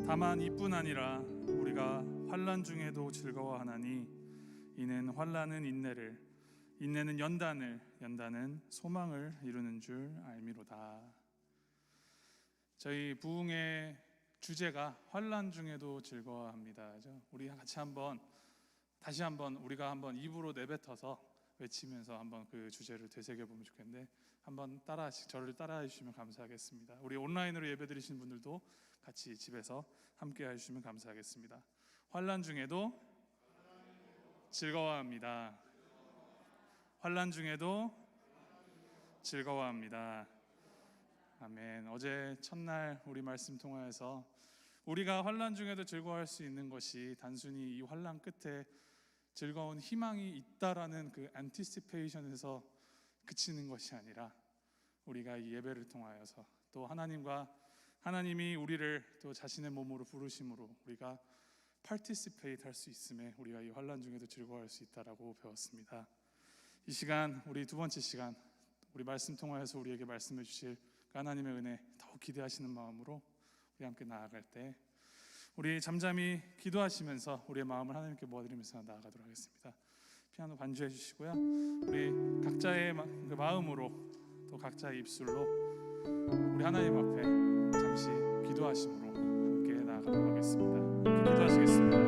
다만 이뿐 아니라 우리가 환난 중에도 즐거워하나니 이는 환난은 인내를, 인내는 연단을, 연단은 소망을 이루는 줄 알미로다. 저희 부흥의 주제가 환난 중에도 즐거워합니다. 우리 같이 다시 한번 우리가 입으로 내뱉어서 외치면서 한번 그 주제를 되새겨 보면 좋겠는데, 한번 저를 따라해 주시면 감사하겠습니다. 우리 온라인으로 예배드리시는 분들도 같이 집에서 함께 해주시면 감사하겠습니다. 환난 중에도 즐거워합니다. 환난 중에도 즐거워합니다. 아멘. 어제 첫날 우리 말씀 통하여서 우리가 환난 중에도 즐거워할 수 있는 것이 단순히 이 환난 끝에 즐거운 희망이 있다라는 그 안티시페이션에서 그치는 것이 아니라, 우리가 이 예배를 통하여서 또 하나님이 우리를 또 자신의 몸으로 부르심으로 우리가 파티시페이트 할 수 있음에 우리가 이 환난 중에도 즐거워할 수 있다라고 배웠습니다. 이 시간, 우리 두 번째 시간, 우리 말씀 통하여서 우리에게 말씀해 주실 하나님의 은혜 더욱 기대하시는 마음으로 우리 함께 나아갈 때, 우리 잠잠히 기도하시면서 우리의 마음을 하나님께 모아드리면서 나아가도록 하겠습니다. 피아노 반주해 주시고요. 우리 각자의 그 마음으로 또 각자의 입술로 우리 하나님 앞에 잠시 기도하심으로 함께 나아가도록 하겠습니다. 함께 기도하시겠습니다.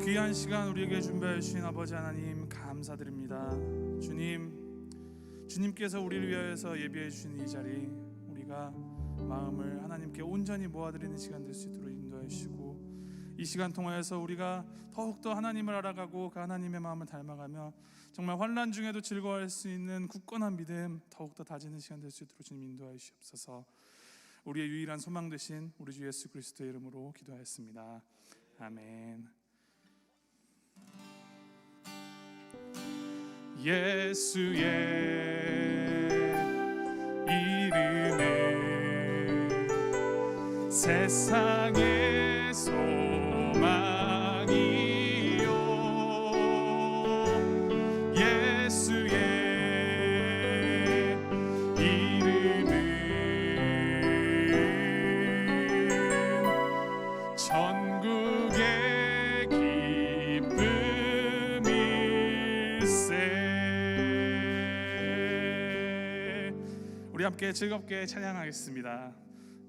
귀한 시간 우리에게 준비해 주신 아버지 하나님 감사드립니다. 주님께서 우리를 위하여서 예비해 주신 이 자리, 우리가 마음을 하나님께 온전히 모아드리는 시간 될 수 있도록 인도해 주시고, 이 시간 통하여서 우리가 더욱더 하나님을 알아가고 그 하나님의 마음을 닮아가며 정말 환난 중에도 즐거워할 수 있는 굳건한 믿음 더욱더 다지는 시간 될 수 있도록 주님 인도하여 주시옵소서. 우리의 유일한 소망 되신 우리 주 예수 그리스도의 이름으로 기도하였습니다. 아멘. 예수의 이름은 세상의 소망이요, 예수의 이름은 전국의 기쁨일세. 우리 함께 즐겁게 찬양하겠습니다.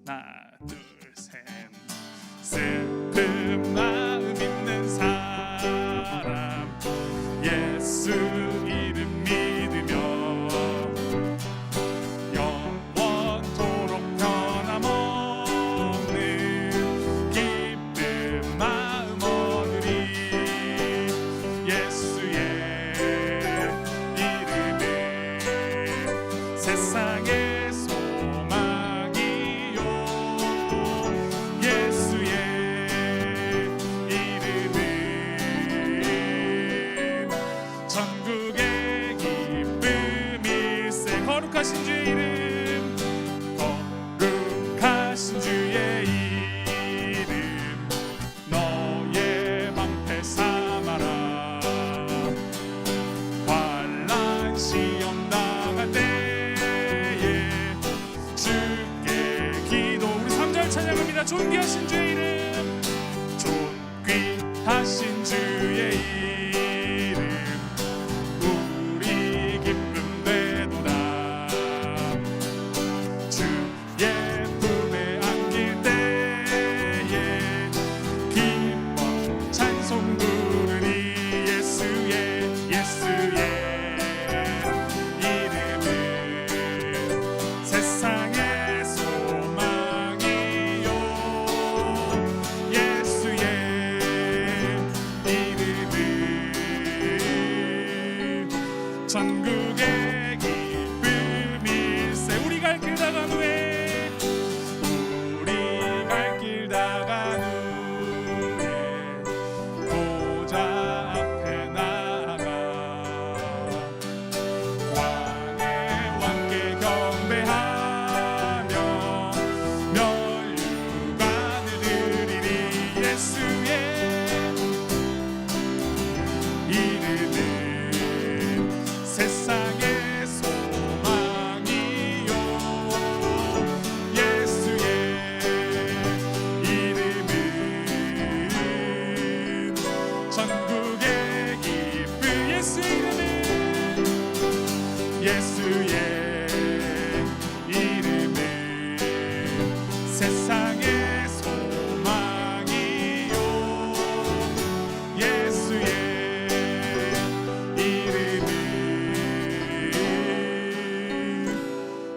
하나 둘 셋. 슬픈 마음 있는 사람 예수 이름 믿으며 영원토록 변함없는 기쁜 마음 얻으리. 예수의 이름은 세상에 거룩하신 주의 이름, 거룩하신 주의 이름, 너의 방패 삼아라. 환난 시험 당할 때에 주께 기도. 우리 3절 찬양합니다. 존귀하신 주의 이름, 존귀하신 주의 이름, 우리 기쁨 찬송부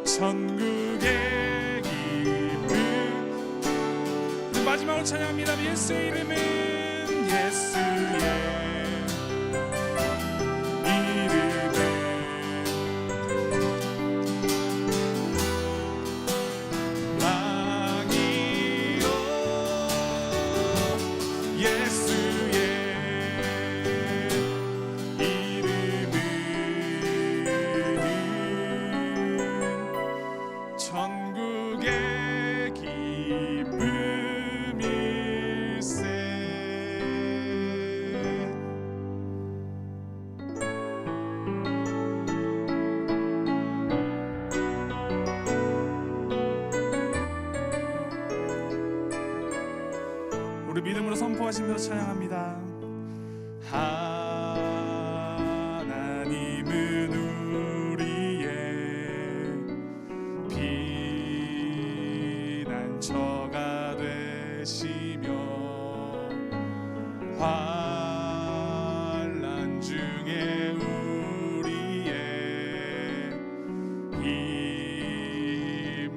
천국의 기쁨. 마지막으로 찬양합니다. 예수의 이름은, 예수의 이름은 왕이요, 예수의 이름은 천국의 기쁨일세. 우리 믿음으로 선포하시면서 찬양합니다. 하나님은 우리의 피난처가 되시며 환난 중에 우리의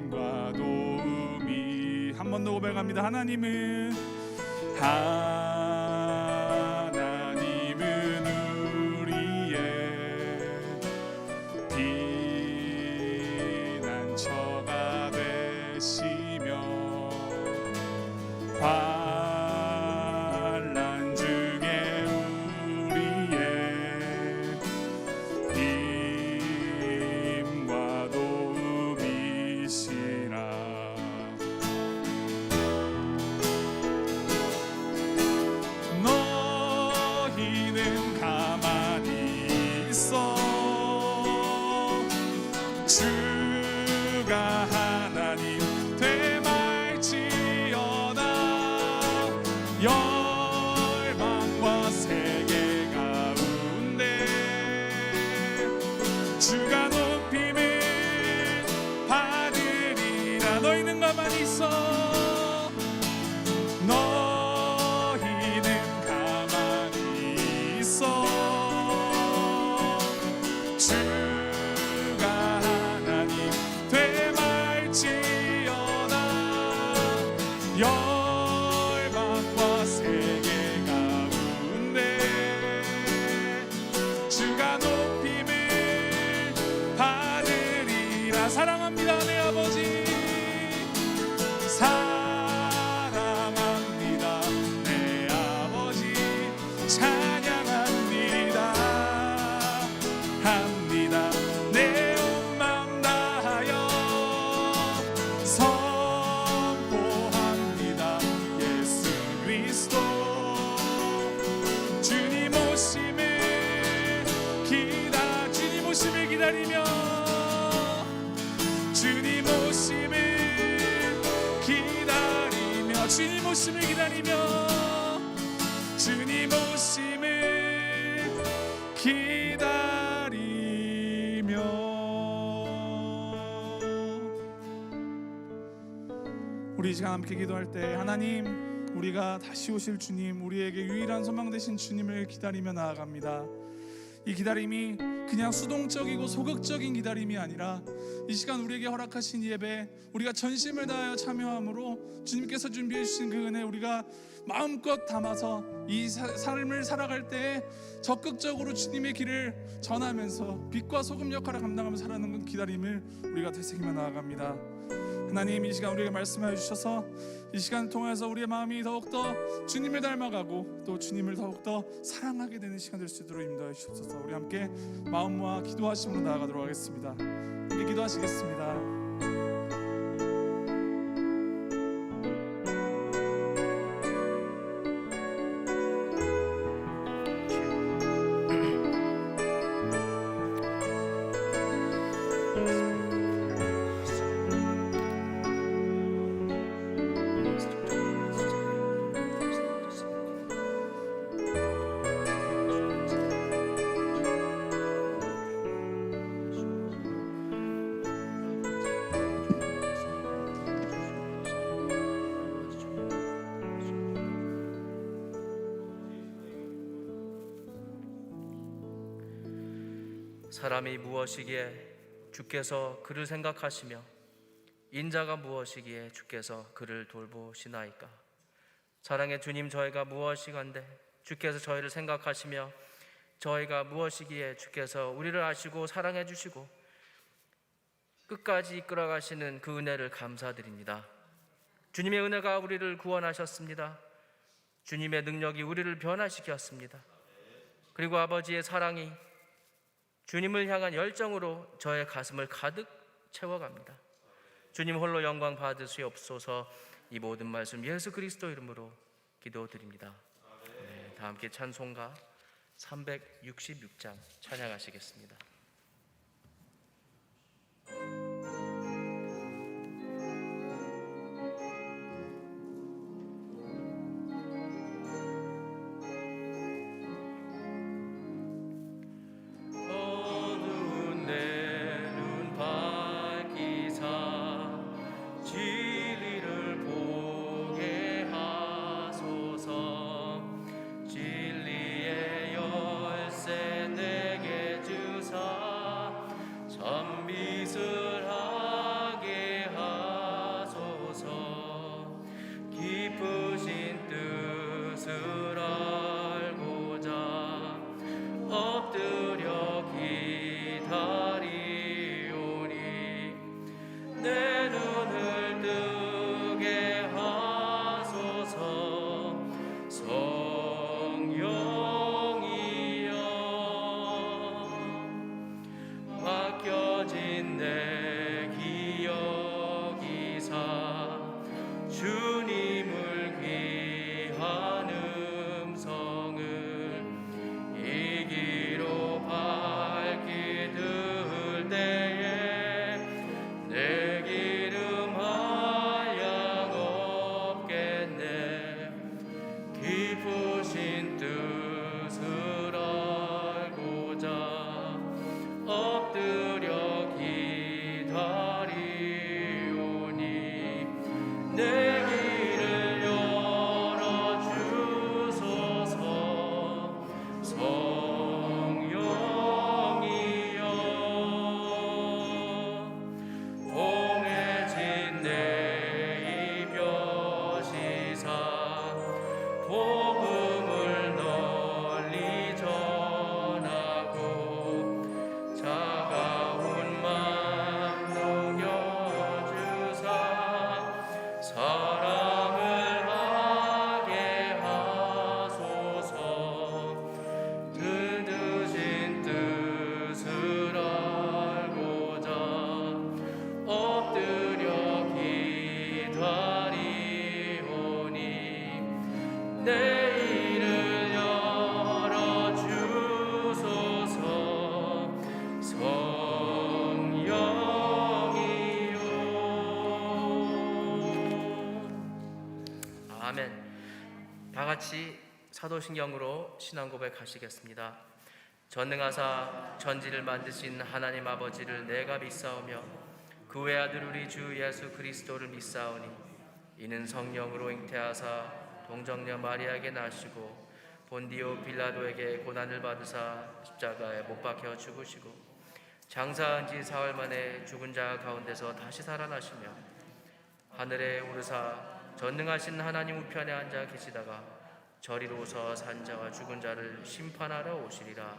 힘과 도움이. 한 번 더 고백합니다. 하나님은 우리의 피난처가 되시며 환난 중에 우리의 힘과 도움이시라. 너희는 가만히 있어. 주가 하나님 되말지어다. 열방과 세계 가운데 주가 높임을 받으리라. 너희는 가만히 있어. 열방과 세계 가운데 주가 높임을 받으리라. 사랑합니다 내 아버지, 사랑합니다 내 아버지, 찬양합니다 합니다 내 온 맘 다하여 주님 오심을 기다리며, 주님 오심을 기다리며, 주님 오심을 기다리며, 주님 오심을 기다리며. 우리 이 시간 함께 기도할 때 하나님, 우리가 다시 오실 주님, 우리에게 유일한 소망 되신 주님을 기다리며 나아갑니다. 이 기다림이 그냥 수동적이고 소극적인 기다림이 아니라 이 시간 우리에게 허락하신 예배, 우리가 전심을 다하여 참여함으로 주님께서 준비해 주신 그 은혜 우리가 마음껏 담아서 이 삶을 살아갈 때 적극적으로 주님의 길을 전하면서 빛과 소금 역할을 감당하면서 살아가는 기다림을 우리가 되새기며 나아갑니다. 하나님, 이 시간 우리에게 말씀하여 주셔서 이 시간을 통해서 우리의 마음이 더욱더 주님을 닮아가고 또 주님을 더욱더 사랑하게 되는 시간 될 수 있도록 인도하여 주옵소서. 우리 함께 마음 모아 기도하심으로 나아가도록 하겠습니다. 함께 기도하시겠습니다. 사람이 무엇이기에 주께서 그를 생각하시며 인자가 무엇이기에 주께서 그를 돌보시나이까. 사랑의 주님, 저희가 무엇이간데 주께서 저희를 생각하시며 저희가 무엇이기에 주께서 우리를 아시고 사랑해 주시고 끝까지 이끌어 가시는 그 은혜를 감사드립니다. 주님의 은혜가 우리를 구원하셨습니다. 주님의 능력이 우리를 변화시켰습니다. 그리고 아버지의 사랑이 주님을 향한 열정으로 저의 가슴을 가득 채워갑니다. 주님 홀로 영광 받으시옵소서. 이 모든 말씀 예수 그리스도 이름으로 기도드립니다. 네, 다 함께 찬송가 366장 찬양하시겠습니다. 다 같이 사도신경으로 신앙 고백하시겠습니다. 전능하사 천지를 만드신 하나님 아버지를 내가 믿사오며 그 외아들 우리 주 예수 그리스도를 믿사오니 이는 성령으로 잉태하사 동정녀 마리아에게 나시고 본디오 빌라도에게 고난을 받으사 십자가에 못 박혀 죽으시고 장사한 지 사흘 만에 죽은 자 가운데서 다시 살아나시며 하늘에 오르사 전능하신 하나님 우편에 앉아 계시다가 저리로서 산 자와 죽은 자를 심판하러 오시리라.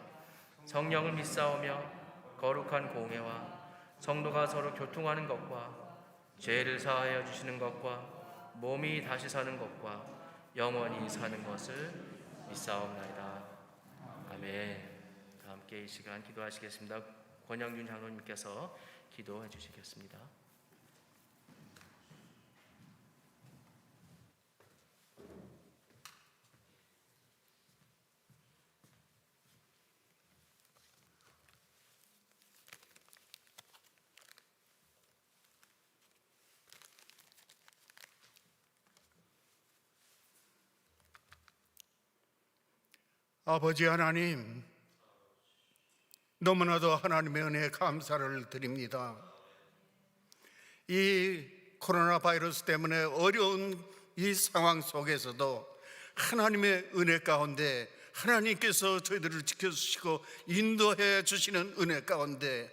성령을 믿사오며 거룩한 공회와 성도가 서로 교통하는 것과 죄를 사하여 주시는 것과 몸이 다시 사는 것과 영원히 사는 것을 믿사옵나이다. 아멘. 다 함께 이 시간 기도하시겠습니다. 권영준 장로님께서 기도해 주시겠습니다. 아버지 하나님, 너무나도 하나님의 은혜에 감사를 드립니다. 이 코로나 바이러스 때문에 어려운 이 상황 속에서도 하나님의 은혜 가운데 하나님께서 저희들을 지켜주시고 인도해 주시는 은혜 가운데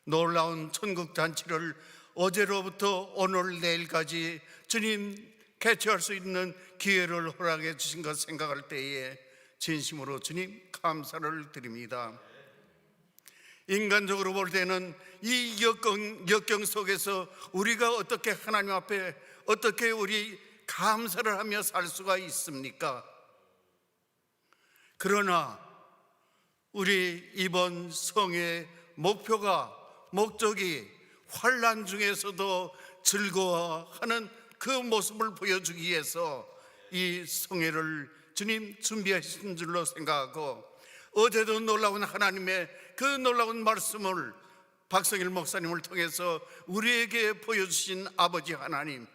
놀라운 천국 잔치를 어제로부터 오늘 내일까지 주님 개최할 수 있는 기회를 허락해 주신 것 생각할 때에 진심으로 주님 감사를 드립니다. 인간적으로 볼 때는 이 역경 속에서 우리가 어떻게 하나님 앞에 어떻게 우리 감사를 하며 살 수가 있습니까? 그러나 우리 이번 성의 목적이 환난 중에서도 즐거워하는 그 모습을 보여주기 위해서 이 성회를 주님 준비하신 줄로 생각하고, 어제도 놀라운 하나님의 그 놀라운 말씀을 박성일 목사님을 통해서 우리에게 보여주신 아버지 하나님,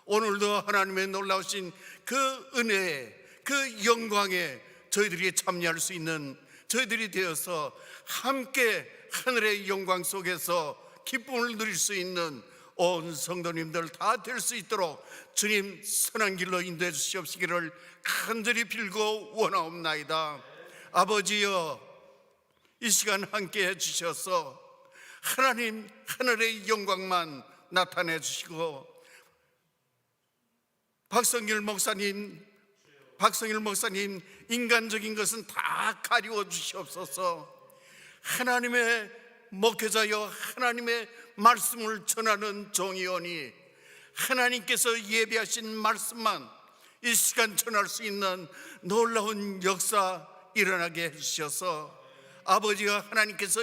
오늘도 하나님의 놀라우신 그 은혜에 그 영광에 저희들이 참여할 수 있는 저희들이 되어서 함께 하늘의 영광 속에서 기쁨을 누릴 수 있는 온 성도님들 다 될 수 있도록 주님 선한 길로 인도해 주시옵시기를 간절히 빌고 원하옵나이다. 아버지여, 이 시간 함께 해주셔서 하나님 하늘의 영광만 나타내 주시고, 박성일 목사님 인간적인 것은 다 가리워 주시옵소서. 하나님의 목회자여 하나님의 말씀을 전하는 종이오니 하나님께서 예비하신 말씀만 이 시간 전할 수 있는 놀라운 역사 일어나게 해주셔서 아버지가 하나님께서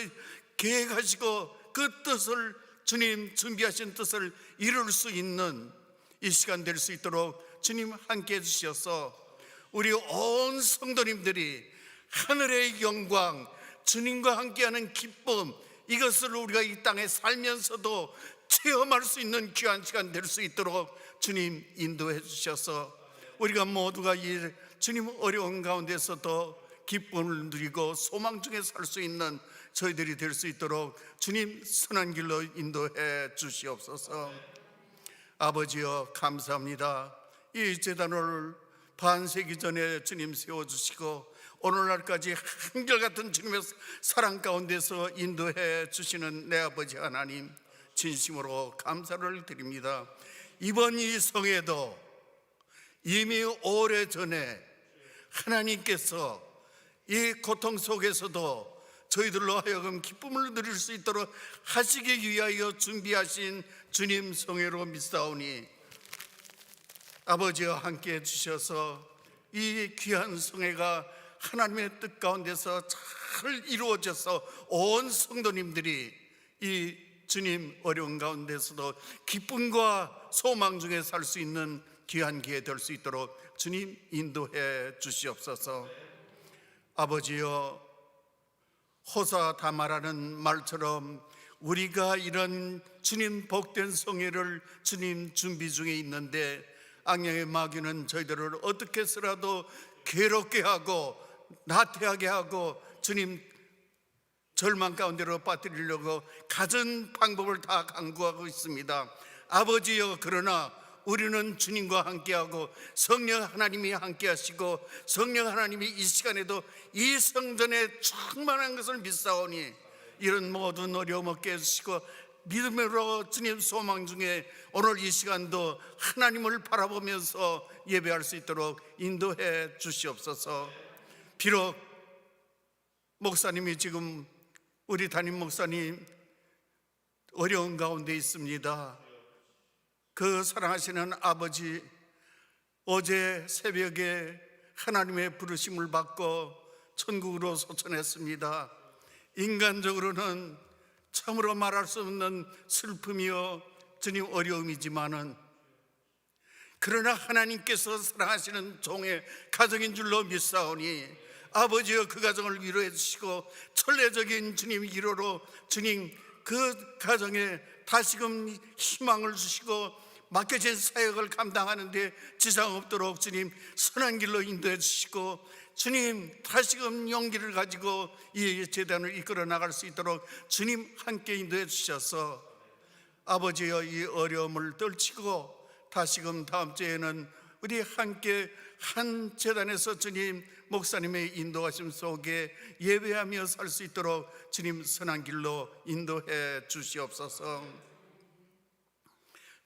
계획하시고 그 뜻을 주님 준비하신 뜻을 이룰 수 있는 이 시간 될 수 있도록 주님 함께 해주셔서 우리 온 성도님들이 하늘의 영광, 주님과 함께하는 기쁨, 이것을 우리가 이 땅에 살면서도 체험할 수 있는 귀한 시간 될 수 있도록 주님 인도해 주셔서 우리가 모두가 이 주님 어려운 가운데서도 기쁨을 누리고 소망 중에 살 수 있는 저희들이 될 수 있도록 주님 선한 길로 인도해 주시옵소서. 아버지여 감사합니다. 이 제단을 반세기 전에 주님 세워주시고 오늘날까지 한결같은 주님의 사랑 가운데서 인도해 주시는 내 아버지 하나님, 진심으로 감사를 드립니다. 이번 이 성에도 이미 오래전에 하나님께서 이 고통 속에서도 저희들로 하여금 기쁨을 누릴 수 있도록 하시기 위하여 준비하신 주님 성회로 믿사오니 아버지와 함께 해주셔서 이 귀한 성회가 하나님의 뜻 가운데서 잘 이루어져서 온 성도님들이 이 주님 어려운 가운데서도 기쁨과 소망 중에 살 수 있는 귀한 기회 될 수 있도록 주님 인도해 주시옵소서. 아버지여, 호사 다마라는 말처럼 우리가 이런 주님 복된 성회를 주님 준비 중에 있는데 악령의 마귀는 저희들을 어떻게 해서라도 괴롭게 하고 나태하게 하고 주님 절망 가운데로 빠뜨리려고 갖은 방법을 다 강구하고 있습니다. 아버지여, 그러나 우리는 주님과 함께하고 성령 하나님이 함께하시고 성령 하나님이 이 시간에도 이 성전에 충만한 것을 믿사오니 이런 모든 어려움 없게 해주시고 믿음으로 주님 소망 중에 오늘 이 시간도 하나님을 바라보면서 예배할 수 있도록 인도해 주시옵소서. 비록 목사님이 지금 우리 담임 목사님 어려운 가운데 있습니다. 그 사랑하시는 아버지, 어제 새벽에 하나님의 부르심을 받고 천국으로 소천했습니다. 인간적으로는 참으로 말할 수 없는 슬픔이요 주님 어려움이지만은 그러나 하나님께서 사랑하시는 종의 가정인 줄로 믿사오니 아버지여 그 가정을 위로해 주시고 천례적인 주님 위로로 주님 그 가정에 다시금 희망을 주시고 맡겨진 사역을 감당하는데 지장 없도록 주님 선한 길로 인도해 주시고 주님 다시금 용기를 가지고 이 재단을 이끌어 나갈 수 있도록 주님 함께 인도해 주셔서 아버지여 이 어려움을 떨치고 다시금 다음 주에는 우리 함께 한 재단에서 주님 목사님의 인도하심 속에 예배하며 살 수 있도록 주님 선한 길로 인도해 주시옵소서.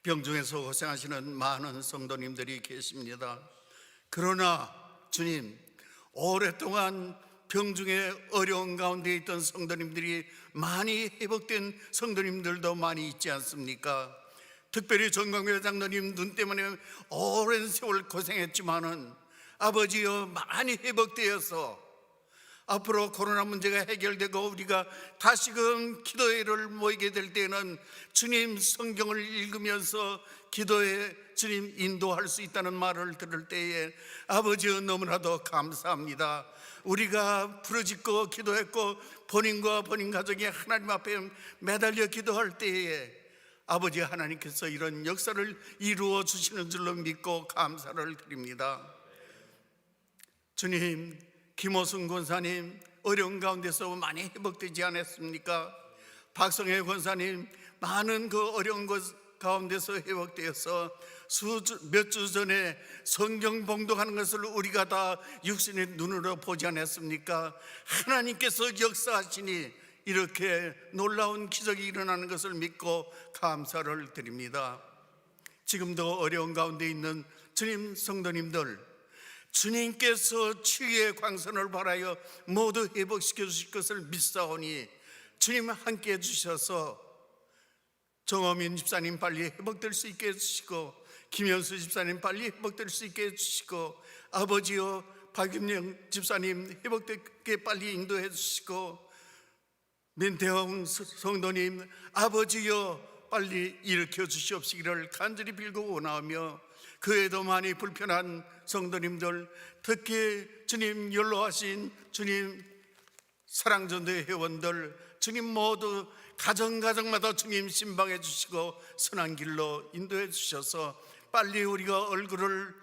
병중에서 고생하시는 많은 성도님들이 계십니다. 그러나 주님, 오랫동안 병중에 어려운 가운데 있던 성도님들이 많이 회복된 성도님들도 많이 있지 않습니까? 특별히 정광회 장로님 눈 때문에 오랜 세월 고생했지만은 아버지여 많이 회복되어서 앞으로 코로나 문제가 해결되고 우리가 다시금 기도회를 모이게 될 때는 주님 성경을 읽으면서 기도에 주님 인도할 수 있다는 말을 들을 때에 아버지여 너무나도 감사합니다. 우리가 부르짖고 기도했고 본인과 본인 가족이 하나님 앞에 매달려 기도할 때에 아버지 하나님께서 이런 역사를 이루어 주시는 줄로 믿고 감사를 드립니다. 주님, 김호순 권사님 어려운 가운데서 많이 회복되지 않았습니까? 박성혜 권사님 많은 그 어려운 것 가운데서 회복되어서 몇 주 전에 성경 봉독하는 것을 우리가 다 육신의 눈으로 보지 않았습니까? 하나님께서 역사하시니 이렇게 놀라운 기적이 일어나는 것을 믿고 감사를 드립니다. 지금도 어려운 가운데 있는 주님 성도님들, 주님께서 치유의 광선을 발하여 모두 회복시켜 주실 것을 믿사오니 주님 함께 해주셔서 정어민 집사님 빨리 회복될 수 있게 해주시고 김현수 집사님 빨리 회복될 수 있게 해주시고 아버지여 박윤영 집사님 회복되게 빨리 인도해 주시고 민태형 성도님 아버지여 빨리 일으켜 주시옵시기를 간절히 빌고 원하며 그 외에도 많이 불편한 성도님들, 특히 주님 연로하신 주님 사랑전도회 회원들, 주님 모두 가정마다 주님 신방해 주시고 선한 길로 인도해 주셔서 빨리 우리가 얼굴을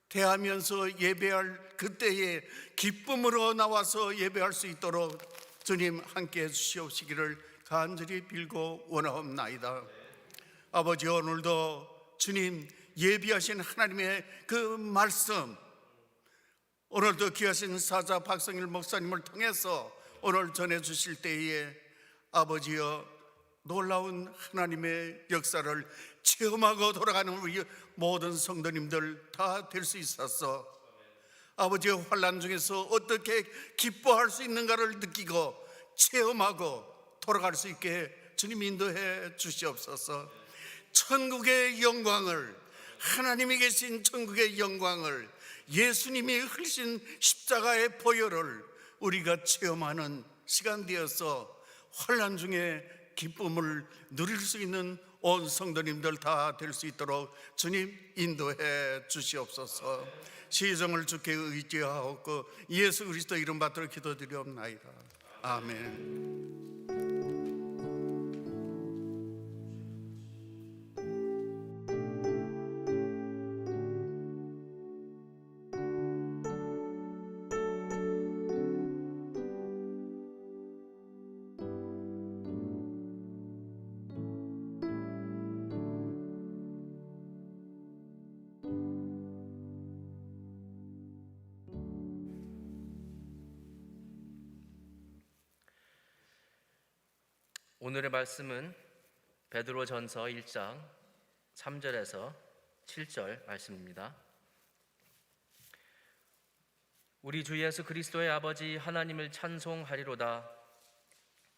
대하면서 예배할 그때에 기쁨으로 나와서 예배할 수 있도록 주님 함께 해 주시옵시기를 간절히 빌고 원하옵나이다. 아버지, 오늘도 주님 예비하신 하나님의 그 말씀, 오늘도 귀하신 사자 박성일 목사님을 통해서 오늘 전해 주실 때에 아버지여 놀라운 하나님의 역사를 체험하고 돌아가는 우리 모든 성도님들 다 될 수 있어서 아버지의 환난 중에서 어떻게 기뻐할 수 있는가를 느끼고 체험하고 돌아갈 수 있게 주님 인도해 주시옵소서. 천국의 영광을, 하나님이 계신 천국의 영광을, 예수님이 흘리신 십자가의 보혈을 우리가 체험하는 시간 되어서 환난 중에 기쁨을 누릴 수 있는 온 성도님들 다 될 수 있도록 주님 인도해 주시옵소서. 시정을 주께 의지하옵고 예수 그리스도 이름 받들어 기도드리옵나이다. 아멘. 오늘의 말씀은 베드로전서 1장 3절에서 7절 말씀입니다. 우리 주 예수 그리스도의 아버지 하나님을 찬송하리로다.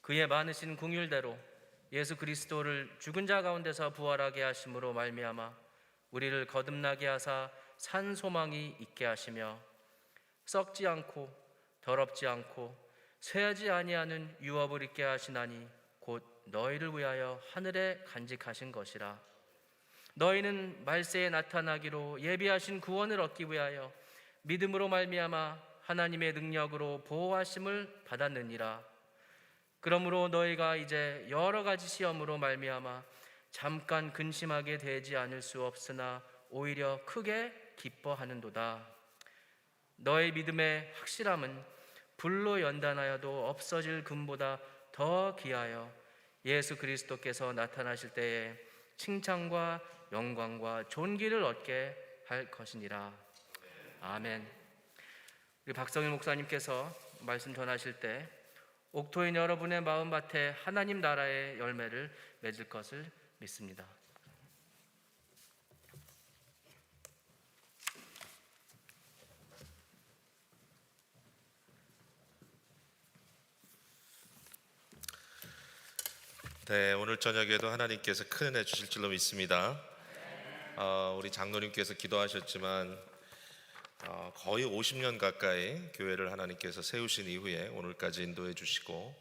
그의 많으신 긍휼대로 예수 그리스도를 죽은 자 가운데서 부활하게 하심으로 말미암아 우리를 거듭나게 하사 산 소망이 있게 하시며 썩지 않고 더럽지 않고 쇠하지 아니하는 유업을 있게 하시나니 곧 너희를 위하여 하늘에 간직하신 것이라. 너희는 말세에 나타나기로 예비하신 구원을 얻기 위하여 믿음으로 말미암아 하나님의 능력으로 보호하심을 받았느니라. 그러므로 너희가 이제 여러 가지 시험으로 말미암아 잠깐 근심하게 되지 않을 수 없으나 오히려 크게 기뻐하는도다. 너희 믿음의 확실함은 불로 연단하여도 없어질 금보다 더 귀하여 예수 그리스도께서 나타나실 때에 칭찬과 영광과 존귀를 얻게 할 것이니라. 아멘. 우리 박성일 목사님께서 말씀 전하실 때 옥토인 여러분의 마음밭에 하나님 나라의 열매를 맺을 것을 믿습니다. 네, 오늘 저녁에도 하나님께서 큰 은혜 주실 줄로 믿습니다. 우리 장로님께서 기도하셨지만 거의 50년 가까이 교회를 하나님께서 세우신 이후에 오늘까지 인도해 주시고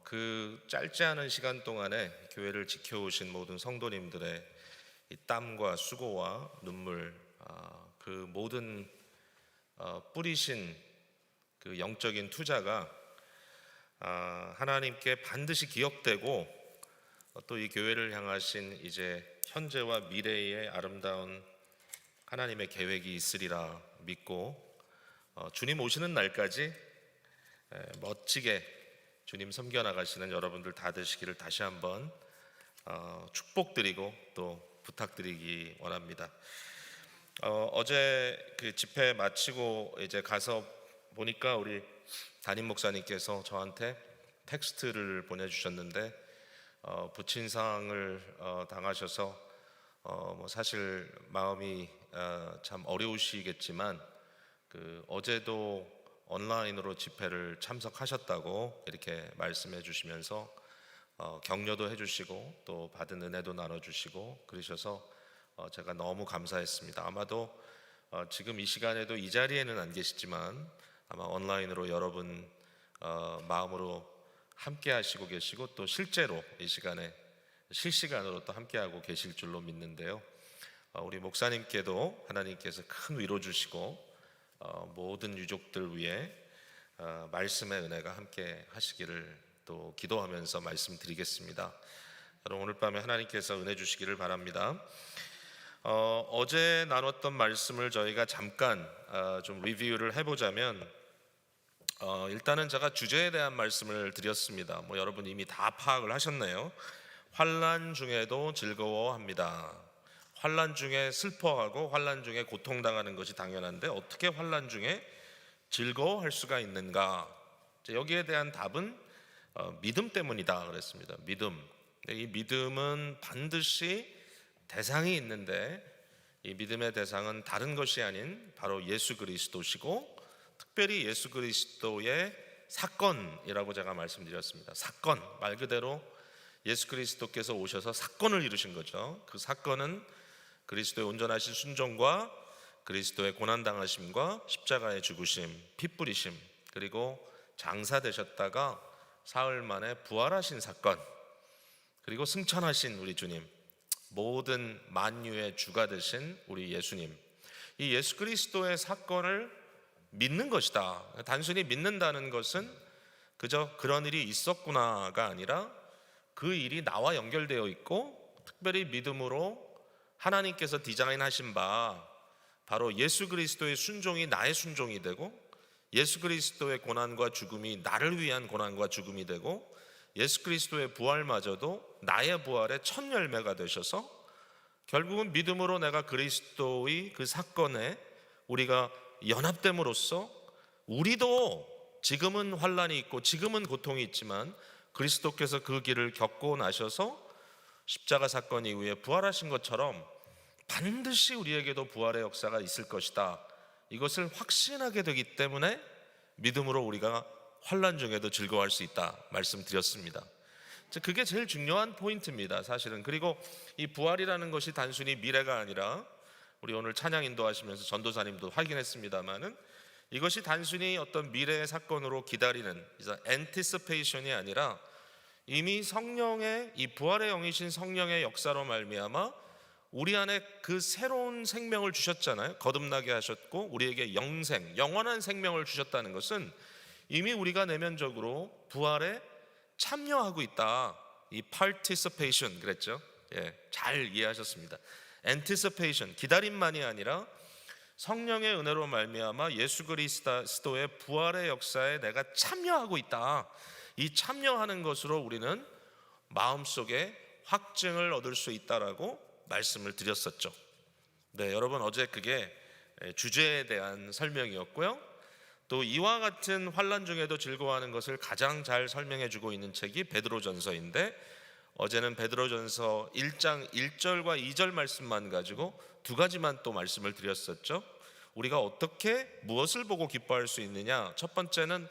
그 짧지 않은 시간 동안에 교회를 지켜오신 모든 성도님들의 이 땀과 수고와 눈물, 그 모든 뿌리신 그 영적인 투자가 하나님께 반드시 기억되고 또 이 교회를 향하신 이제 현재와 미래의 아름다운 하나님의 계획이 있으리라 믿고 주님 오시는 날까지 멋지게 주님 섬겨나가시는 여러분들 다 되시기를 다시 한번 축복드리고 또 부탁드리기 원합니다. 어제 그 집회 마치고 이제 가서 보니까 우리 담임 목사님께서 저한테 텍스트를 보내주셨는데 부친상을 당하셔서 뭐 사실 마음이 참 어려우시겠지만 그 어제도 온라인으로 집회를 참석하셨다고 이렇게 말씀해 주시면서 격려도 해주시고 또 받은 은혜도 나눠주시고 그러셔서 제가 너무 감사했습니다. 아마도 지금 이 시간에도 이 자리에는 안 계시지만 아마 온라인으로 여러분 마음으로 함께 하시고 계시고 또 실제로 이 시간에 실시간으로 또 함께 하고 계실 줄로 믿는데요. 우리 목사님께도 하나님께서 큰 위로 주시고 모든 유족들 위해 말씀의 은혜가 함께 하시기를 또 기도하면서 말씀드리겠습니다. 여러분 오늘 밤에 하나님께서 은혜 주시기를 바랍니다. 어제 나눴던 말씀을 저희가 잠깐 좀 리뷰를 해보자면 일단은 제가 주제에 대한 말씀을 드렸습니다. 뭐 여러분 이미 다 파악을 하셨네요. 환난 중에도 즐거워합니다. 환난 중에 슬퍼하고 환난 중에 고통당하는 것이 당연한데 어떻게 환난 중에 즐거워할 수가 있는가? 여기에 대한 답은 믿음 때문이다 그랬습니다. 믿음. 이 믿음은 반드시 대상이 있는데 이 믿음의 대상은 다른 것이 아닌 바로 예수 그리스도시고 특별히 예수 그리스도의 사건이라고 제가 말씀드렸습니다. 사건, 말 그대로 예수 그리스도께서 오셔서 사건을 이루신 거죠. 그 사건은 그리스도의 온전하신 순종과 그리스도의 고난당하심과 십자가의 죽으심, 피 뿌리심, 그리고 장사되셨다가 사흘 만에 부활하신 사건, 그리고 승천하신 우리 주님, 모든 만유의 주가 되신 우리 예수님, 이 예수 그리스도의 사건을 믿는 것이다. 단순히 믿는다는 것은 그저 그런 일이 있었구나가 아니라 그 일이 나와 연결되어 있고 특별히 믿음으로 하나님께서 디자인하신 바 바로 예수 그리스도의 순종이 나의 순종이 되고 예수 그리스도의 고난과 죽음이 나를 위한 고난과 죽음이 되고 예수 그리스도의 부활마저도 나의 부활의 첫 열매가 되셔서 결국은 믿음으로 내가 그리스도의 그 사건에 우리가 연합됨으로써 우리도 지금은 환난이 있고 지금은 고통이 있지만 그리스도께서 그 길을 겪고 나셔서 십자가 사건 이후에 부활하신 것처럼 반드시 우리에게도 부활의 역사가 있을 것이다. 이것을 확신하게 되기 때문에 믿음으로 우리가 환난 중에도 즐거워할 수 있다 말씀드렸습니다. 그게 제일 중요한 포인트입니다, 사실은. 그리고 이 부활이라는 것이 단순히 미래가 아니라 우리 오늘 찬양 인도하시면서 전도사님도 확인했습니다마는 이것이 단순히 어떤 미래의 사건으로 기다리는 anticipation이 아니라 이미 성령의 이 부활의 영이신 성령의 역사로 말미암아 우리 안에 그 새로운 생명을 주셨잖아요. 거듭나게 하셨고 우리에게 영생, 영원한 생명을 주셨다는 것은 이미 우리가 내면적으로 부활에 참여하고 있다. 이 participation 그랬죠. 잘 이해하셨습니다. anticipation, 기다림만이 아니라 성령의 은혜로 말미암아 예수 그리스도의 부활의 역사에 내가 참여하고 있다. 이 참여하는 것으로 우리는 마음속에 확증을 얻을 수 있다라고 말씀을 드렸었죠. 네, 여러분 어제 그게 주제에 대한 설명이었고요. 또 이와 같은 환난 중에도 즐거워하는 것을 가장 잘 설명해 주고 있는 책이 베드로전서인데, 어제는 베드로전서 1장 1절과 2절 말씀만 가지고 두 가지만 또 말씀을 드렸었죠. 우리가 어떻게 무엇을 보고 기뻐할 수 있느냐? 첫 번째는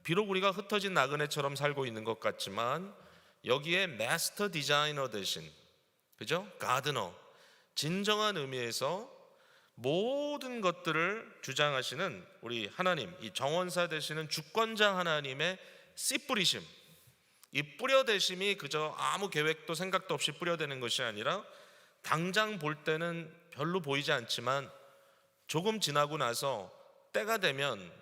비록 우리가 흩어진 나그네처럼 살고 있는 것 같지만 여기에 마스터 디자이너 대신, 그죠? 가드너, 진정한 의미에서 모든 것들을 주장하시는 우리 하나님, 이 정원사 되시는 주권자 하나님의 씨 뿌리심, 이 뿌려대심이 그저 아무 계획도 생각도 없이 뿌려대는 것이 아니라 당장 볼 때는 별로 보이지 않지만 조금 지나고 나서 때가 되면,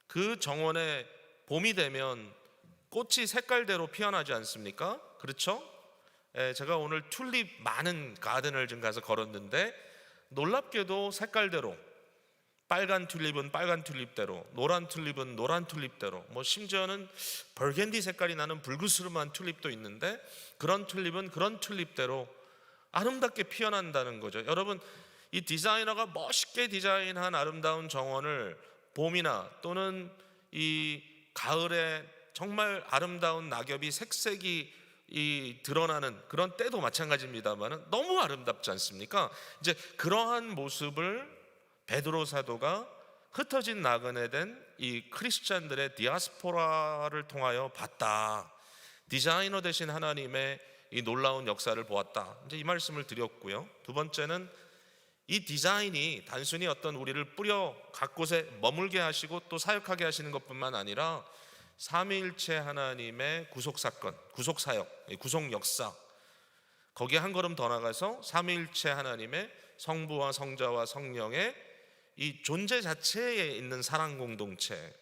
그 정원에 봄이 되면 꽃이 색깔대로 피어나지 않습니까? 그렇죠? 제가 오늘 튤립 많은 가든을 좀 가서 걸었는데 놀랍게도 색깔대로, 빨간 튤립은 빨간 튤립대로, 노란 튤립은 노란 튤립대로, 뭐 심지어는 벌겐디 색깔이 나는 붉으스름한 튤립도 있는데 그런 튤립은 그런 튤립대로 아름답게 피어난다는 거죠. 여러분, 이 디자이너가 멋있게 디자인한 아름다운 정원을 봄이나 또는 이 가을에 정말 아름다운 낙엽이 색색이 드러나는 그런 때도 마찬가지입니다만 너무 아름답지 않습니까? 이제 그러한 모습을 베드로 사도가 흩어진 나그네 된 이 크리스찬들의 디아스포라를 통하여 봤다. 디자이너 되신 하나님의 이 놀라운 역사를 보았다. 이제 이 말씀을 드렸고요. 두 번째는 이 디자인이 단순히 어떤 우리를 뿌려 각 곳에 머물게 하시고 또 사역하게 하시는 것뿐만 아니라 삼위일체 하나님의 구속사건, 구속사역, 구속역사, 거기에 한 걸음 더 나가서 삼위일체 하나님의 성부와 성자와 성령의 이 존재 자체에 있는 사랑 공동체,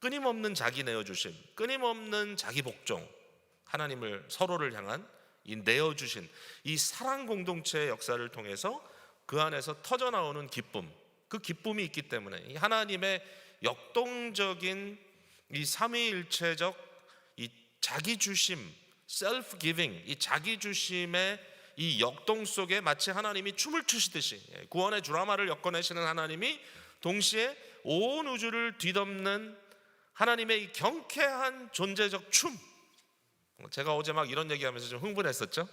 끊임없는 자기 내어주심, 끊임없는 자기 복종, 하나님을 서로를 향한 이 내어주신 이 사랑 공동체의 역사를 통해서 그 안에서 터져나오는 기쁨, 그 기쁨이 있기 때문에 이 하나님의 역동적인 이 삼위일체적 이 자기주심, 셀프 기빙, 이 자기주심의 이 역동 속에 마치 하나님이 춤을 추시듯이, 구원의 드라마를 엮어내시는 하나님이 동시에 온 우주를 뒤덮는 하나님의 이 경쾌한 존재적 춤. 제가 어제 막 이런 얘기하면서 좀 흥분했었죠.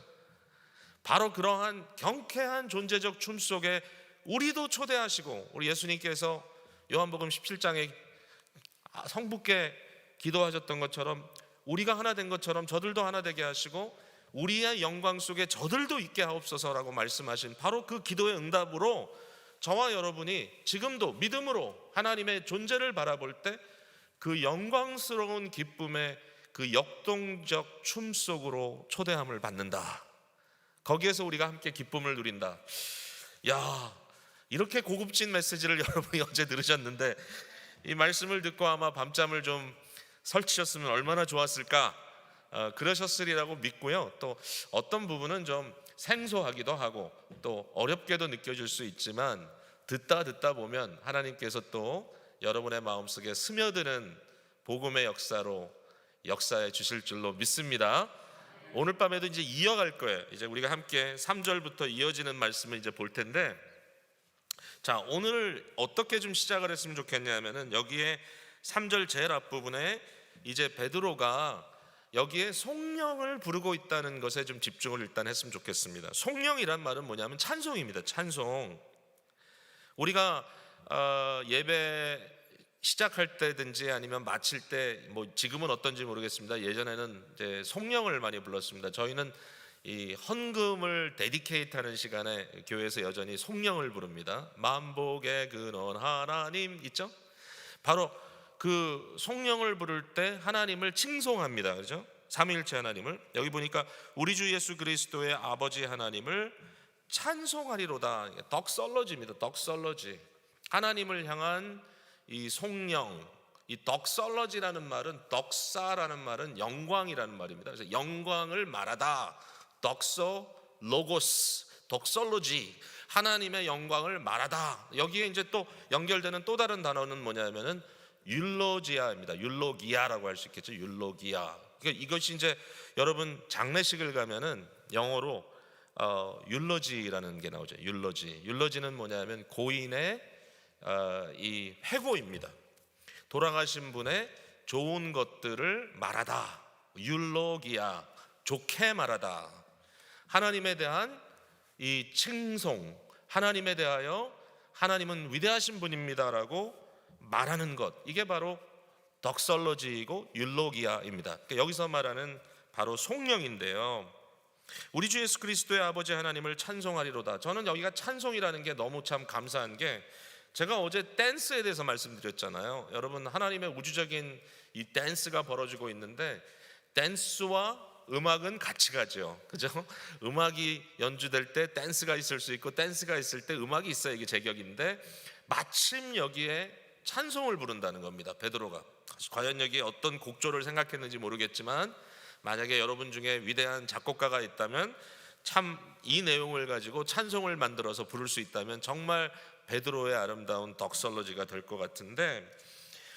바로 그러한 경쾌한 존재적 춤 속에 우리도 초대하시고, 우리 예수님께서 요한복음 17장에 성부께 기도하셨던 것처럼 우리가 하나 된 것처럼 저들도 하나 되게 하시고 우리의 영광 속에 저들도 있게 하옵소서라고 말씀하신 바로 그 기도의 응답으로 저와 여러분이 지금도 믿음으로 하나님의 존재를 바라볼 때 그 영광스러운 기쁨의 그 역동적 춤 속으로 초대함을 받는다. 거기에서 우리가 함께 기쁨을 누린다. 야, 이렇게 고급진 메시지를 여러분이 어제 들으셨는데 이 말씀을 듣고 아마 밤잠을 좀 설치셨으면 얼마나 좋았을까, 그러셨으리라고 믿고요. 또 어떤 부분은 좀 생소하기도 하고 또 어렵게도 느껴질 수 있지만 듣다 보면 하나님께서 또 여러분의 마음속에 스며드는 복음의 역사로 역사해 주실 줄로 믿습니다. 오늘 밤에도 이제 이어갈 거예요. 이제 우리가 함께 3절부터 이어지는 말씀을 이제 볼 텐데, 자, 오늘 어떻게 좀 시작을 했으면 좋겠냐면은 여기에 3절 제일 앞부분에 이제 베드로가 여기에 송령을 부르고 있다는 것에 좀 집중을 일단 했으면 좋겠습니다. 송령이란 말은 뭐냐면 찬송입니다. 찬송. 우리가 예배 시작할 때든지 아니면 마칠 때, 뭐 지금은 어떤지 모르겠습니다. 예전에는 이제 송령을 많이 불렀습니다. 저희는 이 헌금을 데디케이트하는 시간에 교회에서 여전히 송령을 부릅니다. 만복의 근원 하나님 있죠? 바로 그 송령을 부를 때 하나님을 칭송합니다. 그렇죠? 삼위일체 하나님을, 여기 보니까 우리 주 예수 그리스도의 아버지 하나님을 찬송하리로다. 덕설러지입니다. 덕설러지. 하나님을 향한 이 송령, 이 덕설러지라는 말은, 덕사라는 말은 영광이라는 말입니다. 그래서 영광을 말하다. 덕서 로고스, 덕설로지, 하나님의 영광을 말하다. 여기에 이제 또 연결되는 또 다른 단어는 뭐냐면은 율로기아입니다. 율로기아라고 할 수 있겠죠. 율로기아. 그러니까 이것이 이제 여러분 장례식을 가면은 영어로 율로지라는 게 나오죠. 율로지는 뭐냐면 고인의 이 회고입니다. 돌아가신 분의 좋은 것들을 말하다. 율로기야, 좋게 말하다. 하나님에 대한 이 칭송, 하나님에 대하여 하나님은 위대하신 분입니다라고 말하는 것, 이게 바로 덕설로지이고 율로기야입니다. 그러니까 여기서 말하는 바로 송명인데요. 우리 주 예수 그리스도의 아버지 하나님을 찬송하리로다. 저는 여기가 찬송이라는 게 너무 참 감사한 게, 제가 어제 댄스에 대해서 말씀드렸잖아요. 여러분, 하나님의 우주적인 이 댄스가 벌어지고 있는데, 댄스와 음악은 같이 가죠. 그죠? 음악이 연주될 때 댄스가 있을 수 있고, 댄스가 있을 때 음악이 있어야 이게 제격인데, 마침 여기에 찬송을 부른다는 겁니다. 베드로가. 과연 여기에 어떤 곡조를 생각했는지 모르겠지만, 만약에 여러분 중에 위대한 작곡가가 있다면 참 이 내용을 가지고 찬송을 만들어서 부를 수 있다면 정말 베드로의 아름다운 덕설로지가 될 것 같은데,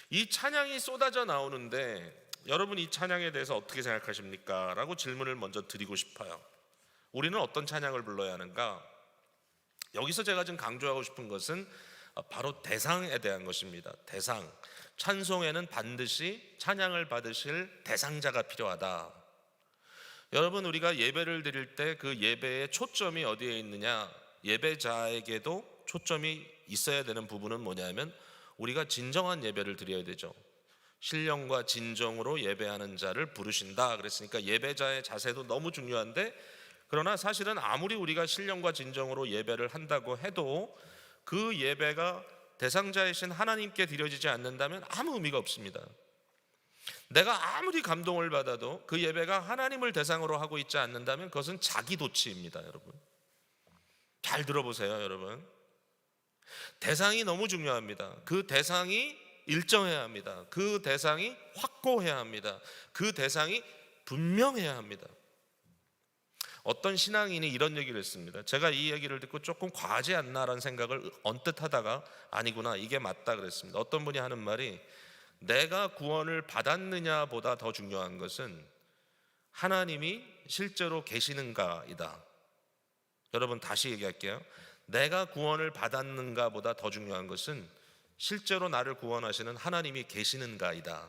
이 찬양이 쏟아져 나오는데 여러분, 이 찬양에 대해서 어떻게 생각하십니까? 라고 질문을 먼저 드리고 싶어요. 우리는 어떤 찬양을 불러야 하는가? 여기서 제가 지금 강조하고 싶은 것은 바로 대상에 대한 것입니다. 대상. 찬송에는 반드시 찬양을 받으실 대상자가 필요하다. 여러분, 우리가 예배를 드릴 때 그 예배의 초점이 어디에 있느냐? 예배자에게도 초점이 있어야 되는 부분은 뭐냐면, 우리가 진정한 예배를 드려야 되죠. 신령과 진정으로 예배하는 자를 부르신다 그랬으니까 예배자의 자세도 너무 중요한데, 그러나 사실은 아무리 우리가 신령과 진정으로 예배를 한다고 해도 그 예배가 대상자이신 하나님께 드려지지 않는다면 아무 의미가 없습니다. 내가 아무리 감동을 받아도 그 예배가 하나님을 대상으로 하고 있지 않는다면 그것은 자기 도취입니다. 여러분, 잘 들어보세요. 여러분, 대상이 너무 중요합니다. 그 대상이 일정해야 합니다. 그 대상이 확고해야 합니다. 그 대상이 분명해야 합니다. 어떤 신앙인이 이런 얘기를 했습니다. 제가 이 얘기를 듣고 조금 과하지 않나라는 생각을 언뜻 하다가 아니구나, 이게 맞다 그랬습니다. 어떤 분이 하는 말이, 내가 구원을 받았느냐 보다 더 중요한 것은 하나님이 실제로 계시는가이다. 여러분, 다시 얘기할게요. 내가 구원을 받았는가 보다 더 중요한 것은 실제로 나를 구원하시는 하나님이 계시는가이다.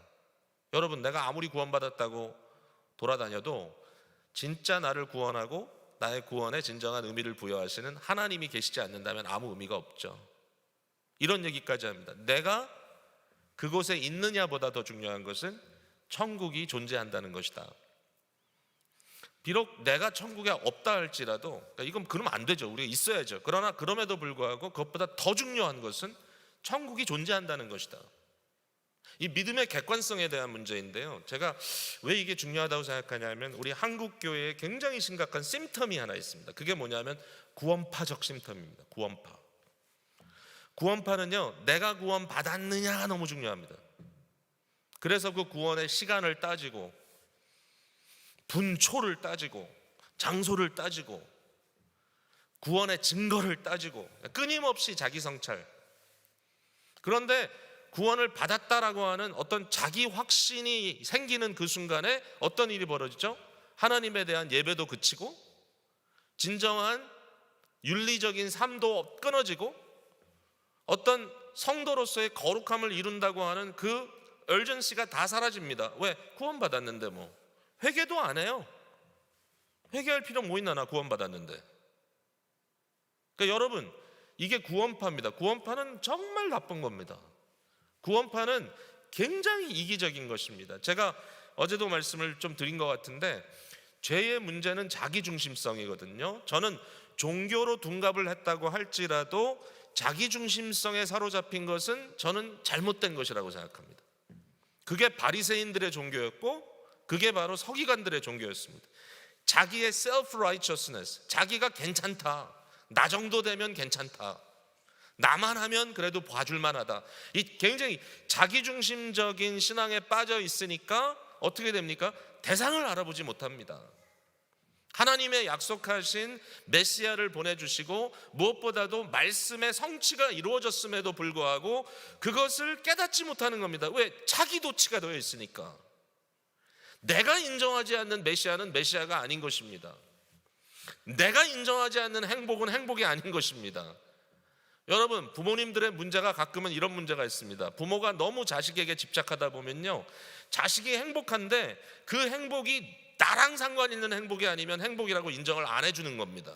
여러분, 내가 아무리 구원받았다고 돌아다녀도 진짜 나를 구원하고 나의 구원에 진정한 의미를 부여하시는 하나님이 계시지 않는다면 아무 의미가 없죠. 이런 얘기까지 합니다. 내가 그곳에 있느냐보다 더 중요한 것은 천국이 존재한다는 것이다. 비록 내가 천국에 없다 할지라도, 그러니까 이건 그러면 안 되죠. 우리가 있어야죠. 그러나 그럼에도 불구하고 그것보다 더 중요한 것은 천국이 존재한다는 것이다. 이 믿음의 객관성에 대한 문제인데요, 제가 왜 이게 중요하다고 생각하냐면, 우리 한국 교회에 굉장히 심각한 심텀이 하나 있습니다. 그게 뭐냐면 구원파적 심텀입니다. 구원파는요, 내가 구원 받았느냐가 너무 중요합니다. 그래서 그 구원의 시간을 따지고, 분초를 따지고, 장소를 따지고, 구원의 증거를 따지고, 끊임없이 자기 성찰. 그런데 구원을 받았다라고 하는 어떤 자기 확신이 생기는 그 순간에 어떤 일이 벌어지죠? 하나님에 대한 예배도 그치고, 진정한 윤리적인 삶도 끊어지고, 어떤 성도로서의 거룩함을 이룬다고 하는 그 얼전시가 다 사라집니다. 왜? 구원받았는데 뭐 회개도 안 해요. 회개할 필요 뭐 있나, 나 구원받았는데. 그러니까 여러분, 이게 구원파입니다. 구원파는 정말 나쁜 겁니다. 구원파는 굉장히 이기적인 것입니다. 제가 어제도 말씀을 좀 드린 것 같은데, 죄의 문제는 자기중심성이거든요. 저는 종교로 둔갑을 했다고 할지라도 자기중심성에 사로잡힌 것은 저는 잘못된 것이라고 생각합니다. 그게 바리새인들의 종교였고, 그게 바로 서기관들의 종교였습니다. 자기의 self-righteousness, 자기가 괜찮다, 나 정도 되면 괜찮다, 나만 하면 그래도 봐줄만 하다, 이 굉장히 자기중심적인 신앙에 빠져 있으니까 어떻게 됩니까? 대상을 알아보지 못합니다. 하나님의 약속하신 메시아를 보내주시고, 무엇보다도 말씀의 성취가 이루어졌음에도 불구하고 그것을 깨닫지 못하는 겁니다. 왜? 자기 도취가 되어 있으니까. 내가 인정하지 않는 메시아는 메시아가 아닌 것입니다. 내가 인정하지 않는 행복은 행복이 아닌 것입니다. 여러분, 부모님들의 문제가 가끔은 이런 문제가 있습니다. 부모가 너무 자식에게 집착하다 보면요, 자식이 행복한데 그 행복이 나랑 상관 있는 행복이 아니면 행복이라고 인정을 안 해주는 겁니다.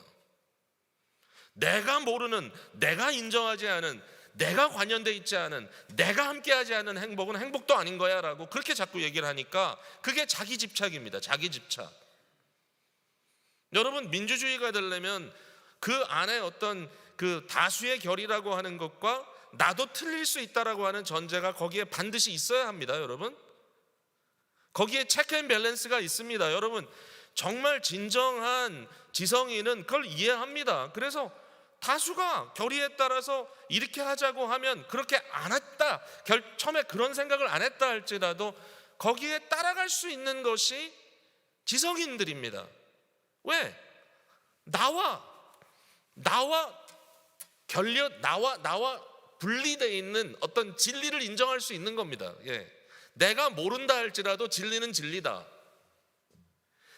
내가 모르는, 내가 인정하지 않은, 내가 관련돼 있지 않은, 내가 함께하지 않은 행복은 행복도 아닌 거야 라고 그렇게 자꾸 얘기를 하니까 그게 자기 집착입니다. 자기 집착. 여러분, 민주주의가 되려면 그 안에 어떤 그 다수의 결이라고 하는 것과 나도 틀릴 수 있다라고 하는 전제가 거기에 반드시 있어야 합니다. 여러분, 거기에 체크 앤 밸런스가 있습니다. 여러분, 정말 진정한 지성인은 그걸 이해합니다. 그래서 다수가 결의에 따라서 이렇게 하자고 하면 그렇게 안 했다, 처음에 그런 생각을 안 했다 할지라도 거기에 따라갈 수 있는 것이 지성인들입니다. 왜? 나와 분리되어 있는 어떤 진리를 인정할 수 있는 겁니다. 예. 내가 모른다 할지라도 진리는 진리다.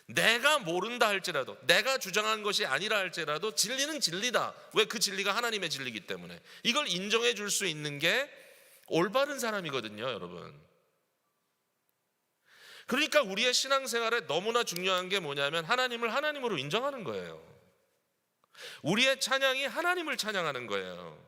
내가 모른다 할지라도, 내가 주장한 것이 아니라 할지라도 진리는 진리다. 왜? 그 진리가 하나님의 진리이기 때문에. 이걸 인정해 줄 수 있는 게 올바른 사람이거든요, 여러분. 그러니까 우리의 신앙생활에 너무나 중요한 게 뭐냐면 하나님을 하나님으로 인정하는 거예요. 우리의 찬양이 하나님을 찬양하는 거예요.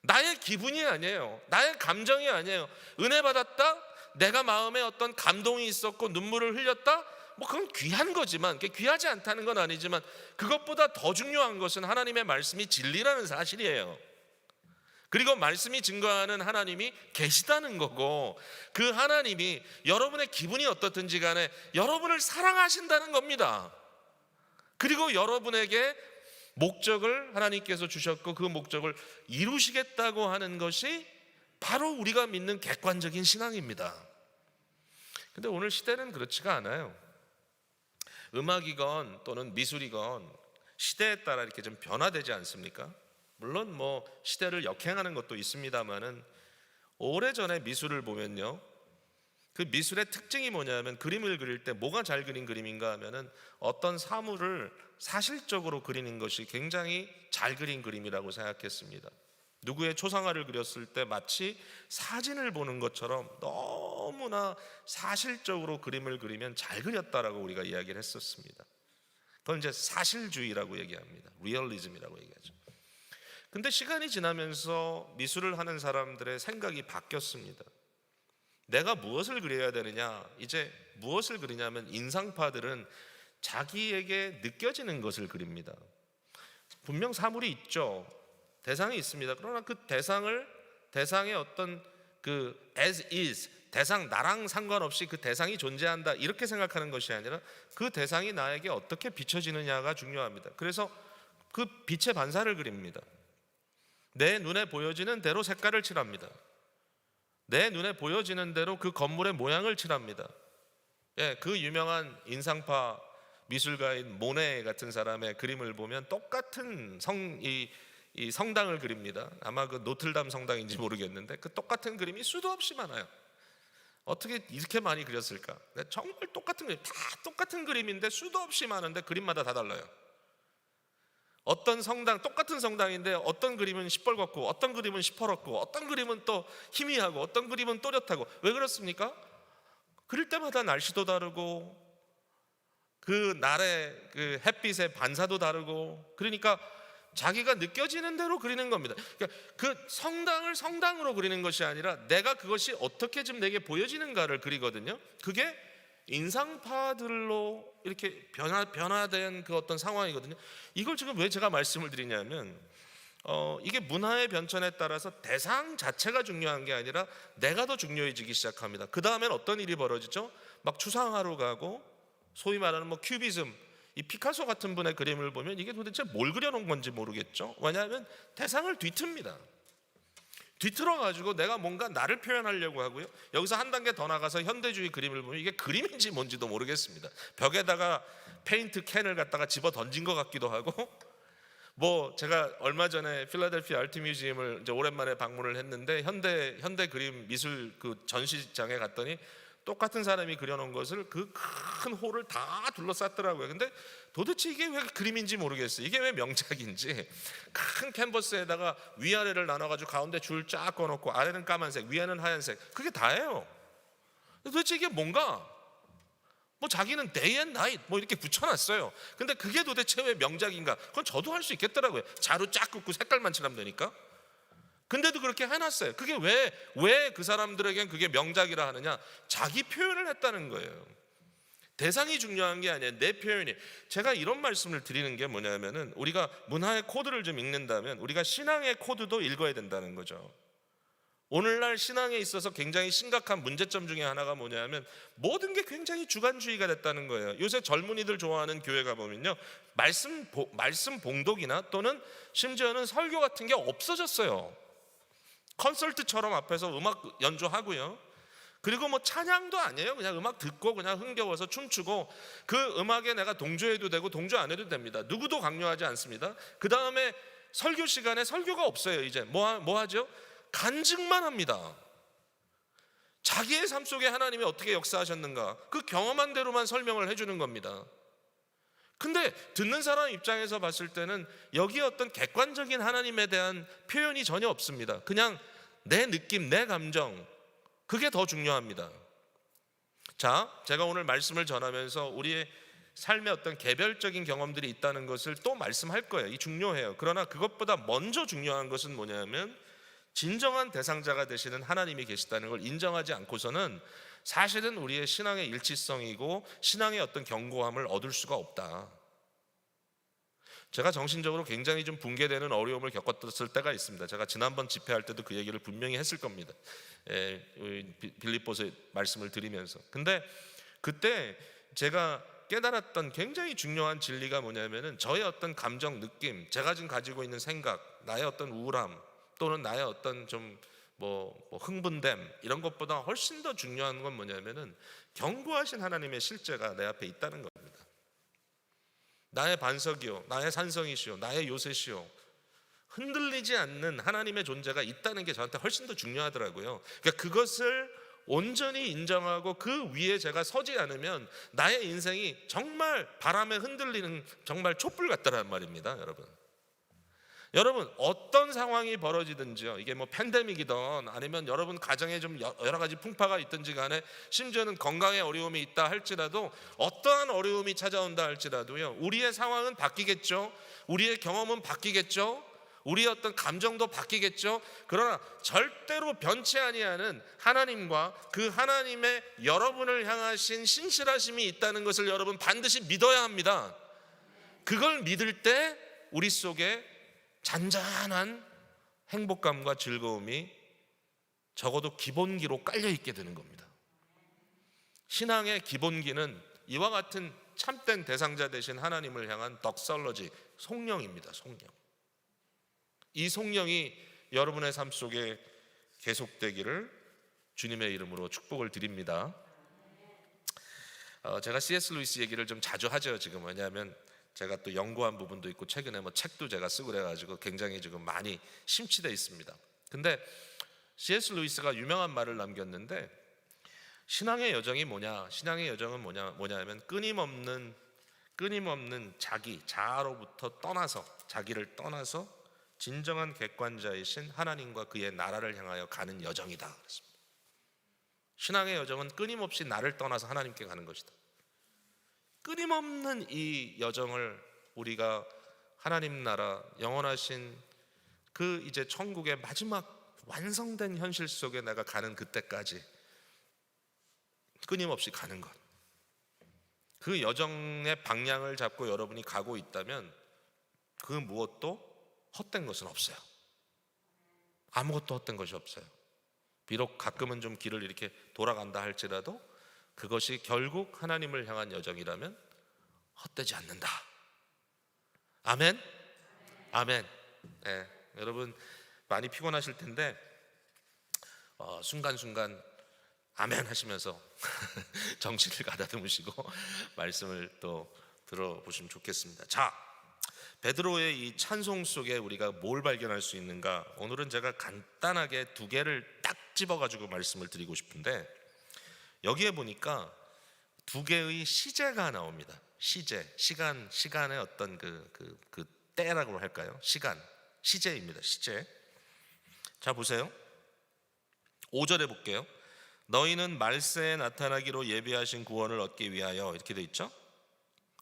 나의 기분이 아니에요. 나의 감정이 아니에요. 은혜 받았다? 내가 마음에 어떤 감동이 있었고 눈물을 흘렸다? 뭐 그건 귀한 거지만, 귀하지 않다는 건 아니지만 그것보다 더 중요한 것은 하나님의 말씀이 진리라는 사실이에요. 그리고 말씀이 증거하는 하나님이 계시다는 거고, 그 하나님이 여러분의 기분이 어떻든지 간에 여러분을 사랑하신다는 겁니다. 그리고 여러분에게 목적을 하나님께서 주셨고 그 목적을 이루시겠다고 하는 것이 바로 우리가 믿는 객관적인 신앙입니다. 근데 오늘 시대는 그렇지가 않아요. 음악이건 또는 미술이건 시대에 따라 이렇게 좀 변화되지 않습니까? 물론 뭐 시대를 역행하는 것도 있습니다만은 오래전에 미술을 보면요, 그 미술의 특징이 뭐냐면 그림을 그릴 때 뭐가 잘 그린 그림인가 하면은 어떤 사물을 사실적으로 그리는 것이 굉장히 잘 그린 그림이라고 생각했습니다. 누구의 초상화를 그렸을 때 마치 사진을 보는 것처럼 너무나 사실적으로 그림을 그리면 잘 그렸다라고 우리가 이야기를 했었습니다. 그건 이제 사실주의라고 얘기합니다. 리얼리즘이라고 얘기하죠. 근데 시간이 지나면서 미술을 하는 사람들의 생각이 바뀌었습니다. 내가 무엇을 그려야 되느냐, 이제 무엇을 그리냐면 인상파들은 자기에게 느껴지는 것을 그립니다. 분명 사물이 있죠. 대상이 있습니다. 그러나 그 대상의 어떤 그 as is, 대상 나랑 상관없이 그 대상이 존재한다 이렇게 생각하는 것이 아니라 그 대상이 나에게 어떻게 비춰지느냐가 중요합니다. 그래서 그 빛의 반사를 그립니다. 내 눈에 보여지는 대로 색깔을 칠합니다. 내 눈에 보여지는 대로 그 건물의 모양을 칠합니다. 예, 그 유명한 인상파 미술가인 모네 같은 사람의 그림을 보면 똑같은 이 성당을 그립니다. 아마 그 노틀담 성당인지 모르겠는데 그 똑같은 그림이 수도 없이 많아요. 어떻게 이렇게 많이 그렸을까? 정말 똑같은 그림, 다 똑같은 그림인데 수도 없이 많은데 그림마다 다 달라요. 어떤 성당, 똑같은 성당인데 어떤 그림은 시뻘겋고 어떤 그림은 시퍼렇고 어떤 그림은 또 희미하고 어떤 그림은 또렷하고. 왜 그렇습니까? 그릴 때마다 날씨도 다르고 그 날의 그 햇빛의 반사도 다르고, 그러니까 자기가 느껴지는 대로 그리는 겁니다. 그러니까 그 성당을 성당으로 그리는 것이 아니라 내가 그것이 어떻게 좀 내게 보여지는가를 그리거든요. 그게 인상파들로 이렇게 변화된 그 어떤 상황이거든요. 이걸 지금 왜 제가 말씀을 드리냐면 이게 문화의 변천에 따라서 대상 자체가 중요한 게 아니라 내가 더 중요해지기 시작합니다. 그 다음엔 어떤 일이 벌어지죠? 막 추상화로 가고, 소위 말하는 뭐 큐비즘, 이 피카소 같은 분의 그림을 보면 이게 도대체 뭘 그려놓은 건지 모르겠죠. 왜냐하면 대상을 뒤틉니다. 뒤틀어 가지고 내가 뭔가 나를 표현하려고 하고요. 여기서 한 단계 더 나가서 현대주의 그림을 보면 이게 그림인지 뭔지도 모르겠습니다. 벽에다가 페인트 캔을 갖다가 집어 던진 것 같기도 하고, 뭐 제가 얼마 전에 필라델피아 아트 뮤지엄을 이제 오랜만에 방문을 했는데 현대 그림 미술 그 전시장에 갔더니 똑같은 사람이 그려놓은 것을 그 큰 홀을 다 둘러쌌더라고요. 근데 도대체 이게 왜 그림인지 모르겠어요. 이게 왜 명작인지. 큰 캔버스에다가 위아래를 나눠가지고 가운데 줄 쫙 꺼놓고 아래는 까만색, 위에는 하얀색, 그게 다예요. 도대체 이게 뭔가? 뭐 자기는 day and night 뭐 이렇게 붙여놨어요. 근데 그게 도대체 왜 명작인가? 그건 저도 할 수 있겠더라고요. 자루 쫙 긋고 색깔만 칠하면 되니까. 근데도 그렇게 해놨어요. 그게 왜 그 사람들에겐 그게 명작이라 하느냐? 자기 표현을 했다는 거예요. 대상이 중요한 게 아니에요. 내 표현이. 제가 이런 말씀을 드리는 게 뭐냐면은, 우리가 문화의 코드를 좀 읽는다면 우리가 신앙의 코드도 읽어야 된다는 거죠. 오늘날 신앙에 있어서 굉장히 심각한 문제점 중에 하나가 뭐냐면, 모든 게 굉장히 주관주의가 됐다는 거예요. 요새 젊은이들 좋아하는 교회 가보면요, 말씀 봉독이나 또는 심지어는 설교 같은 게 없어졌어요. 콘서트처럼 앞에서 음악 연주하고요, 그리고 뭐 찬양도 아니에요. 그냥 음악 듣고 그냥 흥겨워서 춤추고, 그 음악에 내가 동조해도 되고 동조 안 해도 됩니다. 누구도 강요하지 않습니다. 그 다음에 설교 시간에 설교가 없어요. 이제 뭐 하죠? 간증만 합니다. 자기의 삶 속에 하나님이 어떻게 역사하셨는가, 그 경험한 대로만 설명을 해주는 겁니다. 근데 듣는 사람 입장에서 봤을 때는 여기에 어떤 객관적인 하나님에 대한 표현이 전혀 없습니다. 그냥 내 느낌, 내 감정, 그게 더 중요합니다. 자, 제가 오늘 말씀을 전하면서 우리의 삶의 어떤 개별적인 경험들이 있다는 것을 또 말씀할 거예요. 이 중요해요. 그러나 그것보다 먼저 중요한 것은 뭐냐면, 진정한 대상자가 되시는 하나님이 계시다는 걸 인정하지 않고서는 사실은 우리의 신앙의 일치성이고 신앙의 어떤 견고함을 얻을 수가 없다. 제가 정신적으로 굉장히 좀 붕괴되는 어려움을 겪었을 때가 있습니다. 제가 지난번 집회할 때도 그 얘기를 분명히 했을 겁니다. 빌립보서 말씀을 드리면서. 근데 그때 제가 깨달았던 굉장히 중요한 진리가 뭐냐면은, 저의 어떤 감정, 느낌, 제가 지금 가지고 있는 생각, 나의 어떤 우울함 또는 나의 어떤 좀 흥분됨, 이런 것보다 훨씬 더 중요한 건 뭐냐면은, 견고하신 하나님의 실제가 내 앞에 있다는 겁니다. 나의 반석이요, 나의 산성이시요, 나의 요새시요, 흔들리지 않는 하나님의 존재가 있다는 게 저한테 훨씬 더 중요하더라고요. 그러니까 그것을 온전히 인정하고 그 위에 제가 서지 않으면 나의 인생이 정말 바람에 흔들리는 정말 촛불 같다는 말입니다. 여러분 어떤 상황이 벌어지든지요, 이게 뭐 팬데믹이든 아니면 여러분 가정에 좀 여러 가지 풍파가 있든지 간에, 심지어는 건강에 어려움이 있다 할지라도, 어떠한 어려움이 찾아온다 할지라도요, 우리의 상황은 바뀌겠죠. 우리의 경험은 바뀌겠죠. 우리의 어떤 감정도 바뀌겠죠. 그러나 절대로 변치 아니하는 하나님과 그 하나님의 여러분을 향하신 신실하심이 있다는 것을 여러분 반드시 믿어야 합니다. 그걸 믿을 때 우리 속에 잔잔한 행복감과 즐거움이 적어도 기본기로 깔려 있게 되는 겁니다. 신앙의 기본기는 이와 같은 참된 대상자 되신 하나님을 향한 덕설러지, 송영입니다. 송영. 이 송영이 여러분의 삶 속에 계속되기를 주님의 이름으로 축복을 드립니다. 제가 C.S. 루이스 얘기를 좀 자주 하죠 지금. 왜냐하면 제가 또 연구한 부분도 있고 최근에 뭐 책도 제가 쓰고 그래가지고 굉장히 지금 많이 심취돼 있습니다. 근데 C.S. 루이스가 유명한 말을 남겼는데, 신앙의 여정이 뭐냐? 신앙의 여정은 뭐냐면 끊임없는 자아로부터 떠나서, 자기를 떠나서 진정한 객관자이신 하나님과 그의 나라를 향하여 가는 여정이다 그랬습니다. 신앙의 여정은 끊임없이 나를 떠나서 하나님께 가는 것이다. 끊임없는 이 여정을 우리가 하나님 나라, 영원하신 그 이제 천국의 마지막 완성된 현실 속에 내가 가는 그때까지 끊임없이 가는 것, 그 여정의 방향을 잡고 여러분이 가고 있다면 그 무엇도 헛된 것은 없어요. 아무것도 헛된 것이 없어요. 비록 가끔은 좀 길을 이렇게 돌아간다 할지라도 그것이 결국 하나님을 향한 여정이라면 헛되지 않는다. 아멘? 아멘. 네, 여러분 많이 피곤하실 텐데 순간순간 아멘 하시면서 정신을 가다듬으시고 말씀을 또 들어보시면 좋겠습니다. 자, 베드로의 이 찬송 속에 우리가 뭘 발견할 수 있는가? 오늘은 제가 간단하게 두 개를 딱 집어가지고 말씀을 드리고 싶은데, 여기에 보니까 두 개의 시제가 나옵니다. 시제, 시간의 어떤 그 때라고 할까요? 시제입니다. 시제. 자, 보세요. 5절에 볼게요. 너희는 말세에 나타나기로 예비하신 구원을 얻기 위하여, 이렇게 돼 있죠.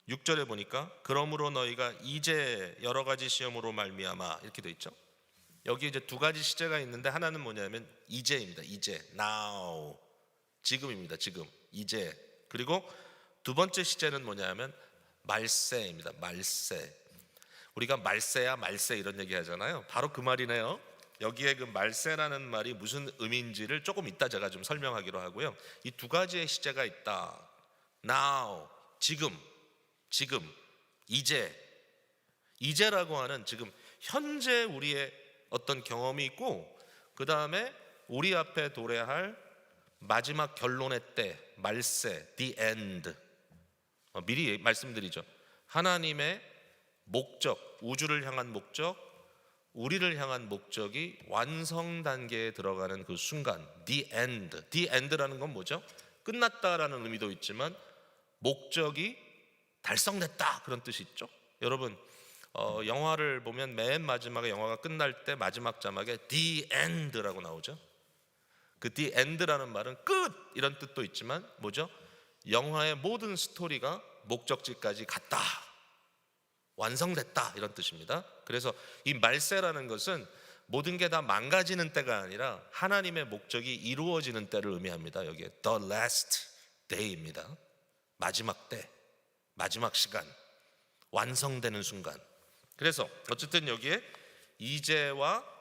6절에 보니까 그러므로 너희가 이제 여러 가지 시험으로 말미암아, 이렇게 돼 있죠. 여기 이제 두 가지 시제가 있는데 하나는 뭐냐면 이제입니다. 이제, now, 지금입니다. 지금, 이제. 그리고 두 번째 시제는 뭐냐면 말세입니다. 말세. 우리가 말세야 말세 이런 얘기 하잖아요. 바로 그 말이네요. 여기에 그 말세라는 말이 무슨 의미인지를 조금 이따 제가 좀 설명하기로 하고요. 이 두 가지의 시제가 있다. now, 지금, 이제라고 하는 지금 현재 우리의 어떤 경험이 있고, 그 다음에 우리 앞에 도래할 마지막 결론의 때, 말세, the end. 미리 말씀드리죠. 하나님의 목적, 우주를 향한 목적, 우리를 향한 목적이 완성 단계에 들어가는 그 순간, the end. the end라는 건 뭐죠? 끝났다라는 의미도 있지만 목적이 달성됐다, 그런 뜻이 있죠. 여러분, 영화를 보면 맨 마지막에 영화가 끝날 때 마지막 자막에 the end라고 나오죠. 그 the end라는 말은 끝, 이런 뜻도 있지만 뭐죠? 영화의 모든 스토리가 목적지까지 갔다, 완성됐다, 이런 뜻입니다. 그래서 이 말세라는 것은 모든 게 다 망가지는 때가 아니라 하나님의 목적이 이루어지는 때를 의미합니다. 여기에 the last day입니다. 마지막 때, 마지막 시간, 완성되는 순간. 그래서 어쨌든 여기에 이제와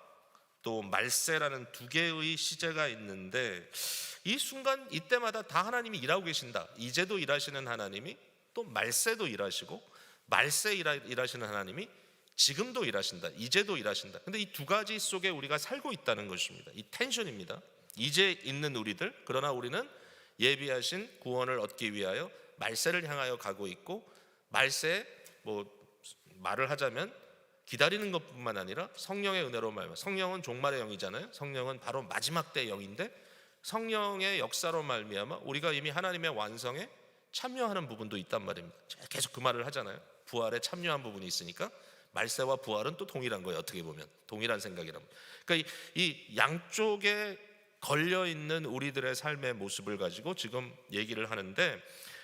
또 말세라는 두 개의 시제가 있는데, 이 순간 이때마다 다 하나님이 일하고 계신다. 이제도 일하시는 하나님이 또 말세도 일하시고, 말세 일하시는 하나님이 지금도 일하신다. 이제도 일하신다. 근데 이 두 가지 속에 우리가 살고 있다는 것입니다. 이 텐션입니다. 이제 있는 우리들, 그러나 우리는 예비하신 구원을 얻기 위하여 말세를 향하여 가고 있고, 말세, 뭐 말을 하자면 기다리는 것뿐만 아니라 성령의 은혜로 말미암아, 성령은 종말의 영이잖아요. 성령은 바로 마지막 때의 영인데, 성령의 역사로 말미암아 우리가 이미 하나님의 완성에 참여하는 부분도 있단 말입니다. 계속 그 말을 하잖아요. 부활에 참여한 부분이 있으니까 말세와 부활은 또 동일한 거예요. 어떻게 보면 동일한 생각이라면. 그러니까 이 양쪽에 걸려 있는 우리들의 삶의 모습을 가지고 지금 얘기를 하는데,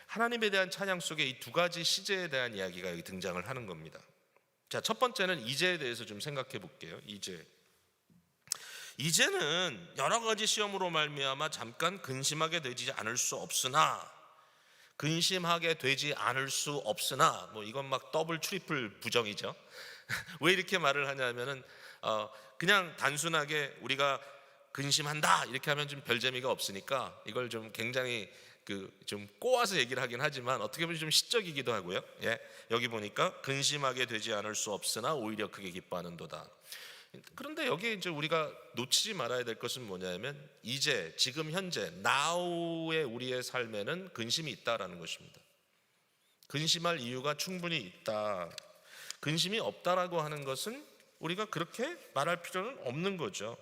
하나님에 대한 찬양 속에 이 두 가지 시제에 대한 이야기가 여기 등장을 하는 겁니다. 자, 첫 번째는 이제에 대해서 좀 생각해 볼게요. 이제는 여러 가지 시험으로 말미암아 잠깐 근심하게 되지 않을 수 없으나, 뭐 이건 막 더블 트리플 부정이죠. 왜 이렇게 말을 하냐면은 그냥 단순하게 우리가 근심한다 이렇게 하면 좀 별 재미가 없으니까 이걸 좀 굉장히 좀 꼬아서 얘기를 하긴 하지만 어떻게 보면 좀 시적이기도 하고요. 예, 여기 보니까 근심하게 되지 않을 수 없으나 오히려 크게 기뻐하는도다. 그런데 여기 이제 우리가 놓치지 말아야 될 것은 뭐냐면, 이제, 지금 현재, now의 우리의 삶에는 근심이 있다라는 것입니다. 근심할 이유가 충분히 있다. 근심이 없다라고 하는 것은 우리가 그렇게 말할 필요는 없는 거죠.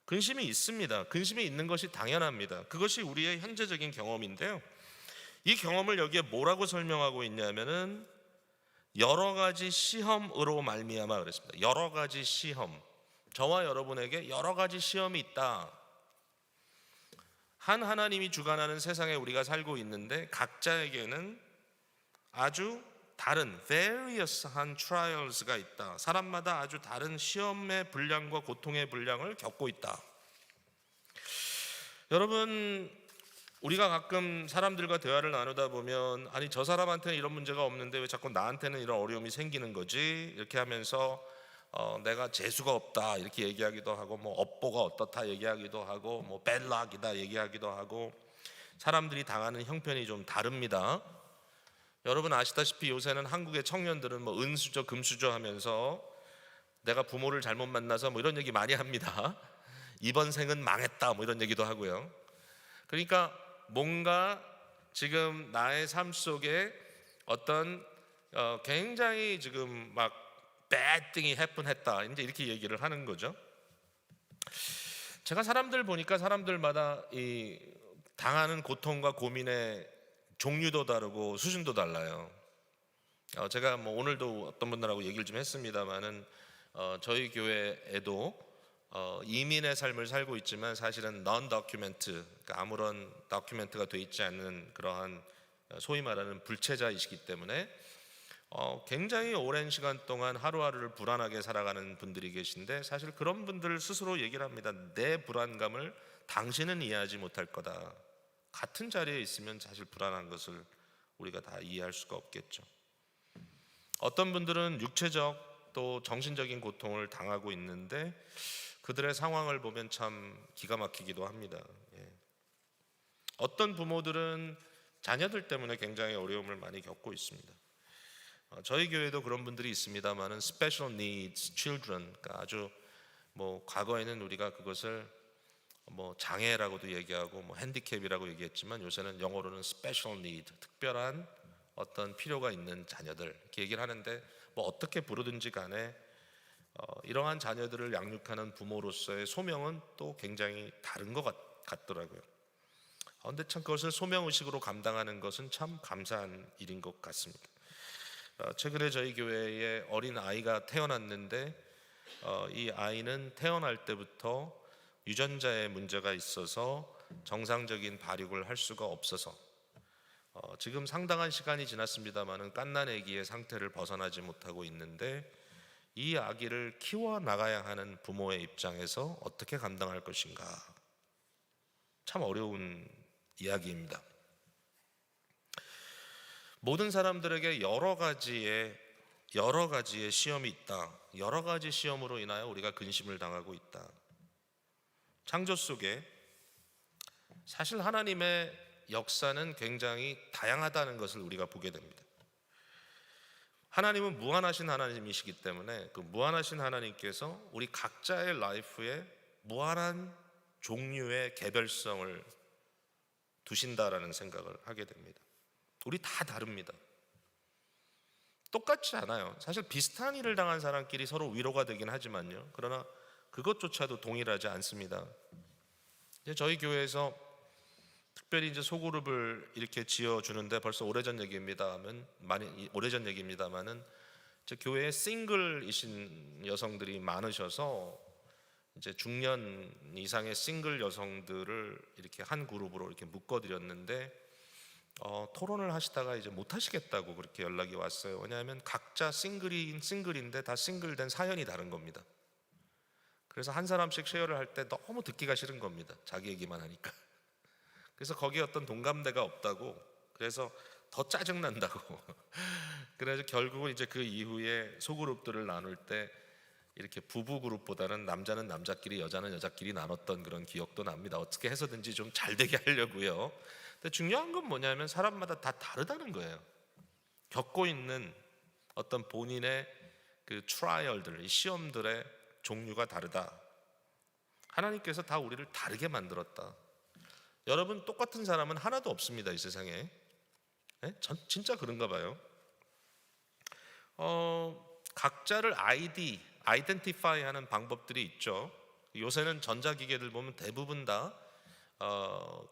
근심이 있습니다. 근심이 있는 것이 당연합니다. 그것이 우리의 현재적인 경험인데요. 이 경험을 여기에 뭐라고 설명하고 있냐면은 여러 가지 시험으로 말미암아 그랬습니다. 여러 가지 시험. 저와 여러분에게 여러 가지 시험이 있다. 한 하나님이 주관하는 세상에 우리가 살고 있는데 각자에게는 아주 다른 various한 trials가 있다. 사람마다 아주 다른 시험의 분량과 고통의 분량을 겪고 있다. 여러분, 우리가 가끔 사람들과 대화를 나누다 보면, 아니 저 사람한테는 이런 문제가 없는데 왜 자꾸 나한테는 이런 어려움이 생기는 거지? 이렇게 하면서 내가 재수가 없다 이렇게 얘기하기도 하고, 뭐 업보가 어떻다 얘기하기도 하고, 뭐 벨락이다 얘기하기도 하고, 사람들이 당하는 형편이 좀 다릅니다. 여러분 아시다시피 요새는 한국의 청년들은 뭐 은수저 금수저 하면서 내가 부모를 잘못 만나서 뭐 이런 얘기 많이 합니다. 이번 생은 망했다 뭐 이런 얘기도 하고요. 그러니까 뭔가 지금 나의 삶 속에 어떤 굉장히 지금 막 bad thing이 happen했다 이제 이렇게 얘기를 하는 거죠. 제가 사람들 보니까 사람들마다 당하는 고통과 고민의 종류도 다르고 수준도 달라요. 제가 뭐 오늘도 어떤 분들하고 얘기를 좀 했습니다만은 저희 교회에도 이민의 삶을 살고 있지만 사실은 non-document, 그러니까 아무런 다큐멘트가 돼 있지 않는 그러한 소위 말하는 불체자이시기 때문에 굉장히 오랜 시간 동안 하루하루를 불안하게 살아가는 분들이 계신데, 사실 그런 분들 스스로 얘기를 합니다. 내 불안감을 당신은 이해하지 못할 거다. 같은 자리에 있으면 사실 불안한 것을 우리가 다 이해할 수가 없겠죠. 어떤 분들은 육체적 또 정신적인 고통을 당하고 있는데 그들의 상황을 보면 참 기가 막히기도 합니다. 어떤 부모들은 자녀들 때문에 굉장히 어려움을 많이 겪고 있습니다. 저희 교회도 그런 분들이 있습니다만은 special needs children, 그러니까 아주 뭐 과거에는 우리가 그것을 뭐 장애라고도 얘기하고 뭐 핸디캡이라고 얘기했지만 요새는 영어로는 special need, 특별한 어떤 필요가 있는 자녀들 이렇게 얘기를 하는데, 뭐 어떻게 부르든지 간에 이러한 자녀들을 양육하는 부모로서의 소명은 또 굉장히 다른 것 같더라고요. 그런데 참 그것을 소명의식으로 감당하는 것은 참 감사한 일인 것 같습니다. 최근에 저희 교회에 어린 아이가 태어났는데 이 아이는 태어날 때부터 유전자에 문제가 있어서 정상적인 발육을 할 수가 없어서 지금 상당한 시간이 지났습니다마는 갓난아기의 상태를 벗어나지 못하고 있는데, 이 아기를 키워 나가야 하는 부모의 입장에서 어떻게 감당할 것인가, 참 어려운 이야기입니다. 모든 사람들에게 여러 가지의 시험이 있다. 여러 가지 시험으로 인하여 우리가 근심을 당하고 있다. 창조 속에 사실 하나님의 역사는 굉장히 다양하다는 것을 우리가 보게 됩니다. 하나님은 무한하신 하나님이시기 때문에 그 무한하신 하나님께서 우리 각자의 라이프에 무한한 종류의 개별성을 두신다라는 생각을 하게 됩니다. 우리 다 다릅니다. 똑같지 않아요. 사실 비슷한 일을 당한 사람끼리 서로 위로가 되긴 하지만요, 그러나 그것조차도 동일하지 않습니다. 이제 저희 교회에서 특별히 이제 소그룹을 이렇게 지어주는데 벌써 오래전 얘기입니다만은 이제 교회에 싱글이신 여성들이 많으셔서 이제 중년 이상의 싱글 여성들을 이렇게 한 그룹으로 이렇게 묶어드렸는데 토론을 하시다가 이제 못 하시겠다고 그렇게 연락이 왔어요. 왜냐하면 각자 싱글인데 다 싱글된 사연이 다른 겁니다. 그래서 한 사람씩 쉐어를 할 때 너무 듣기가 싫은 겁니다. 자기 얘기만 하니까. 그래서 거기에 어떤 동감대가 없다고, 그래서 더 짜증난다고. 그래서 결국은 이제 그 이후에 소그룹들을 나눌 때 이렇게 부부 그룹보다는 남자는 남자끼리 여자는 여자끼리 나눴던 그런 기억도 납니다. 어떻게 해서든지 좀 잘 되게 하려고요. 근데 중요한 건 뭐냐면 사람마다 다 다르다는 거예요. 겪고 있는 어떤 본인의 그 트라이얼들, 이 시험들의 종류가 다르다. 하나님께서 다 우리를 다르게 만들었다. 여러분, 똑같은 사람은 하나도 없습니다, 이 세상에. 전 진짜 그런가 봐요. 각자를 아이덴티파이 하는 방법들이 있죠. 요새는 전자기계들 보면 대부분 다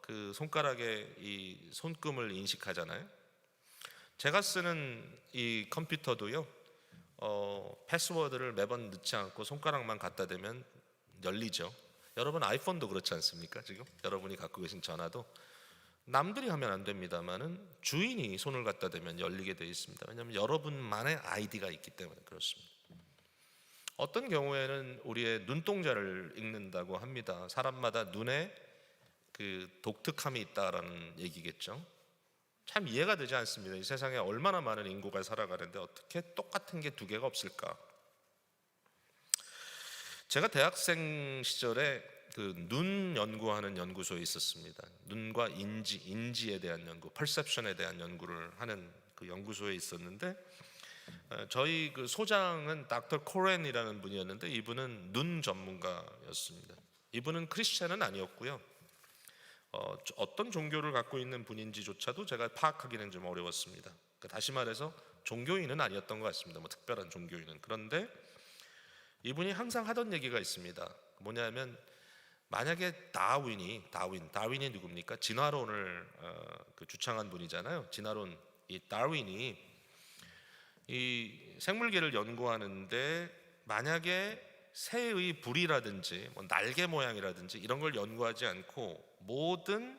그 손가락에 이 손금을 인식하잖아요. 제가 쓰는 이 컴퓨터도요, 패스워드를 매번 넣지 않고 손가락만 갖다 대면 열리죠. 여러분 아이폰도 그렇지 않습니까? 지금 여러분이 갖고 계신 전화도 남들이 하면 안 됩니다만은 주인이 손을 갖다 대면 열리게 되어 있습니다. 왜냐하면 여러분만의 아이디가 있기 때문에 그렇습니다. 어떤 경우에는 우리의 눈동자를 읽는다고 합니다. 사람마다 눈에 그 독특함이 있다라는 얘기겠죠. 참 이해가 되지 않습니다. 이 세상에 얼마나 많은 인구가 살아가는데 어떻게 똑같은 게 두 개가 없을까? 제가 대학생 시절에 그 눈 연구하는 연구소에 있었습니다. 눈과 인지에 대한 연구, 퍼셉션에 대한 연구를 하는 그 연구소에 있었는데, 저희 그 소장은 닥터 코렌이라는 분이었는데 이분은 눈 전문가였습니다. 이분은 크리스찬은 아니었고요. 어떤 종교를 갖고 있는 분인지조차도 제가 파악하기는 좀 어려웠습니다. 그러니까 다시 말해서 종교인은 아니었던 것 같습니다. 뭐 특별한 종교인은. 그런데 이분이 항상 하던 얘기가 있습니다. 뭐냐면 만약에 다윈이 누굽니까? 진화론을 주창한 분이잖아요. 진화론, 이 다윈이 이 생물계를 연구하는데 만약에 새의 부리라든지 뭐 날개 모양이라든지 이런 걸 연구하지 않고 모든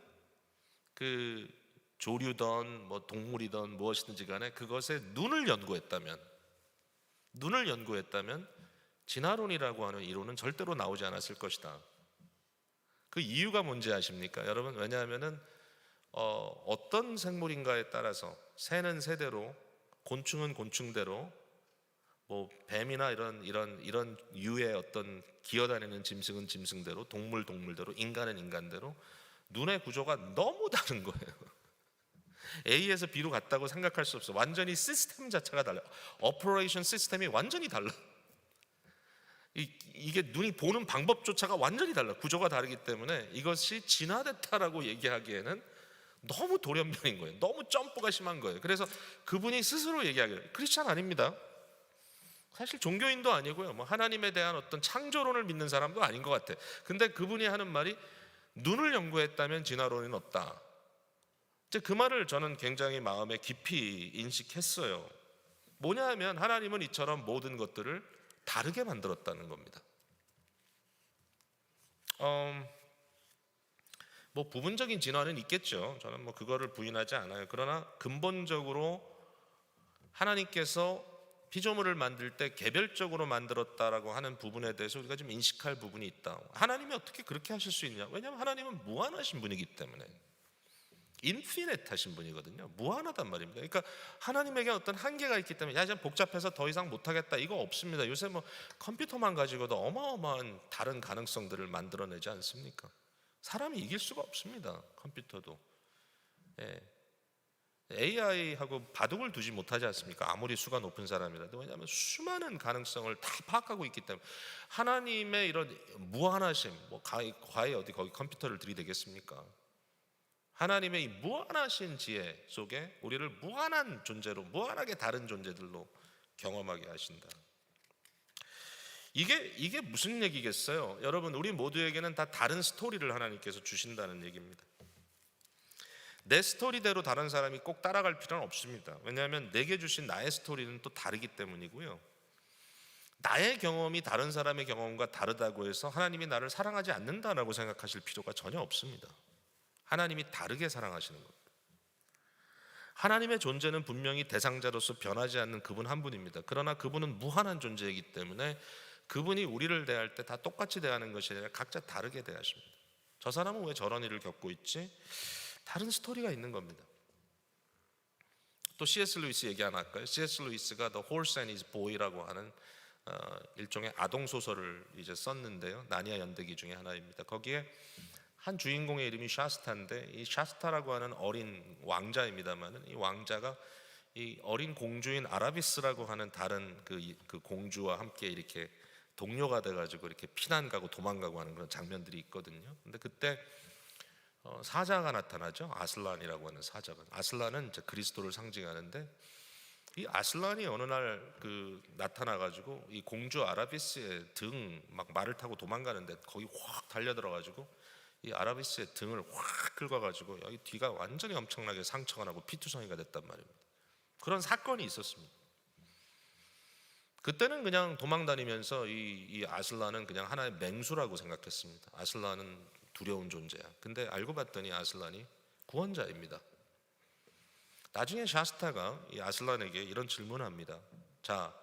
그 조류든 뭐 동물이든 무엇이든지 간에 그것의 눈을 연구했다면 진화론이라고 하는 이론은 절대로 나오지 않았을 것이다. 그 이유가 뭔지 아십니까? 여러분, 왜냐하면은 어떤 생물인가에 따라서 새는 새대로, 곤충은 곤충대로, 뭐 뱀이나 이런 유의 어떤 기어다니는 짐승은 짐승대로, 동물대로, 인간은 인간대로 눈의 구조가 너무 다른 거예요. A에서 B로 갔다고 생각할 수 없어. 완전히 시스템 자체가 달라. 오퍼레이션 시스템이 완전히 달라. 이게 눈이 보는 방법조차가 완전히 달라. 구조가 다르기 때문에 이것이 진화됐다라고 얘기하기에는 너무 돌연변인 거예요. 너무 점프가 심한 거예요. 그래서 그분이 스스로 얘기하기를, 크리스찬 아닙니다. 사실 종교인도 아니고요. 뭐 하나님에 대한 어떤 창조론을 믿는 사람도 아닌 것 같아. 근데 그분이 하는 말이 눈을 연구했다면 진화론은 없다. 이제 그 말을 저는 굉장히 마음에 깊이 인식했어요. 뭐냐 하면 하나님은 이처럼 모든 것들을 다르게 만들었다는 겁니다. 뭐 부분적인 진화는 있겠죠. 저는 뭐 그거를 부인하지 않아요. 그러나 근본적으로 하나님께서 피조물을 만들 때 개별적으로 만들었다라고 하는 부분에 대해서 우리가 좀 인식할 부분이 있다. 하나님이 어떻게 그렇게 하실 수 있냐? 왜냐하면 하나님은 무한하신 분이기 때문에, 인피니트하신 분이거든요. 무한하단 말입니다. 그러니까 하나님에게 어떤 한계가 있기 때문에 이제 복잡해서 더 이상 못하겠다 이거 없습니다. 요새 뭐 컴퓨터만 가지고도 어마어마한 다른 가능성들을 만들어내지 않습니까? 사람이 이길 수가 없습니다. 컴퓨터도. AI하고 바둑을 두지 못하지 않습니까? 아무리 수가 높은 사람이라도. 왜냐하면 수많은 가능성을 다 파악하고 있기 때문에. 하나님의 이런 무한하심, 뭐 과연 어디 거기 컴퓨터를 들이대겠습니까? 하나님의 이 무한하신 지혜 속에 우리를 무한한 존재로, 무한하게 다른 존재들로 경험하게 하신다. 이게 무슨 얘기겠어요? 여러분, 우리 모두에게는 다 다른 스토리를 하나님께서 주신다는 얘기입니다. 내 스토리대로 다른 사람이 꼭 따라갈 필요는 없습니다. 왜냐하면 내게 주신 나의 스토리는 또 다르기 때문이고요. 나의 경험이 다른 사람의 경험과 다르다고 해서 하나님이 나를 사랑하지 않는다라고 생각하실 필요가 전혀 없습니다. 하나님이 다르게 사랑하시는 겁니다. 하나님의 존재는 분명히 대상자로서 변하지 않는 그분 한 분입니다. 그러나 그분은 무한한 존재이기 때문에 그분이 우리를 대할 때 다 똑같이 대하는 것이 아니라 각자 다르게 대하십니다. 저 사람은 왜 저런 일을 겪고 있지? 다른 스토리가 있는 겁니다. 또 C.S. 루이스 얘기 하나 할까요? C.S. 루이스가 The Horse and His Boy라고 하는 일종의 아동 소설을 이제 썼는데요. 나니아 연대기 중에 하나입니다. 거기에 한 주인공의 이름이 샤스타인데, 이 샤스타라고 하는 어린 왕자입니다만은 이 왕자가 이 어린 공주인 아라비스라고 하는 다른 그 공주와 함께 이렇게 동료가 돼가지고 이렇게 피난 가고 도망가고 하는 그런 장면들이 있거든요. 근데 그때 사자가 나타나죠. 아슬란이라고 하는 사자가. 아슬란은 이제 그리스도를 상징하는데, 이 아슬란이 어느 날 나타나가지고 이 공주 아라비스의 등 막 말을 타고 도망가는데 거기 확 달려들어가지고 이 아라비스의 등을 확 긁어가지고 여기 뒤가 완전히 엄청나게 상처가 나고 피투성이가 됐단 말입니다. 그런 사건이 있었습니다. 그때는 그냥 도망다니면서 이 아슬란은 그냥 하나의 맹수라고 생각했습니다. 아슬란은 두려운 존재야. 근데 알고 봤더니 아슬란이 구원자입니다. 나중에 샤스타가 이 아슬란에게 이런 질문을 합니다. 자,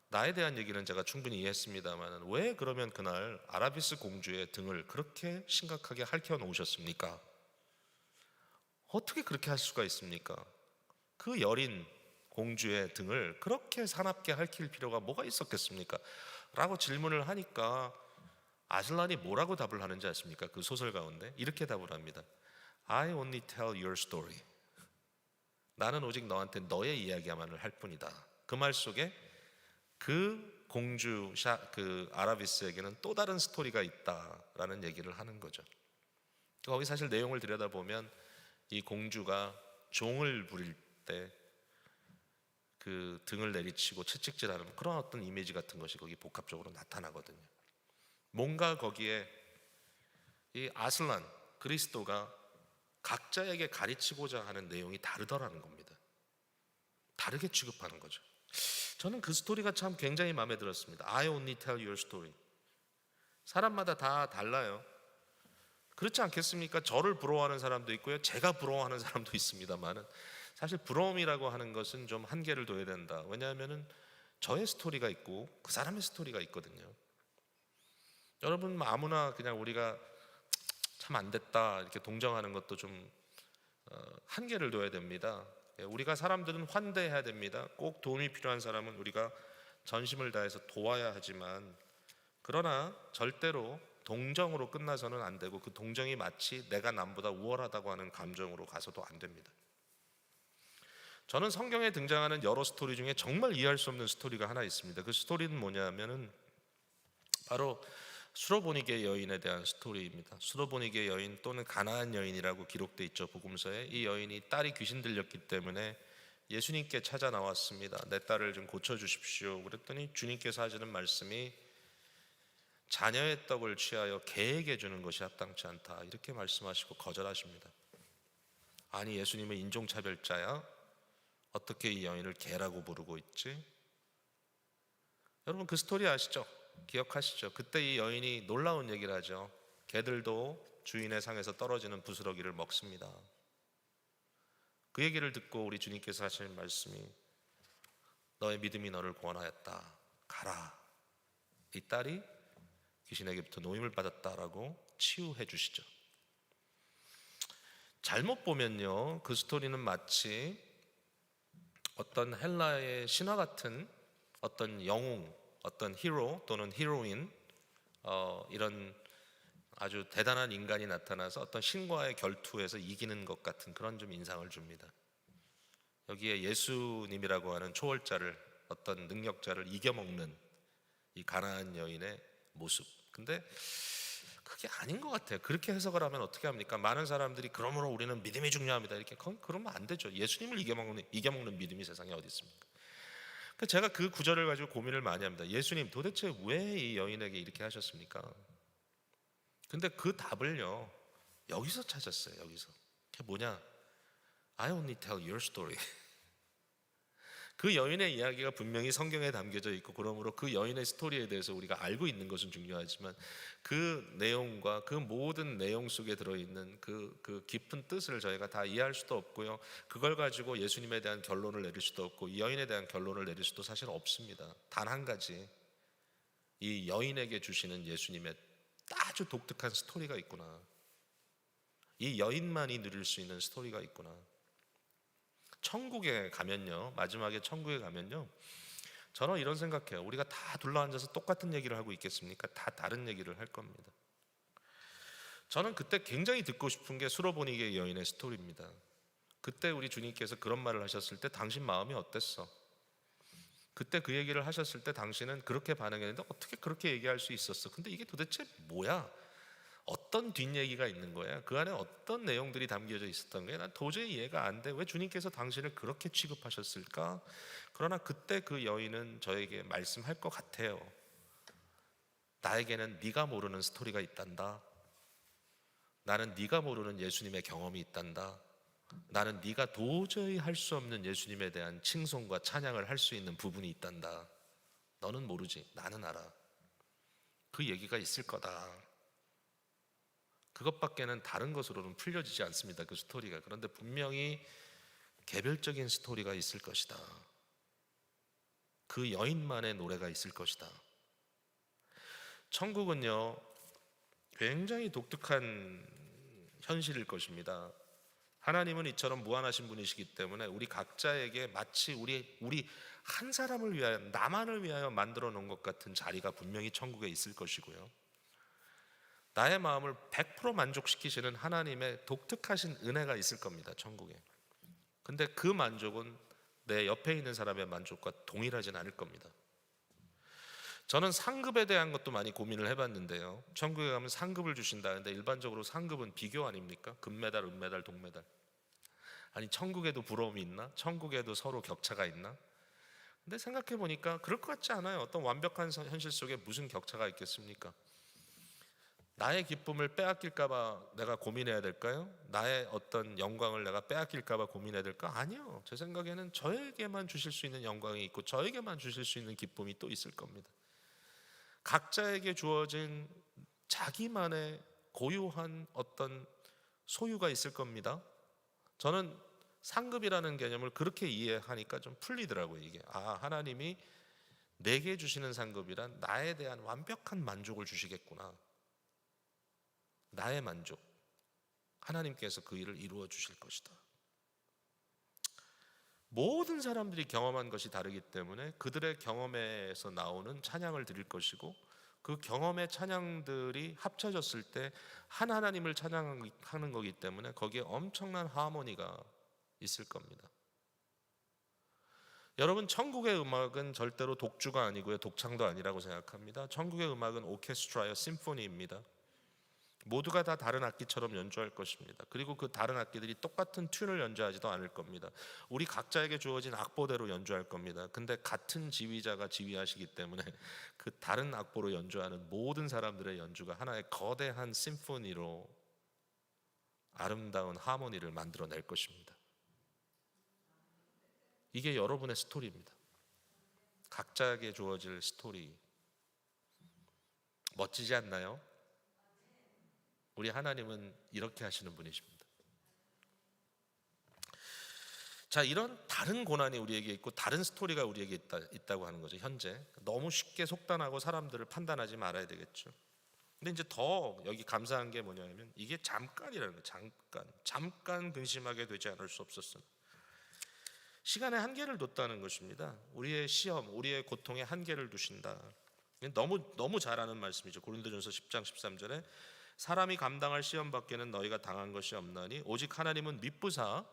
나에 대한 얘기는 제가 충분히 이해했습니다만 왜 그러면 그날 아라비스 공주의 등을 그렇게 심각하게 핥혀 놓으셨습니까? 어떻게 그렇게 할 수가 있습니까? 그 여린 공주의 등을 그렇게 사납게 핥힐 필요가 뭐가 있었겠습니까? 라고 질문을 하니까 아슬란이 뭐라고 답을 하는지 아십니까? 그 소설 가운데 이렇게 답을 합니다. I only tell your story. 나는 오직 너한테 너의 이야기만을 할 뿐이다. 그 말 속에 그 공주 그 아라비스에게는 또 다른 스토리가 있다라는 얘기를 하는 거죠. 거기 사실 내용을 들여다보면 이 공주가 종을 부릴 때 그 등을 내리치고 채찍질하는 그런 어떤 이미지 같은 것이 거기 복합적으로 나타나거든요. 뭔가 거기에 이 아슬란 그리스도가 각자에게 가르치고자 하는 내용이 다르더라는 겁니다. 다르게 취급하는 거죠. 저는 그 스토리가 참 굉장히 마음에 들었습니다. I only tell your story. 사람마다 다 달라요. 그렇지 않겠습니까? 저를 부러워하는 사람도 있고요, 제가 부러워하는 사람도 있습니다만은 사실 부러움이라고 하는 것은 좀 한계를 둬야 된다. 왜냐하면은 저의 스토리가 있고 그 사람의 스토리가 있거든요. 여러분 아무나 그냥 우리가 참 안 됐다 이렇게 동정하는 것도 좀 한계를 둬야 됩니다. 우리가 사람들은 환대해야 됩니다. 꼭 도움이 필요한 사람은 우리가 전심을 다해서 도와야 하지만, 그러나 절대로 동정으로 끝나서는 안 되고 그 동정이 마치 내가 남보다 우월하다고 하는 감정으로 가서도 안 됩니다. 저는 성경에 등장하는 여러 스토리 중에 정말 이해할 수 없는 스토리가 하나 있습니다. 그 스토리는 뭐냐면은 바로 수로보니게 여인에 대한 스토리입니다. 수로보니게 여인 또는 가나안 여인이라고 기록돼 있죠, 복음서에. 이 여인이 딸이 귀신 들렸기 때문에 예수님께 찾아 나왔습니다. 내 딸을 좀 고쳐주십시오. 그랬더니 주님께서 하시는 말씀이 자녀의 떡을 취하여 개에게 주는 것이 합당치 않다, 이렇게 말씀하시고 거절하십니다. 아니, 예수님은 인종차별자야? 어떻게 이 여인을 개라고 부르고 있지? 여러분 그 스토리 아시죠? 기억하시죠? 그때 이 여인이 놀라운 얘기를 하죠. 개들도 주인의 상에서 떨어지는 부스러기를 먹습니다. 그 얘기를 듣고 우리 주님께서 하시는 말씀이 너의 믿음이 너를 구원하였다, 가라. 이 딸이 귀신에게부터 노임을 받았다라고 치유해 주시죠. 잘못 보면요, 그 스토리는 마치 어떤 헬라의 신화 같은 어떤 영웅, 어떤 히로 또는 히로인, 이런 아주 대단한 인간이 나타나서 어떤 신과의 결투에서 이기는 것 같은 그런 좀 인상을 줍니다. 여기에 예수님이라고 하는 초월자를, 어떤 능력자를 이겨먹는 이 가나안 여인의 모습. 근데 그게 아닌 것 같아요. 그렇게 해석을 하면 어떻게 합니까? 많은 사람들이 그러므로 우리는 믿음이 중요합니다, 이렇게. 그러면 안 되죠. 예수님을 이겨먹는 믿음이 세상에 어디 있습니까? 제가 그 구절을 가지고 고민을 많이 합니다. 예수님 도대체 왜 이 여인에게 이렇게 하셨습니까? 근데 그 답을요 여기서 찾았어요. 여기서. 그게 뭐냐? I only tell your story. 그 여인의 이야기가 분명히 성경에 담겨져 있고, 그러므로 그 여인의 스토리에 대해서 우리가 알고 있는 것은 중요하지만 그 내용과 그 모든 내용 속에 들어있는 그 깊은 뜻을 저희가 다 이해할 수도 없고요, 그걸 가지고 예수님에 대한 결론을 내릴 수도 없고 이 여인에 대한 결론을 내릴 수도 사실 없습니다. 단 한 가지, 이 여인에게 주시는 예수님의 아주 독특한 스토리가 있구나. 이 여인만이 누릴 수 있는 스토리가 있구나. 천국에 가면요, 마지막에 천국에 가면요, 저는 이런 생각해요. 우리가 다 둘러앉아서 똑같은 얘기를 하고 있겠습니까? 다 다른 얘기를 할 겁니다. 저는 그때 굉장히 듣고 싶은 게 수로보니게 여인의 스토리입니다. 그때 우리 주님께서 그런 말을 하셨을 때 당신 마음이 어땠어? 그때 그 얘기를 하셨을 때 당신은 그렇게 반응했는데 어떻게 그렇게 얘기할 수 있었어? 근데 이게 도대체 뭐야? 어떤 뒷얘기가 있는 거야? 그 안에 어떤 내용들이 담겨져 있었던 거야? 난 도저히 이해가 안 돼. 왜 주님께서 당신을 그렇게 취급하셨을까? 그러나 그때 그 여인은 저에게 말씀할 것 같아요. 나에게는 네가 모르는 스토리가 있단다. 나는 네가 모르는 예수님의 경험이 있단다. 나는 네가 도저히 할 수 없는 예수님에 대한 칭송과 찬양을 할 수 있는 부분이 있단다. 너는 모르지, 나는 알아. 그 얘기가 있을 거다. 그것밖에는 다른 것으로는 풀려지지 않습니다, 그 스토리가. 그런데 분명히 개별적인 스토리가 있을 것이다. 그 여인만의 노래가 있을 것이다. 천국은요 굉장히 독특한 현실일 것입니다. 하나님은 이처럼 무한하신 분이시기 때문에 우리 각자에게 마치 우리 한 사람을 위하여, 나만을 위하여 만들어 놓은 것 같은 자리가 분명히 천국에 있을 것이고요, 나의 마음을 100% 만족시키시는 하나님의 독특하신 은혜가 있을 겁니다, 천국에. 근데 그 만족은 내 옆에 있는 사람의 만족과 동일하진 않을 겁니다. 저는 상급에 대한 것도 많이 고민을 해봤는데요, 천국에 가면 상급을 주신다는데 일반적으로 상급은 비교 아닙니까? 금메달, 은메달, 동메달. 아니, 천국에도 부러움이 있나? 천국에도 서로 격차가 있나? 근데 생각해 보니까 그럴 것 같지 않아요. 어떤 완벽한 현실 속에 무슨 격차가 있겠습니까? 나의 기쁨을 빼앗길까봐 내가 고민해야 될까요? 나의 어떤 영광을 내가 빼앗길까봐 고민해야 될까? 아니요. 제 생각에는 저에게만 주실 수 있는 영광이 있고 저에게만 주실 수 있는 기쁨이 또 있을 겁니다. 각자에게 주어진 자기만의 고유한 어떤 소유가 있을 겁니다. 저는 상급이라는 개념을 그렇게 이해하니까 좀 풀리더라고요. 이게 하나님이 내게 주시는 상급이란 나에 대한 완벽한 만족을 주시겠구나. 나의 만족, 하나님께서 그 일을 이루어 주실 것이다. 모든 사람들이 경험한 것이 다르기 때문에 그들의 경험에서 나오는 찬양을 드릴 것이고, 그 경험의 찬양들이 합쳐졌을 때 한 하나님을 찬양하는 거기 때문에 거기에 엄청난 하모니가 있을 겁니다. 여러분, 천국의 음악은 절대로 독주가 아니고요, 독창도 아니라고 생각합니다. 천국의 음악은 오케스트라요, 심포니입니다. 모두가 다 다른 악기처럼 연주할 것입니다. 그리고 그 다른 악기들이 똑같은 튠을 연주하지도 않을 겁니다. 우리 각자에게 주어진 악보대로 연주할 겁니다. 근데 같은 지휘자가 지휘하시기 때문에 그 다른 악보로 연주하는 모든 사람들의 연주가 하나의 거대한 심포니로 아름다운 하모니를 만들어낼 것입니다. 이게 여러분의 스토리입니다. 각자에게 주어질 스토리. 멋지지 않나요? 우리 하나님은 이렇게 하시는 분이십니다. 자, 이런 다른 고난이 우리에게 있고 다른 스토리가 우리에게 있다고 하는 거죠. 현재 너무 쉽게 속단하고 사람들을 판단하지 말아야 되겠죠. 근데 이제 더 여기 감사한 게 뭐냐면 이게 잠깐이라는 거예요. 잠깐 근심하게 되지 않을 수 없었어요. 시간에 한계를 뒀다는 것입니다. 우리의 시험, 우리의 고통에 한계를 두신다. 너무 잘 아는 말씀이죠. 고린도전서 10장 13절에 사람이 감당할 시험 밖에는 너희가 당한 것이 없나니 오직 하나님은 미쁘사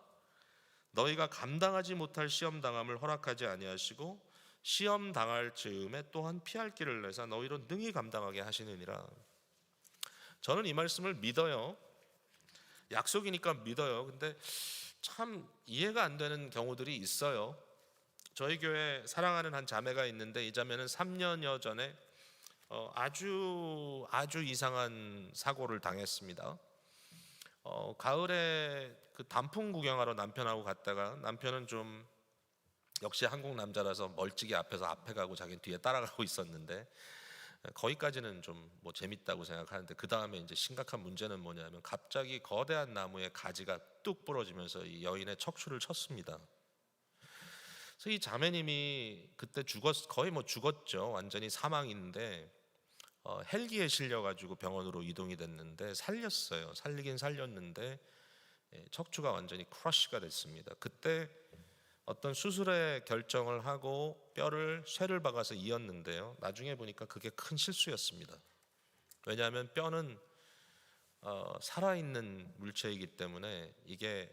너희가 감당하지 못할 시험 당함을 허락하지 아니하시고 시험 당할 즈음에 또한 피할 길을 내사 너희로 능히 감당하게 하시느니라. 저는 이 말씀을 믿어요. 약속이니까 믿어요. 근데 참 이해가 안 되는 경우들이 있어요. 저희 교회 사랑하는 한 자매가 있는데 이 자매는 3년여 전에 아주 이상한 사고를 당했습니다. 가을에 그 단풍 구경하러 남편하고 갔다가 남편은 좀 역시 한국 남자라서 멀찍이 앞에 가고 자기는 뒤에 따라가고 있었는데 거기까지는 좀 뭐 재밌다고 생각하는데 그 다음에 이제 심각한 문제는 뭐냐면 갑자기 거대한 나무의 가지가 뚝 부러지면서 이 여인의 척추를 쳤습니다. 그래서 이 자매님이 그때 거의 죽었죠. 완전히 사망인데 헬기에 실려가지고 병원으로 이동이 됐는데 살렸어요. 살리긴 살렸는데 척추가 완전히 크러쉬가 됐습니다. 그때 어떤 수술의 결정을 하고 쇠를 박아서 이었는데요. 나중에 보니까 그게 큰 실수였습니다. 왜냐하면 뼈는 살아있는 물체이기 때문에 이게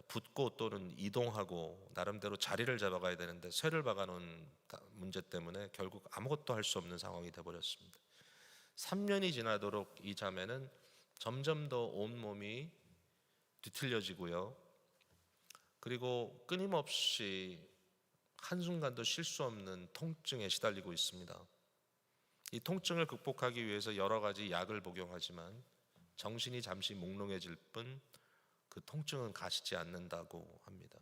붙고 또는 이동하고 나름대로 자리를 잡아가야 되는데 쇠를 박아놓은 문제 때문에 결국 아무것도 할 수 없는 상황이 되어버렸습니다. 3년이 지나도록 이 자매는 점점 더 온몸이 뒤틀려지고요. 그리고 끊임없이 한순간도 쉴 수 없는 통증에 시달리고 있습니다. 이 통증을 극복하기 위해서 여러 가지 약을 복용하지만 정신이 잠시 몽롱해질 뿐 그 통증은 가시지 않는다고 합니다.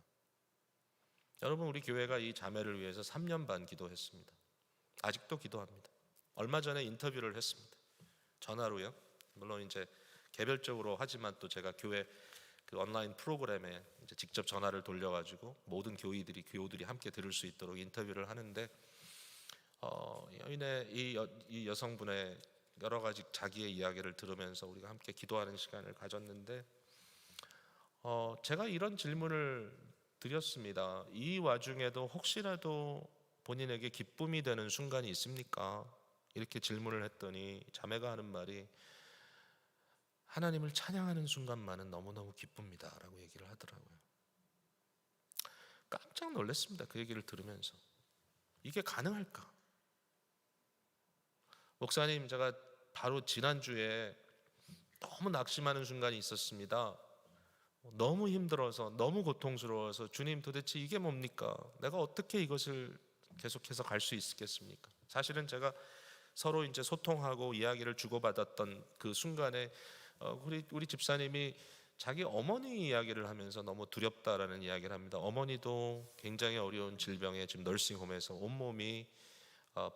여러분, 우리 교회가 이 자매를 위해서 3년 반 기도했습니다. 아직도 기도합니다. 얼마 전에 인터뷰를 했습니다. 전화로요. 물론 이제 개별적으로 하지만 또 제가 교회 그 온라인 프로그램에 이제 직접 전화를 돌려가지고 모든 교우들이 함께 들을 수 있도록 인터뷰를 하는데 이 여성분의 여러 가지 자기의 이야기를 들으면서 우리가 함께 기도하는 시간을 가졌는데 제가 이런 질문을 드렸습니다. 이 와중에도 혹시라도 본인에게 기쁨이 되는 순간이 있습니까? 이렇게 질문을 했더니 자매가 하는 말이 하나님을 찬양하는 순간만은 너무너무 기쁩니다 라고 얘기를 하더라고요. 깜짝 놀랐습니다. 그 얘기를 들으면서. 이게 가능할까? 목사님, 제가 바로 지난주에 너무 낙심하는 순간이 있었습니다. 너무 힘들어서 너무 고통스러워서 주님 도대체 이게 뭡니까? 내가 어떻게 이것을 계속해서 갈 수 있겠습니까? 사실은 제가 서로 이제 소통하고 이야기를 주고받았던 그 순간에 우리 집사님이 자기 어머니 이야기를 하면서 너무 두렵다라는 이야기를 합니다. 어머니도 굉장히 어려운 질병에 지금 널싱홈에서 온몸이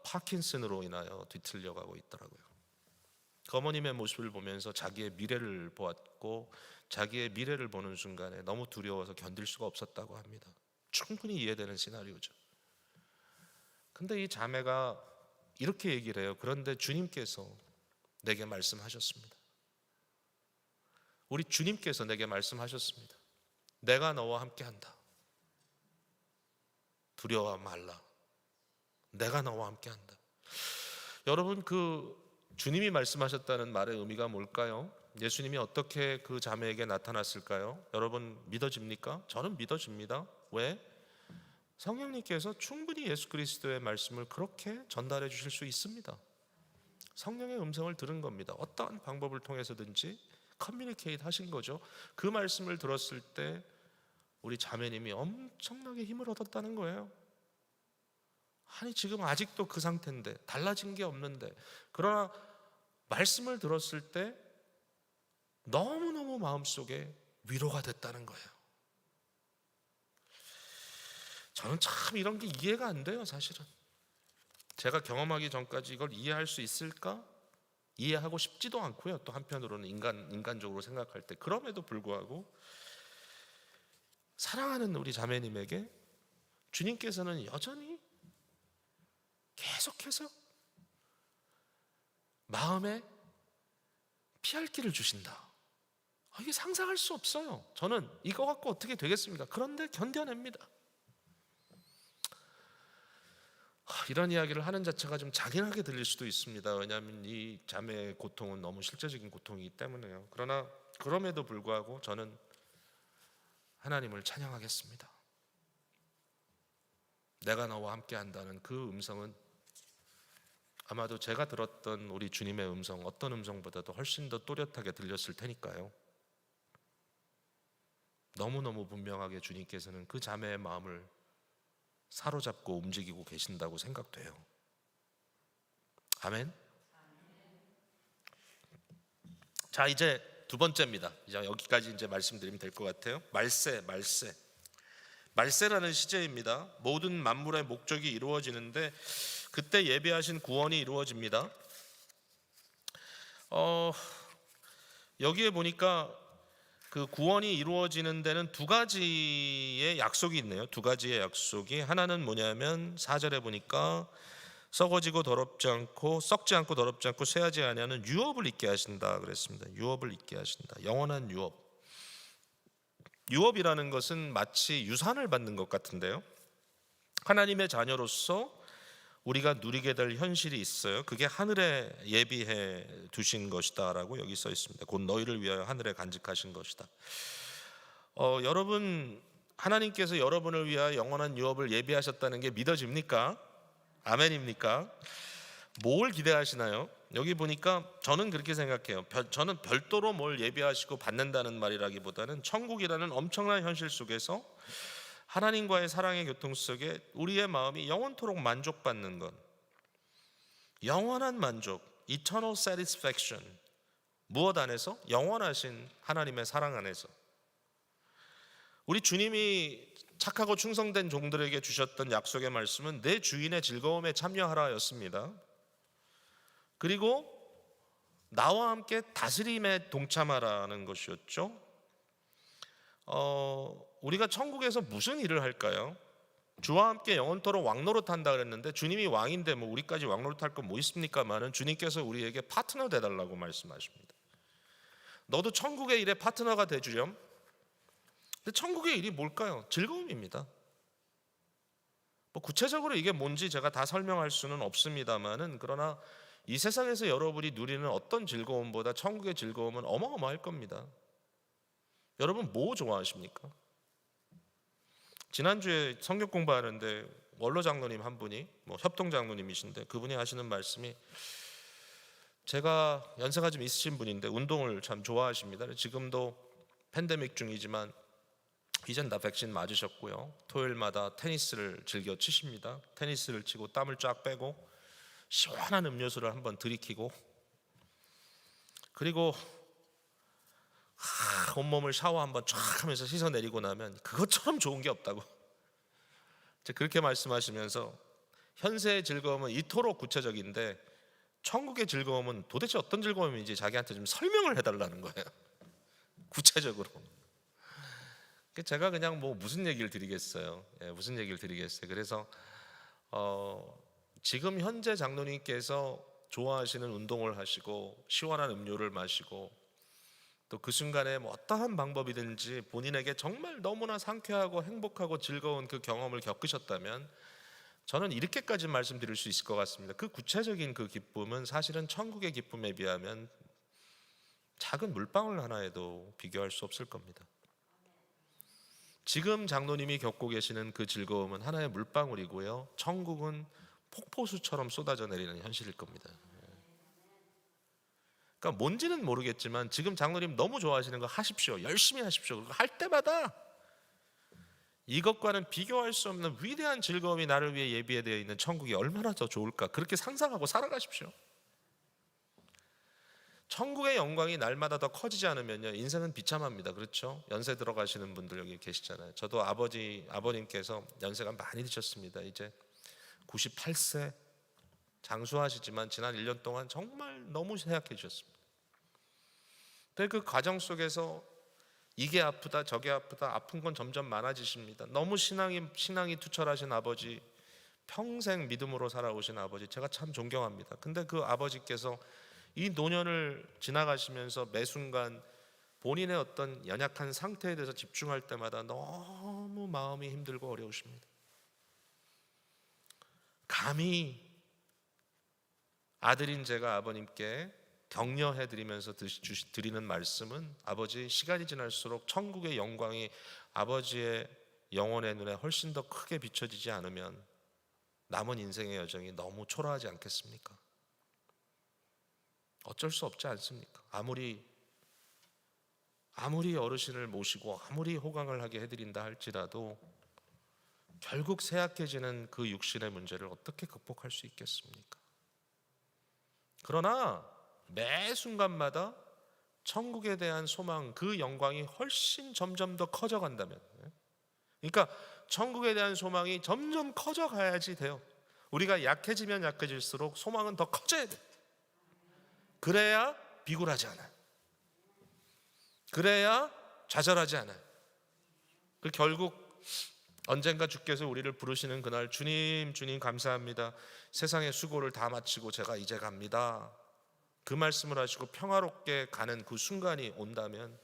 파킨슨으로 인하여 뒤틀려가고 있더라고요. 그 어머님의 모습을 보면서 자기의 미래를 보았고 자기의 미래를 보는 순간에 너무 두려워서 견딜 수가 없었다고 합니다. 충분히 이해되는 시나리오죠. 근데 이 자매가 이렇게 얘기를 해요. 그런데 주님께서 내게 말씀하셨습니다. 우리 주님께서 내게 말씀하셨습니다. 내가 너와 함께한다. 두려워 말라. 내가 너와 함께한다. 여러분, 그 주님이 말씀하셨다는 말의 의미가 뭘까요? 예수님이 어떻게 그 자매에게 나타났을까요? 여러분 믿어집니까? 저는 믿어집니다. 왜? 성령님께서 충분히 예수 그리스도의 말씀을 그렇게 전달해 주실 수 있습니다. 성령의 음성을 들은 겁니다. 어떠한 방법을 통해서든지 커뮤니케이트 하신 거죠. 그 말씀을 들었을 때 우리 자매님이 엄청나게 힘을 얻었다는 거예요. 아니 지금 아직도 그 상태인데 달라진 게 없는데, 그러나 말씀을 들었을 때 너무너무 마음속에 위로가 됐다는 거예요. 저는 참 이런 게 이해가 안 돼요. 사실은 제가 경험하기 전까지 이걸 이해할 수 있을까? 이해하고 싶지도 않고요. 또 한편으로는 인간적으로 생각할 때 그럼에도 불구하고 사랑하는 우리 자매님에게 주님께서는 여전히 계속해서 마음에 피할 길을 주신다. 이게 상상할 수 없어요. 저는 이거 갖고 어떻게 되겠습니까? 그런데 견뎌냅니다. 이런 이야기를 하는 자체가 좀 잔인하게 들릴 수도 있습니다. 왜냐하면 이 자매의 고통은 너무 실제적인 고통이기 때문에요. 그러나 그럼에도 불구하고 저는 하나님을 찬양하겠습니다. 내가 너와 함께 한다는 그 음성은 아마도 제가 들었던 우리 주님의 음성, 어떤 음성보다도 훨씬 더 또렷하게 들렸을 테니까요. 너무너무 분명하게 주님께서는 그 자매의 마음을 사로잡고 움직이고 계신다고 생각돼요. 아멘. 자, 이제 두 번째입니다. 이제 여기까지 이제 말씀드리면 될 것 같아요. 말세라는 시제입니다. 모든 만물의 목적이 이루어지는데 그때 예비하신 구원이 이루어집니다. 여기에 보니까 그 구원이 이루어지는 데는 두 가지의 약속이 있네요. 두 가지의 약속이, 하나는 뭐냐면 4절에 보니까 썩어지고 더럽지 않고 썩지 않고 더럽지 않고 쇠하지 아니하는 유업을 있게 하신다 그랬습니다. 유업을 있게 하신다. 영원한 유업. 유업이라는 것은 마치 유산을 받는 것 같은데요. 하나님의 자녀로서 우리가 누리게 될 현실이 있어요. 그게 하늘에 예비해 두신 것이다라고 여기 써 있습니다. 곧 너희를 위하여 하늘에 간직하신 것이다. 여러분, 하나님께서 여러분을 위하여 영원한 유업을 예비하셨다는 게 믿어집니까? 아멘입니까? 뭘 기대하시나요? 여기 보니까 저는 그렇게 생각해요. 저는 별도로 뭘 예비하시고 받는다는 말이라기보다는 천국이라는 엄청난 현실 속에서 하나님과의 사랑의 교통 속에 우리의 마음이 영원토록 만족받는 것, 영원한 만족, eternal satisfaction. 무엇 안에서? 영원하신 하나님의 사랑 안에서. 우리 주님이 착하고 충성된 종들에게 주셨던 약속의 말씀은 내 주인의 즐거움에 참여하라 였습니다. 그리고 나와 함께 다스림에 동참하라는 것이었죠. 우리가 천국에서 무슨 일을 할까요? 주와 함께 영원토록 왕노릇 한다 그랬는데 주님이 왕인데 뭐 우리까지 왕노릇 할 건 뭐 있습니까만은 주님께서 우리에게 파트너 돼달라고 말씀하십니다. 너도 천국의 일에 파트너가 돼주렴. 근데 천국의 일이 뭘까요? 즐거움입니다. 뭐 구체적으로 이게 뭔지 제가 다 설명할 수는 없습니다만은, 그러나 이 세상에서 여러분이 누리는 어떤 즐거움보다 천국의 즐거움은 어마어마할 겁니다. 여러분 뭐 좋아하십니까? 지난주에 성경 공부하는데 원로 장로님 한 분이, 협동 장로님이신데 그분이 하시는 말씀이, 제가 연세가 좀 있으신 분인데 운동을 참 좋아하십니다. 지금도 팬데믹 중이지만 이젠 다 백신 맞으셨고요. 토요일마다 테니스를 즐겨 치십니다. 테니스를 치고 땀을 쫙 빼고 시원한 음료수를 한번 들이키고, 그리고 온몸을 샤워 한번 쫙 하면서 씻어내리고 나면 그것처럼 좋은 게 없다고 이제 그렇게 말씀하시면서, 현세의 즐거움은 이토록 구체적인데 천국의 즐거움은 도대체 어떤 즐거움인지 자기한테 좀 설명을 해달라는 거예요. 구체적으로. 제가 그냥 뭐 무슨 얘기를 드리겠어요. 무슨 얘기를 드리겠어요. 그래서 지금 현재 장로님께서 좋아하시는 운동을 하시고 시원한 음료를 마시고 또 그 순간에 뭐 어떠한 방법이든지 본인에게 정말 너무나 상쾌하고 행복하고 즐거운 그 경험을 겪으셨다면 저는 이렇게까지 말씀드릴 수 있을 것 같습니다. 그 구체적인 그 기쁨은 사실은 천국의 기쁨에 비하면 작은 물방울 하나에도 비교할 수 없을 겁니다. 지금 장로님이 겪고 계시는 그 즐거움은 하나의 물방울이고요, 천국은 폭포수처럼 쏟아져 내리는 현실일 겁니다. 그러니까 뭔지는 모르겠지만 지금 장로님 너무 좋아하시는 거 하십시오. 열심히 하십시오. 그리고 할 때마다 이것과는 비교할 수 없는 위대한 즐거움이 나를 위해 예비되어 있는 천국이 얼마나 더 좋을까, 그렇게 상상하고 살아가십시오. 천국의 영광이 날마다 더 커지지 않으면요, 인생은 비참합니다. 그렇죠? 연세 들어가시는 분들 여기 계시잖아요. 저도 아버님께서 연세가 많이 드셨습니다. 이제 98세 장수하시지만 지난 1년 동안 정말 너무 쇠약해지셨습니다. 근데 그 과정 속에서 이게 아프다 저게 아프다, 아픈 건 점점 많아지십니다. 너무 신앙이 투철하신 아버지, 평생 믿음으로 살아오신 아버지, 제가 참 존경합니다. 근데 그 아버지께서 이 노년을 지나가시면서 매 순간 본인의 어떤 연약한 상태에 대해서 집중할 때마다 너무 마음이 힘들고 어려우십니다. 감히 아들인 제가 아버님께 격려해드리면서 드리는 말씀은, 아버지, 시간이 지날수록 천국의 영광이 아버지의 영혼의 눈에 훨씬 더 크게 비춰지지 않으면 남은 인생의 여정이 너무 초라하지 않겠습니까? 어쩔 수 없지 않습니까? 아무리 어르신을 모시고 아무리 호강을 하게 해드린다 할지라도 결국 쇠약해지는 그 육신의 문제를 어떻게 극복할 수 있겠습니까? 그러나 매 순간마다 천국에 대한 소망, 그 영광이 훨씬 점점 더 커져간다면, 그러니까 천국에 대한 소망이 점점 커져가야지 돼요. 우리가 약해지면 약해질수록 소망은 더 커져야 돼. 그래야 비굴하지 않아요. 그래야 좌절하지 않아요. 그 결국 언젠가 주께서 우리를 부르시는 그날, 주님 감사합니다, 세상의 수고를 다 마치고 제가 이제 갑니다, 그 말씀을 하시고 평화롭게 가는 그 순간이 온다면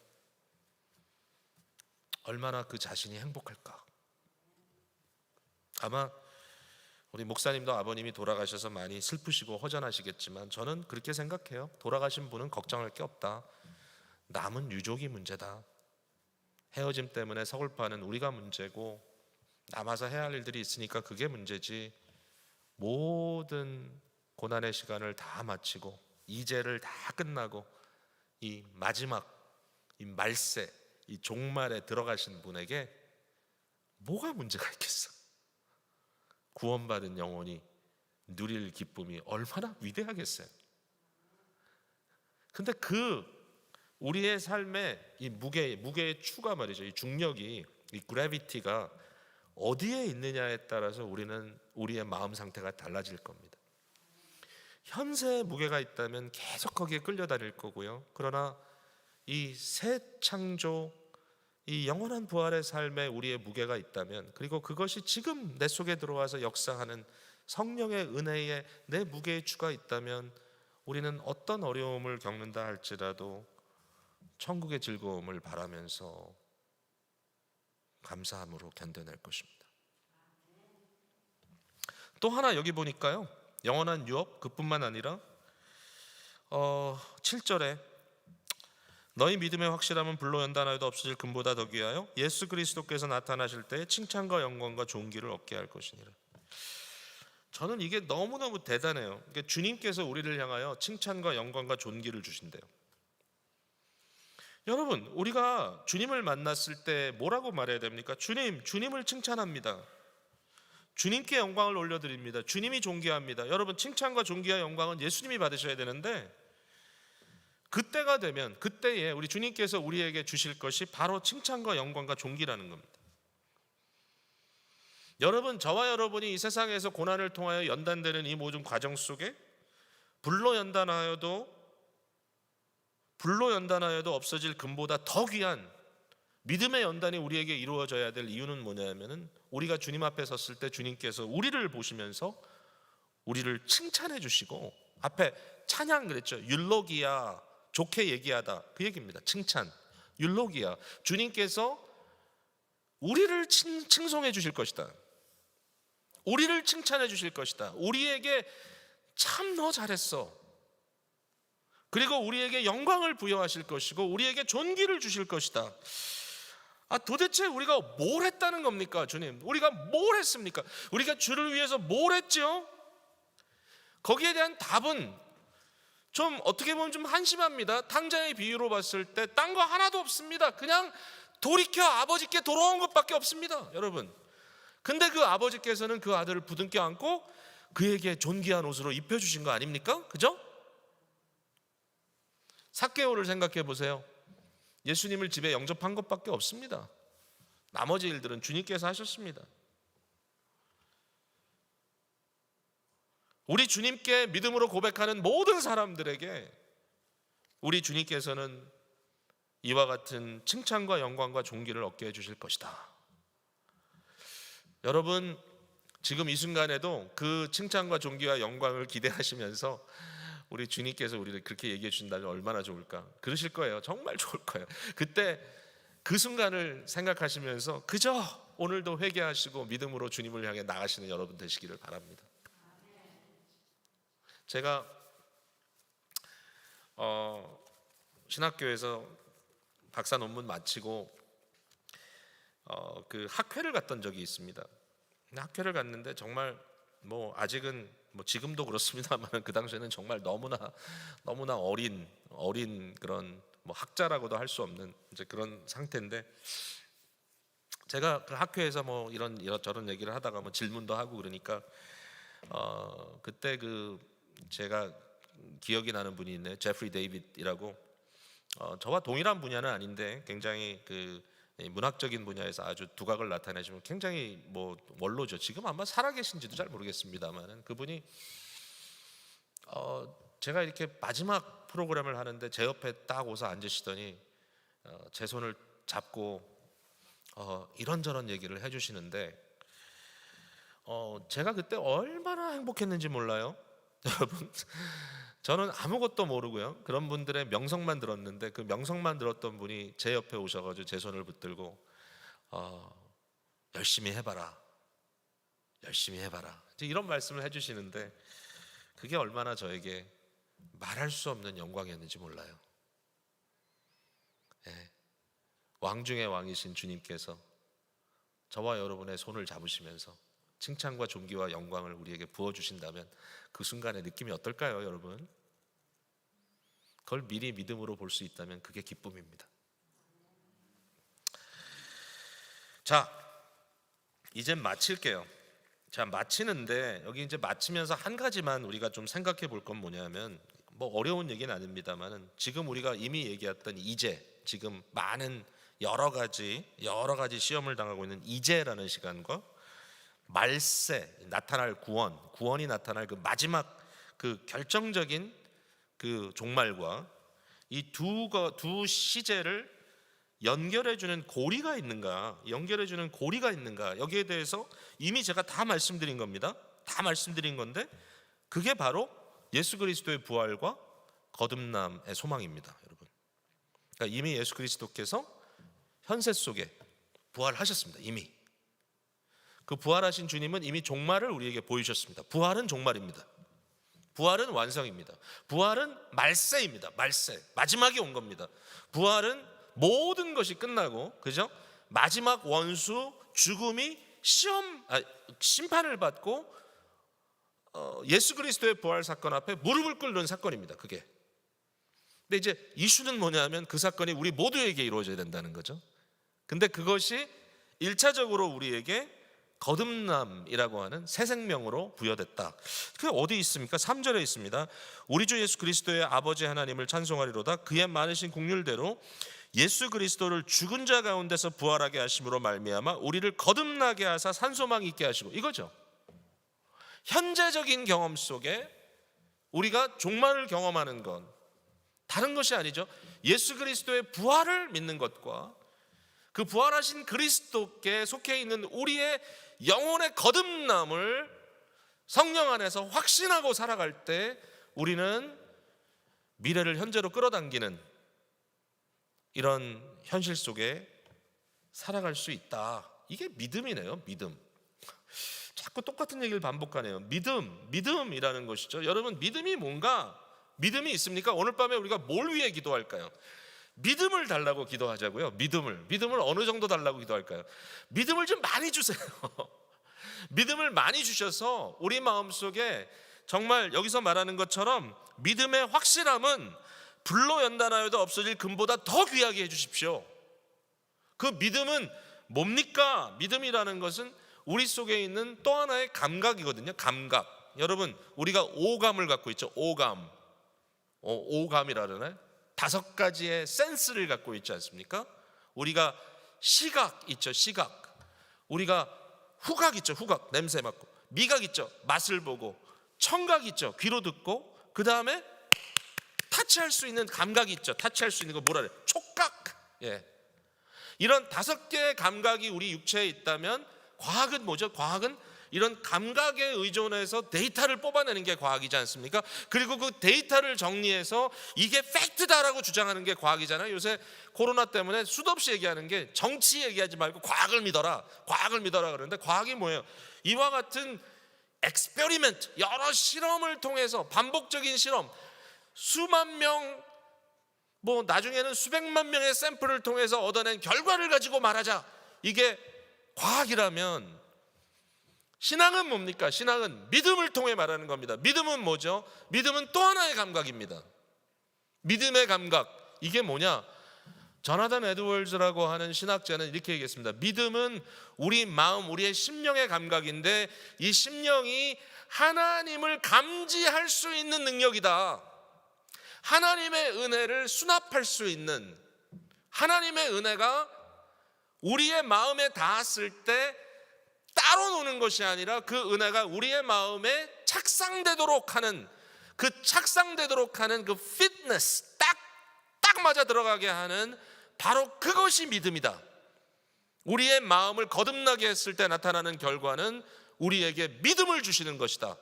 얼마나 그 자신이 행복할까. 아마 우리 목사님도 아버님이 돌아가셔서 많이 슬프시고 허전하시겠지만 저는 그렇게 생각해요. 돌아가신 분은 걱정할 게 없다. 남은 유족이 문제다. 헤어짐 때문에 서글퍼하는 우리가 문제고 남아서 해야 할 일들이 있으니까 그게 문제지, 모든 고난의 시간을 다 마치고 이제를 다 끝나고 이 마지막, 이 말세, 이 종말에 들어가신 분에게 뭐가 문제가 있겠어? 구원받은 영혼이 누릴 기쁨이 얼마나 위대하겠어요. 근데 그 우리의 삶의 이 무게의 추가 말이죠, 이 중력이, 이 그래비티가 어디에 있느냐에 따라서 우리의 마음 상태가 달라질 겁니다. 현세의 무게가 있다면 계속 거기에 끌려다닐 거고요. 그러나 이 새 창조, 이 영원한 부활의 삶에 우리의 무게가 있다면, 그리고 그것이 지금 내 속에 들어와서 역사하는 성령의 은혜에 내 무게의 추가 있다면 우리는 어떤 어려움을 겪는다 할지라도 천국의 즐거움을 바라면서 감사함으로 견뎌낼 것입니다. 또 하나 여기 보니까요, 영원한 유업, 그뿐만 아니라 7절에 너희 믿음의 확실함은 불로 연단하여도 없어질 금보다 더 귀하여 예수 그리스도께서 나타나실 때 칭찬과 영광과 존귀를 얻게 할 것이니라. 저는 이게 너무너무 대단해요. 그러니까 주님께서 우리를 향하여 칭찬과 영광과 존귀를 주신대요. 여러분, 우리가 주님을 만났을 때 뭐라고 말해야 됩니까? 주님을 칭찬합니다. 주님께 영광을 올려드립니다. 주님이 존귀합니다. 여러분, 칭찬과 존귀와 영광은 예수님이 받으셔야 되는데, 그때가 되면 그때에 우리 주님께서 우리에게 주실 것이 바로 칭찬과 영광과 존귀라는 겁니다. 여러분, 저와 여러분이 이 세상에서 고난을 통하여 연단되는 이 모든 과정 속에 불로 연단하여도 없어질 금보다 더 귀한 믿음의 연단이 우리에게 이루어져야 될 이유는 뭐냐면은, 우리가 주님 앞에 섰을 때 주님께서 우리를 보시면서 우리를 칭찬해 주시고, 앞에 찬양 그랬죠. 율로기야, 좋게 얘기하다, 그 얘기입니다. 칭찬, 율로기야. 주님께서 우리를 칭송해 주실 것이다. 우리를 칭찬해 주실 것이다. 우리에게 참 너 잘했어. 그리고 우리에게 영광을 부여하실 것이고 우리에게 존귀를 주실 것이다. 도대체 우리가 뭘 했다는 겁니까, 주님? 우리가 뭘 했습니까? 우리가 주를 위해서 뭘 했죠? 거기에 대한 답은 좀 어떻게 보면 좀 한심합니다. 탕자의 비유로 봤을 때 딴 거 하나도 없습니다. 그냥 돌이켜 아버지께 돌아온 것밖에 없습니다, 여러분. 근데 그 아버지께서는 그 아들을 부둥켜 안고 그에게 존귀한 옷으로 입혀주신 거 아닙니까? 그죠? 삭개오를 생각해 보세요. 예수님을 집에 영접한 것밖에 없습니다. 나머지 일들은 주님께서 하셨습니다. 우리 주님께 믿음으로 고백하는 모든 사람들에게 우리 주님께서는 이와 같은 칭찬과 영광과 존귀를 얻게 해주실 것이다. 여러분, 지금 이 순간에도 그 칭찬과 존귀와 영광을 기대하시면서 우리 주님께서 우리를 그렇게 얘기해 주신다면 얼마나 좋을까? 그러실 거예요. 정말 좋을 거예요. 그때 그 순간을 생각하시면서 그저 오늘도 회개하시고 믿음으로 주님을 향해 나가시는 여러분 되시기를 바랍니다. 제가 신학교에서 박사 논문 마치고 그 학회를 갔던 적이 있습니다. 학회를 갔는데 정말 아직은 지금도 그렇습니다만 그 당시에는 정말 너무나 어린 그런 학자라고도 할 수 없는 이제 그런 상태인데, 제가 그 학회에서 이런저런 얘기를 하다가 질문도 하고 그러니까 그때 제가 기억이 나는 분이 있네요. 제프리 데이빗이라고, 저와 동일한 분야는 아닌데 굉장히 문학적인 분야에서 아주 두각을 나타내시면 굉장히 원로죠. 지금 아마 살아계신지도 잘 모르겠습니다만 그분이 제가 이렇게 마지막 프로그램을 하는데 제 옆에 딱 오서 앉으시더니 제 손을 잡고 이런저런 얘기를 해주시는데 제가 그때 얼마나 행복했는지 몰라요. 여러분, 저는 아무것도 모르고요. 그런 분들의 명성만 들었는데 그 명성만 들었던 분이 제 옆에 오셔가지고 제 손을 붙들고 열심히 해봐라, 열심히 해봐라, 이런 말씀을 해주시는데 그게 얼마나 저에게 말할 수 없는 영광이었는지 몰라요. 왕 중의 왕이신 주님께서 저와 여러분의 손을 잡으시면서 칭찬과 존귀와 영광을 우리에게 부어주신다면 그 순간의 느낌이 어떨까요, 여러분? 그걸 미리 믿음으로 볼 수 있다면 그게 기쁨입니다. 자, 이제 마칠게요. 자, 마치는데 여기 이제 마치면서 한 가지만 우리가 좀 생각해 볼 건 뭐냐면, 어려운 얘기는 아닙니다만은 지금 우리가 이미 얘기했던 이제, 지금 많은 여러 가지 시험을 당하고 있는 이제라는 시간과 말세, 나타날 구원이 나타날 그 마지막 그 결정적인 그 종말과 이 두 시제를 연결해주는 고리가 있는가, 여기에 대해서 이미 제가 다 말씀드린 겁니다. 다 말씀드린 건데 그게 바로 예수 그리스도의 부활과 거듭남의 소망입니다, 여러분. 그러니까 이미 예수 그리스도께서 현세 속에 부활하셨습니다. 이미 그 부활하신 주님은 이미 종말을 우리에게 보이셨습니다. 부활은 종말입니다. 부활은 완성입니다. 부활은 말세입니다. 말세, 마지막이 온 겁니다. 부활은 모든 것이 끝나고, 그죠? 마지막 원수 죽음이 심판을 받고 예수 그리스도의 부활 사건 앞에 무릎을 꿇는 사건입니다. 그게. 근데 이제 이슈는 뭐냐면 그 사건이 우리 모두에게 이루어져야 된다는 거죠. 근데 그것이 1차적으로 우리에게 거듭남이라고 하는 새 생명으로 부여됐다. 그게 어디 있습니까? 3절에 있습니다. 우리 주 예수 그리스도의 아버지 하나님을 찬송하리로다. 그의 많으신 긍휼대로 예수 그리스도를 죽은 자 가운데서 부활하게 하심으로 말미암아 우리를 거듭나게 하사 산소망 있게 하시고, 이거죠. 현재적인 경험 속에 우리가 종말을 경험하는 건 다른 것이 아니죠. 예수 그리스도의 부활을 믿는 것과 그 부활하신 그리스도께 속해 있는 우리의 영혼의 거듭남을 성령 안에서 확신하고 살아갈 때 우리는 미래를 현재로 끌어당기는 이런 현실 속에 살아갈 수 있다. 이게 믿음이네요. 믿음. 자꾸 똑같은 얘기를 반복하네요. 믿음이라는 것이죠. 여러분, 믿음이 뭔가? 믿음이 있습니까? 오늘 밤에 우리가 뭘 위해 기도할까요? 믿음을 달라고 기도하자고요. 믿음을 어느 정도 달라고 기도할까요? 믿음을 좀 많이 주세요. 믿음을 많이 주셔서 우리 마음속에 정말 여기서 말하는 것처럼 믿음의 확실함은 불로 연단하여도 없어질 금보다 더 귀하게 해주십시오. 그 믿음은 뭡니까? 믿음이라는 것은 우리 속에 있는 또 하나의 감각이거든요. 감각. 여러분, 우리가 오감을 갖고 있죠. 오감이라 그러나요? 5가지의 센스를 갖고 있지 않습니까? 우리가 시각 있죠. 시각. 우리가 후각 있죠. 후각. 냄새 맡고. 미각 있죠. 맛을 보고. 청각 있죠. 귀로 듣고. 그 다음에 타치할 수 있는 감각이 있죠. 타치할 수 있는 거 뭐라 그래? 촉각. 예. 이런 5개의 감각이 우리 육체에 있다면 과학은 뭐죠? 과학은 이런 감각에 의존해서 데이터를 뽑아내는 게 과학이지 않습니까? 그리고 그 데이터를 정리해서 이게 팩트다라고 주장하는 게 과학이잖아요. 요새 코로나 때문에 수도 없이 얘기하는 게 정치 얘기하지 말고 과학을 믿어라 그러는데, 과학이 뭐예요? 이와 같은 엑스페리멘트, 여러 실험을 통해서 반복적인 실험, 수만 명, 나중에는 수백만 명의 샘플을 통해서 얻어낸 결과를 가지고 말하자. 이게 과학이라면 신앙은 뭡니까? 신앙은 믿음을 통해 말하는 겁니다. 믿음은 뭐죠? 믿음은 또 하나의 감각입니다. 믿음의 감각. 이게 뭐냐? 저나단 에드월즈라고 하는 신학자는 이렇게 얘기했습니다. 믿음은 우리 마음, 우리의 심령의 감각인데 이 심령이 하나님을 감지할 수 있는 능력이다. 하나님의 은혜를 수납할 수 있는, 하나님의 은혜가 우리의 마음에 닿았을 때 따로 노는 것이 아니라 그 은혜가 우리의 마음에 착상되도록 하는 그 피트니스, 딱 맞아 들어가게 하는 바로 그것이 믿음이다. 우리의 마음을 거듭나게 했을 때 나타나는 결과는 우리에게 믿음을 주시는 것이다.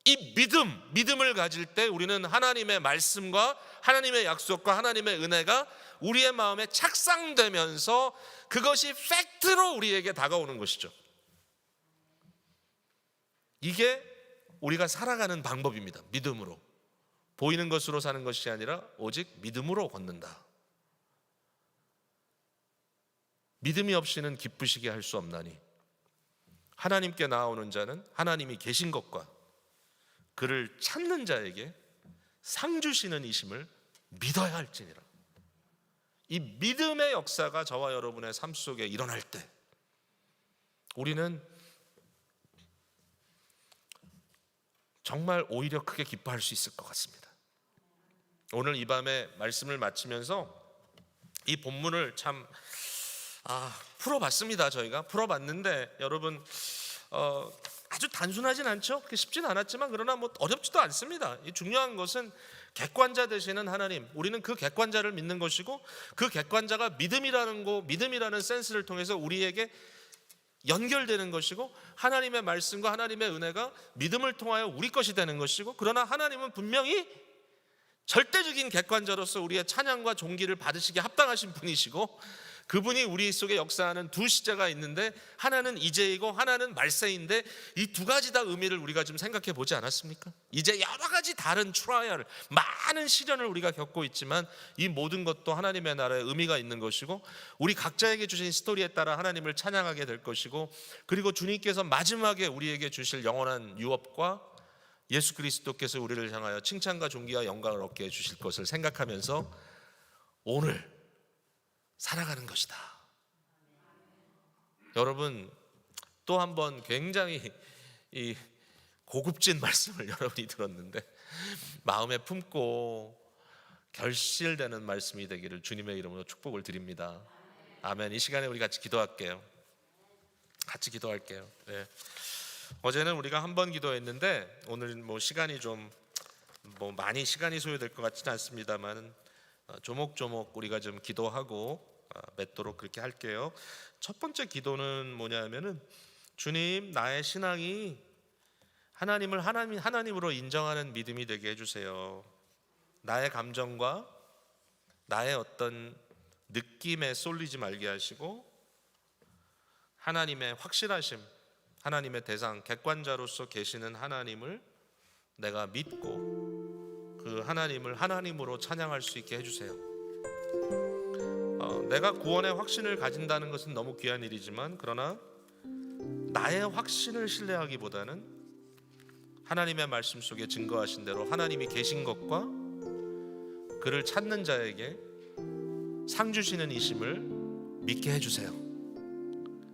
이 믿음을 가질 때 우리는 하나님의 말씀과 하나님의 약속과 하나님의 은혜가 우리의 마음에 착상되면서 그것이 팩트로 우리에게 다가오는 것이죠. 이게 우리가 살아가는 방법입니다. 믿음으로. 보이는 것으로 사는 것이 아니라 오직 믿음으로 걷는다. 믿음이 없이는 기쁘시게 할 수 없나니 하나님께 나아오는 자는 하나님이 계신 것과 그를 찾는 자에게 상 주시는 이심을 믿어야 할지니라. 이 믿음의 역사가 저와 여러분의 삶 속에 일어날 때 우리는 정말 오히려 크게 기뻐할 수 있을 것 같습니다. 오늘 이 밤에 말씀을 마치면서 이 본문을 참 풀어봤습니다. 저희가 풀어봤는데 여러분 아주 단순하진 않죠. 그렇게 쉽진 않았지만 그러나 어렵지도 않습니다. 이 중요한 것은 객관자 되시는 하나님, 우리는 그 객관자를 믿는 것이고 그 객관자가 믿음이라는 센스를 통해서 우리에게 연결되는 것이고 하나님의 말씀과 하나님의 은혜가 믿음을 통하여 우리 것이 되는 것이고, 그러나 하나님은 분명히 절대적인 객관자로서 우리의 찬양과 존귀를 받으시기에 합당하신 분이시고 그분이 우리 속에 역사하는 두 시제가 있는데 하나는 이제이고 하나는 말세인데 이 두 가지 다 의미를 우리가 좀 생각해 보지 않았습니까? 이제 여러 가지 다른 트라이얼, 많은 시련을 우리가 겪고 있지만 이 모든 것도 하나님의 나라에 의미가 있는 것이고 우리 각자에게 주신 스토리에 따라 하나님을 찬양하게 될 것이고, 그리고 주님께서 마지막에 우리에게 주실 영원한 유업과 예수 그리스도께서 우리를 향하여 칭찬과 존귀와 영광을 얻게 해주실 것을 생각하면서 오늘 살아가는 것이다. 여러분, 또 한 번 굉장히 이 고급진 말씀을 여러분이 들었는데 마음에 품고 결실되는 말씀이 되기를 주님의 이름으로 축복을 드립니다. 아멘. 이 시간에 우리 같이 기도할게요. 같이 기도할게요. 네. 어제는 우리가 한 번 기도했는데 오늘 뭐 시간이 좀 많이 시간이 소요될 것 같지는 않습니다만 조목조목 우리가 좀 기도하고 맺도록 그렇게 할게요. 첫 번째 기도는 뭐냐면은 주님, 나의 신앙이 하나님을 하나님으로 인정하는 믿음이 되게 해주세요. 나의 감정과 나의 어떤 느낌에 쏠리지 말게 하시고 하나님의 확실하심, 하나님의 대상, 객관자로서 계시는 하나님을 내가 믿고 그 하나님을 하나님으로 찬양할 수 있게 해주세요. 내가 구원의 확신을 가진다는 것은 너무 귀한 일이지만 그러나 나의 확신을 신뢰하기보다는 하나님의 말씀 속에 증거하신 대로 하나님이 계신 것과 그를 찾는 자에게 상 주시는 이심을 믿게 해주세요.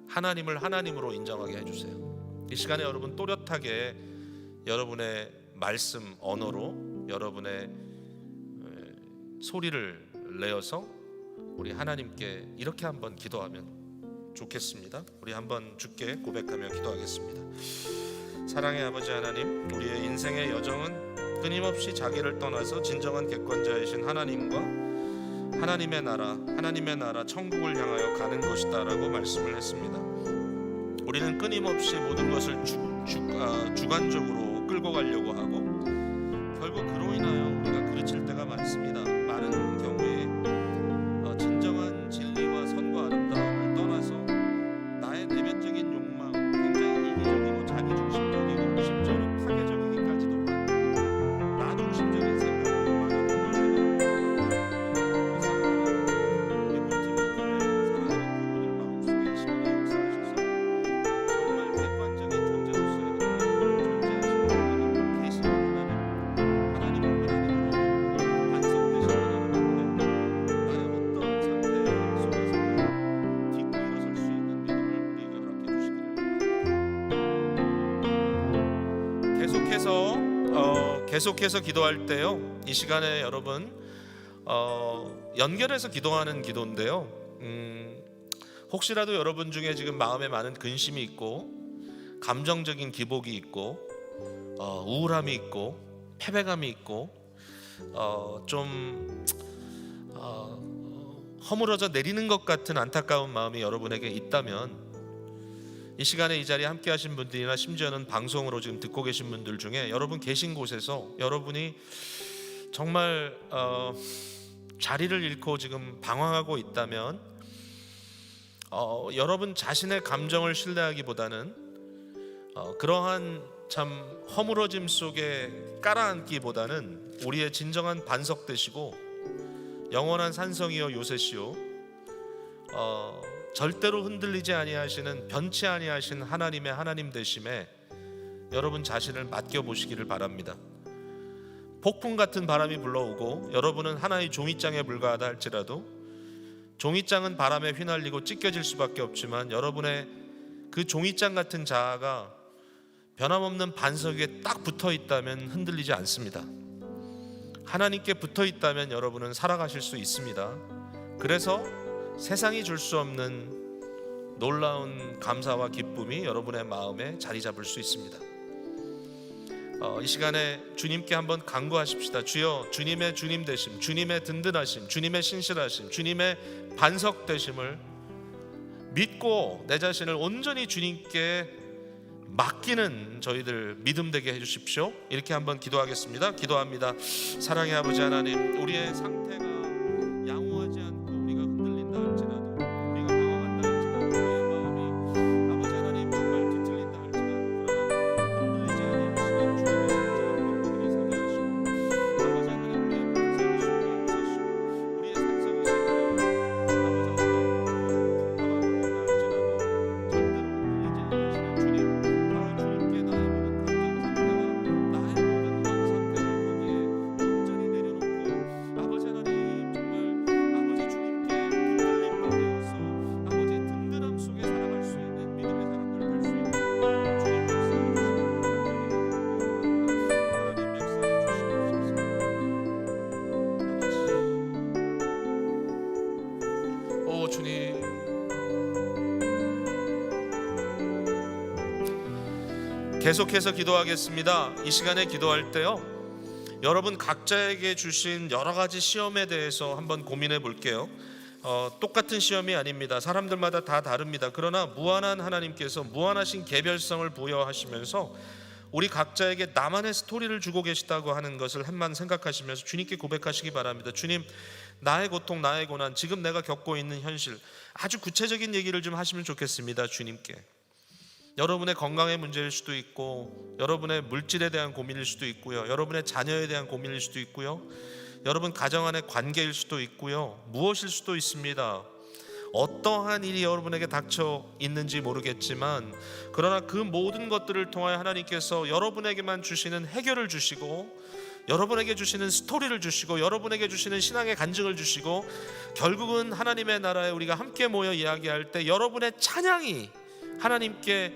하나님을 하나님으로 인정하게 해주세요. 이 시간에 여러분 또렷하게 여러분의 말씀 언어로 여러분의 소리를 내어서 우리 하나님께 이렇게 한번 기도하면 좋겠습니다. 우리 한번 주께 고백하며 기도하겠습니다. 사랑의 아버지 하나님, 우리의 인생의 여정은 끊임없이 자기를 떠나서 진정한 객관자이신 하나님과 하나님의 나라 천국을 향하여 가는 것이다 라고 말씀을 했습니다. 우리는 끊임없이 모든 것을 주관적으로 끌고 가려고 하고 결국 그로 인하여 우리가 그르칠 때가 많습니다. 많은 경우에 진정한 진리와 선과 아름다움을 떠나서 나의 내면적인 욕망, 굉장히 이기적이고 자기중심적이고 심지어는 파괴적이기까지도 한 나중심적인 생각으로 많이 돌볼 때가 사랑하는 우리 볼티모어교회 사랑하는 교우들 마음속에 시간에 역사하셔서 정말 객관적인 존재로서의 존재하시는 하나님, 계시는 하나님, 하나님을 하나님으로 반석되신 하나님 앞에 나의 어떤 상태 속에서도 딛고 일어설 수 있는 믿음을 우리에게 허락해 주시기를 바랍니다. 계속해서 기도할 때요, 이 시간에 여러분 연결해서 기도하는 기도인데요, 혹시라도 여러분 중에 지금 마음에 많은 근심이 있고 감정적인 기복이 있고 우울함이 있고 패배감이 있고 좀 허물어져 내리는 것 같은 안타까운 마음이 여러분에게 있다면 이 시간에 이 자리에 함께 하신 분들이나 심지어는 방송으로 지금 듣고 계신 분들 중에 여러분 계신 곳에서 여러분이 정말 자리를 잃고 지금 방황하고 있다면 여러분 자신의 감정을 신뢰하기보다는 그러한 참 허물어짐 속에 깔아앉기보다는 우리의 진정한 반석 되시고 영원한 산성이요 요새시요 절대로 흔들리지 아니하시는 변치 아니하신 하나님의 하나님 되심에 여러분 자신을 맡겨보시기를 바랍니다. 폭풍 같은 바람이 불러오고 여러분은 하나의 종이장에 불과하다 할지라도 종이장은 바람에 휘날리고 찢겨질 수밖에 없지만 여러분의 그 종이장 같은 자아가 변함없는 반석 위에 딱 붙어 있다면 흔들리지 않습니다. 하나님께 붙어 있다면 여러분은 살아가실 수 있습니다. 그래서 세상이 줄 수 없는 놀라운 감사와 기쁨이 여러분의 마음에 자리 잡을 수 있습니다. 이 시간에 주님께 한번 간구하십시다. 주여, 주님의 주님 되심, 주님의 든든하심, 주님의 신실하심, 주님의 반석 되심을 믿고 내 자신을 온전히 주님께 맡기는 저희들 믿음 되게 해주십시오. 이렇게 한번 기도하겠습니다. 기도합니다. 사랑의 아버지 하나님, 우리의 상태가 양호하지 않고 우리가 흔들린다 할지라도, 우리가 당황한다 할지라도, 우리의 마음이 아버지 하나님 정말 뒤틀린다 할지라도, 그러나 흔들리지 아니하시는 주님의 신자 여러분들이 서게 하시고, 아버지 하나님 우리의 반석이 주님의 요새시고 우리의 산성이 되시고, 아버지 어떤 풍파가 들어온다 할지라도 절대로 흔들리지 아니하시는 주님, 주님께 나의 모든 감정 상태와 나의 모든 마음 상태를 거기에 온전히 내려놓고 아버지 하나님 주님. 계속해서 기도하겠습니다. 이 시간에 기도할 때요, 여러분 각자에게 주신 여러 가지 시험에 대해서 한번 고민해 볼게요. 똑같은 시험이 아닙니다. 사람들마다 다 다릅니다. 그러나 무한한 하나님께서 무한하신 개별성을 부여하시면서 우리 각자에게 나만의 스토리를 주고 계시다고 하는 것을 한번 생각하시면서 주님께 고백하시기 바랍니다. 주님, 나의 고통, 나의 고난, 지금 내가 겪고 있는 현실, 아주 구체적인 얘기를 좀 하시면 좋겠습니다. 주님께. 여러분의 건강의 문제일 수도 있고, 여러분의 물질에 대한 고민일 수도 있고요, 여러분의 자녀에 대한 고민일 수도 있고요, 여러분 가정 안의 관계일 수도 있고요, 무엇일 수도 있습니다. 어떠한 일이 여러분에게 닥쳐 있는지 모르겠지만, 그러나 그 모든 것들을 통하여 하나님께서 여러분에게만 주시는 해결을 주시고, 여러분에게 주시는 스토리를 주시고, 여러분에게 주시는 신앙의 간증을 주시고, 결국은 하나님의 나라에 우리가 함께 모여 이야기할 때 여러분의 찬양이 하나님께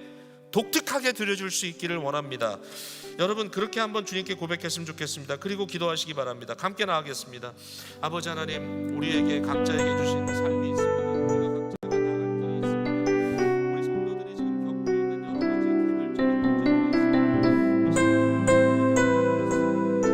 독특하게 드려줄 수 있기를 원합니다. 여러분 그렇게 한번 주님께 고백했으면 좋겠습니다. 그리고 기도하시기 바랍니다. 함께 나가겠습니다. 아버지 하나님, 우리에게 각자에게 주신 삶이 있습니다. 우리가 각자가 나갈 길이 있습니다. 우리 성도들이 지금 겪고 있는 여러 가지 개별적인 문제들이 있습니다. 하나님의 능력과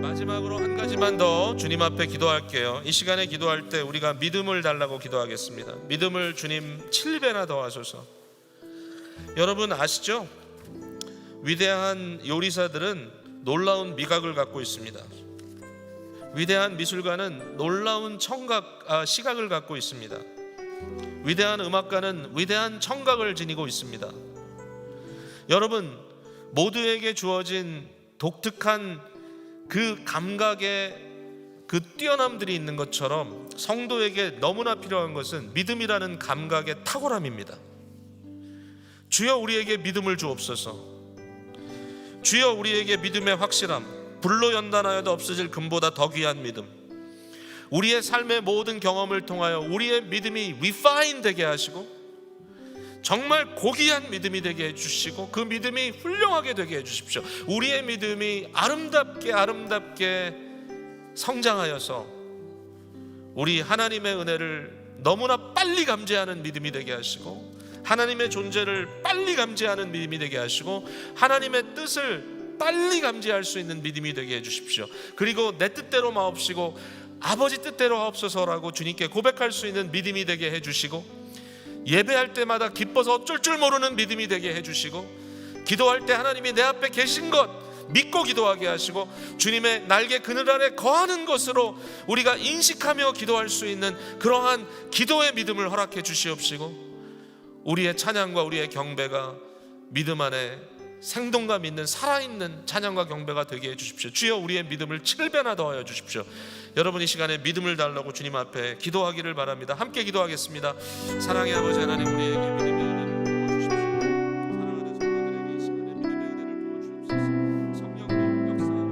마지막으로 한 가지만 더 주님 앞에 기도할게요. 이 시간에 기도할 때 우리가 믿음을 달라고 기도하겠습니다. 믿음을 주님 7배나 더하소서. 여러분 아시죠? 위대한 요리사들은 놀라운 미각을 갖고 있습니다. 위대한 미술가는 놀라운 시각을 갖고 있습니다. 위대한 음악가는 위대한 청각을 지니고 있습니다. 여러분 모두에게 주어진 독특한 그 감각의 그 뛰어남들이 있는 것처럼 성도에게 너무나 필요한 것은 믿음이라는 감각의 탁월함입니다. 주여 우리에게 믿음을 주옵소서. 주여 우리에게 믿음의 확실함, 불로 연단하여도 없어질 금보다 더 귀한 믿음, 우리의 삶의 모든 경험을 통하여 우리의 믿음이 refine 되게 하시고 정말 고귀한 믿음이 되게 해주시고 그 믿음이 훌륭하게 되게 해주십시오. 우리의 믿음이 아름답게 성장하여서 우리 하나님의 은혜를 너무나 빨리 감지하는 믿음이 되게 하시고, 하나님의 존재를 빨리 감지하는 믿음이 되게 하시고, 하나님의 뜻을 빨리 감지할 수 있는 믿음이 되게 해주십시오. 그리고 내 뜻대로 마옵시고 아버지 뜻대로 하옵소서라고 주님께 고백할 수 있는 믿음이 되게 해주시고, 예배할 때마다 기뻐서 어쩔 줄 모르는 믿음이 되게 해주시고, 기도할 때 하나님이 내 앞에 계신 것 믿고 기도하게 하시고, 주님의 날개 그늘 아래 거하는 것으로 우리가 인식하며 기도할 수 있는 그러한 기도의 믿음을 허락해 주시옵시고, 우리의 찬양과 우리의 경배가 믿음 안에 생동감 있는 살아있는 찬양과 경배가 되게 해주십시오. 주여 우리의 믿음을 7배나 더하여 주십시오. 여러분 이 시간에 믿음을 달라고 주님 앞에 기도하기를 바랍니다. 함께 기도하겠습니다. 사랑의 아버지 하나님, 우리에게 믿음의 은혜를 부어주십시오. 사랑하는 성도들에게 이 시간에 믿음의 은혜를 부어주옵소서. 성령님 역사하여 주옵소서. 성령님 이 시간에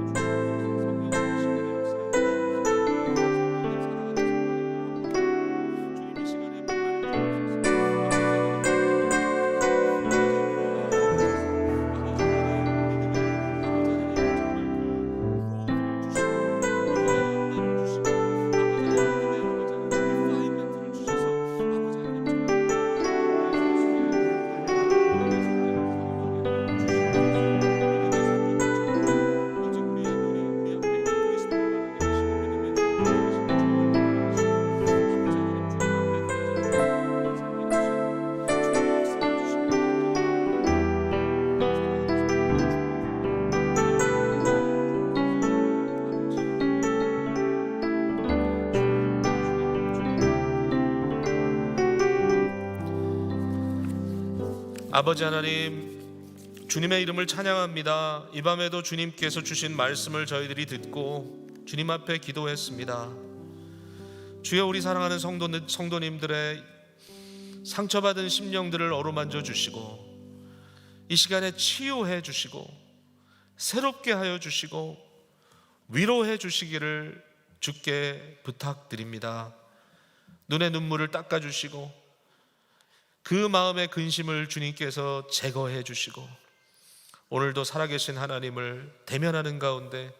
역사하여 주옵소서. 주님 이 시간에 아버지 하나님, 주님의 이름을 찬양합니다. 이 밤에도 주님께서 주신 말씀을 저희들이 듣고 주님 앞에 기도했습니다. 주여, 우리 사랑하는 성도님들의 상처받은 심령들을 어루만져 주시고 이 시간에 치유해 주시고 새롭게 하여 주시고 위로해 주시기를 주께 부탁드립니다. 눈의 눈물을 닦아 주시고 그 마음의 근심을 주님께서 제거해 주시고 오늘도 살아계신 하나님을 대면하는 가운데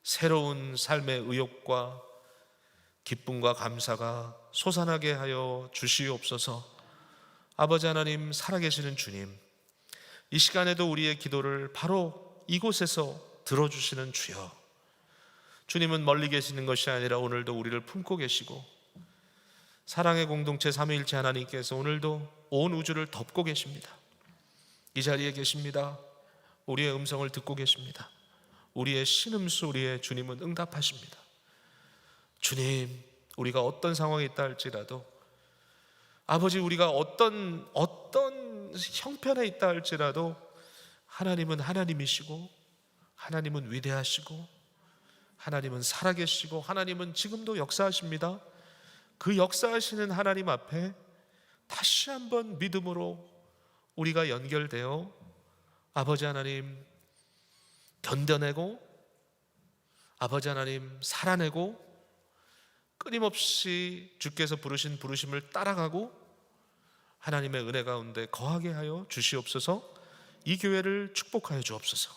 새로운 삶의 의욕과 기쁨과 감사가 솟아나게 하여 주시옵소서. 아버지 하나님, 살아계시는 주님, 이 시간에도 우리의 기도를 바로 이곳에서 들어주시는 주여, 주님은 멀리 계시는 것이 아니라 오늘도 우리를 품고 계시고 사랑의 공동체 삼위일체 하나님께서 오늘도 온 우주를 덮고 계십니다. 이 자리에 계십니다. 우리의 음성을 듣고 계십니다. 우리의 신음소리에 주님은 응답하십니다. 주님, 우리가 어떤 상황에 있다 할지라도, 아버지, 우리가 어떤 형편에 있다 할지라도 하나님은 하나님이시고 하나님은 위대하시고 하나님은 살아계시고 하나님은 지금도 역사하십니다. 그 역사하시는 하나님 앞에 다시 한번 믿음으로 우리가 연결되어 아버지 하나님 견뎌내고 아버지 하나님 살아내고 끊임없이 주께서 부르신 부르심을 따라가고 하나님의 은혜 가운데 거하게 하여 주시옵소서. 이 교회를 축복하여 주옵소서.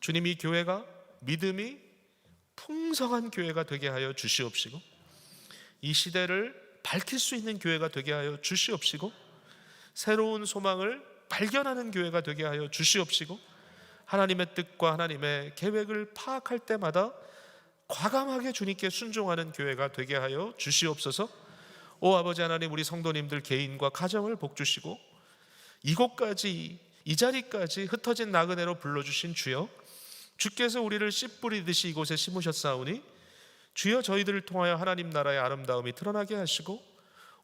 주님, 이 교회가 믿음이 풍성한 교회가 되게 하여 주시옵시고 이 시대를 밝힐 수 있는 교회가 되게 하여 주시옵시고 새로운 소망을 발견하는 교회가 되게 하여 주시옵시고 하나님의 뜻과 하나님의 계획을 파악할 때마다 과감하게 주님께 순종하는 교회가 되게 하여 주시옵소서. 오 아버지 하나님, 우리 성도님들 개인과 가정을 복주시고 이곳까지, 이 자리까지 흩어진 나그네로 불러주신 주여, 주께서 우리를 씨 뿌리듯이 이곳에 심으셨사오니 주여, 저희들을 통하여 하나님 나라의 아름다움이 드러나게 하시고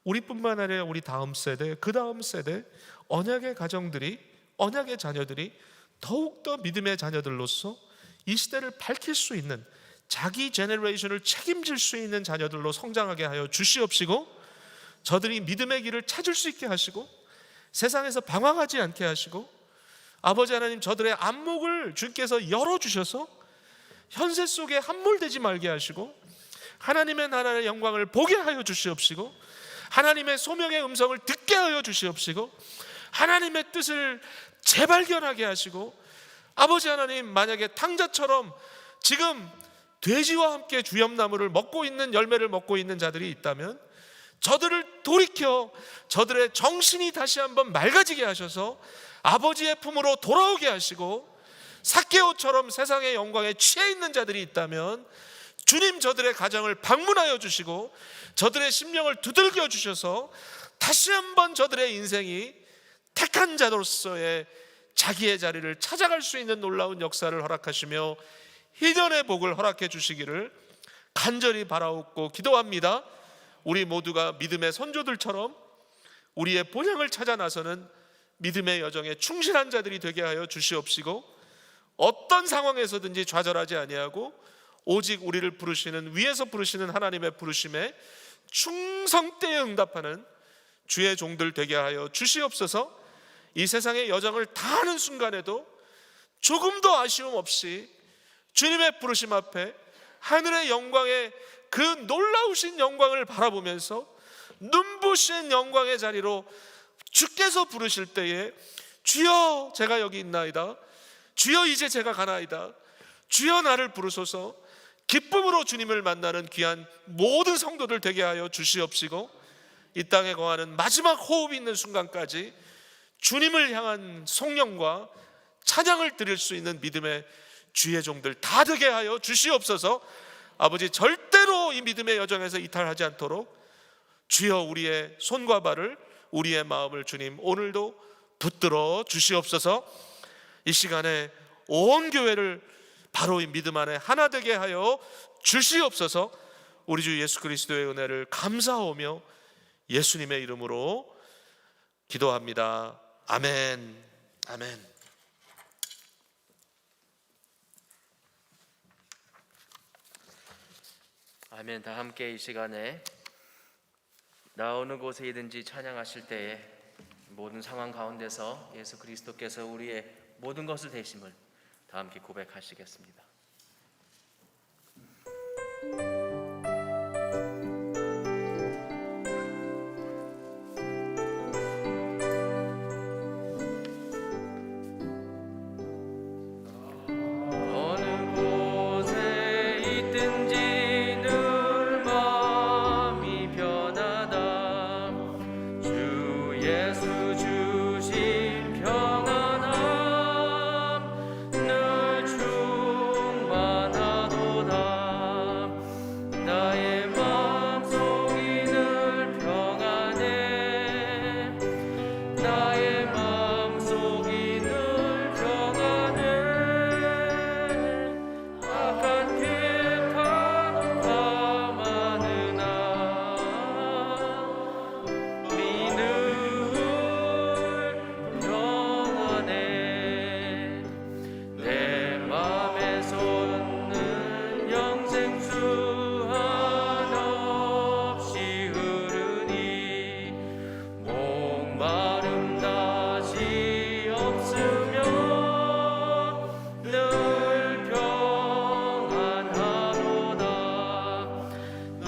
우리뿐만 아니라 우리 다음 세대, 그 다음 세대, 언약의 가정들이, 언약의 자녀들이 더욱더 믿음의 자녀들로서 이 시대를 밝힐 수 있는, 자기 제너레이션을 책임질 수 있는 자녀들로 성장하게 하여 주시옵시고 저들이 믿음의 길을 찾을 수 있게 하시고 세상에서 방황하지 않게 하시고 아버지 하나님, 저들의 안목을 주께서 열어주셔서 현세 속에 함몰되지 말게 하시고 하나님의 나라의 영광을 보게 하여 주시옵시고 하나님의 소명의 음성을 듣게 하여 주시옵시고 하나님의 뜻을 재발견하게 하시고 아버지 하나님, 만약에 탕자처럼 지금 돼지와 함께 주염나무를 먹고 있는, 열매를 먹고 있는 자들이 있다면 저들을 돌이켜 저들의 정신이 다시 한번 맑아지게 하셔서 아버지의 품으로 돌아오게 하시고 삭개오처럼 세상의 영광에 취해 있는 자들이 있다면 주님, 저들의 가정을 방문하여 주시고 저들의 심령을 두들겨 주셔서 다시 한번 저들의 인생이 택한 자로서의 자기의 자리를 찾아갈 수 있는 놀라운 역사를 허락하시며 희년의 복을 허락해 주시기를 간절히 바라옵고 기도합니다. 우리 모두가 믿음의 선조들처럼 우리의 본향을 찾아 나서는 믿음의 여정에 충실한 자들이 되게 하여 주시옵시고 어떤 상황에서든지 좌절하지 아니하고 오직 우리를 부르시는, 위에서 부르시는 하나님의 부르심에 충성되에 응답하는 주의 종들 되게 하여 주시옵소서. 이 세상의 여정을 다하는 순간에도 조금도 아쉬움 없이 주님의 부르심 앞에 하늘의 영광의 그 놀라우신 영광을 바라보면서 눈부신 영광의 자리로 주께서 부르실 때에 주여, 제가 여기 있나이다, 주여, 이제 제가 가나이다, 주여, 나를 부르소서, 기쁨으로 주님을 만나는 귀한 모든 성도들 되게 하여 주시옵시고 이 땅에 거하는 마지막 호흡 있는 순간까지 주님을 향한 송영과 찬양을 드릴 수 있는 믿음의 주의 종들 다 되게 하여 주시옵소서. 아버지, 절대로 이 믿음의 여정에서 이탈하지 않도록 주여, 우리의 손과 발을, 우리의 마음을 주님 오늘도 붙들어 주시옵소서. 이 시간에 온 교회를 바로 이 믿음 안에 하나 되게 하여 주시옵소서. 우리 주 예수 그리스도의 은혜를 감사하며 예수님의 이름으로 기도합니다. 아멘. 아멘. 아멘. 다 함께 이 시간에 나 어느 곳에이든지 찬양하실 때에 모든 상황 가운데서 예수 그리스도께서 우리의 모든 것을 되심을 다 함께 고백하시겠습니다. 어느 곳에 있든지 늘 마음이 변하다. 주 예수 주신 평안함 늘 충만하도다. 나의 마음속이 늘 평안해. 나의 마음속이 늘 평안해. 악한 계파가 많으나 늘 평안해. 내 맘에 솟는 영생수 한없이 흐르니 목마름 다시 없으며 늘 평안하도다.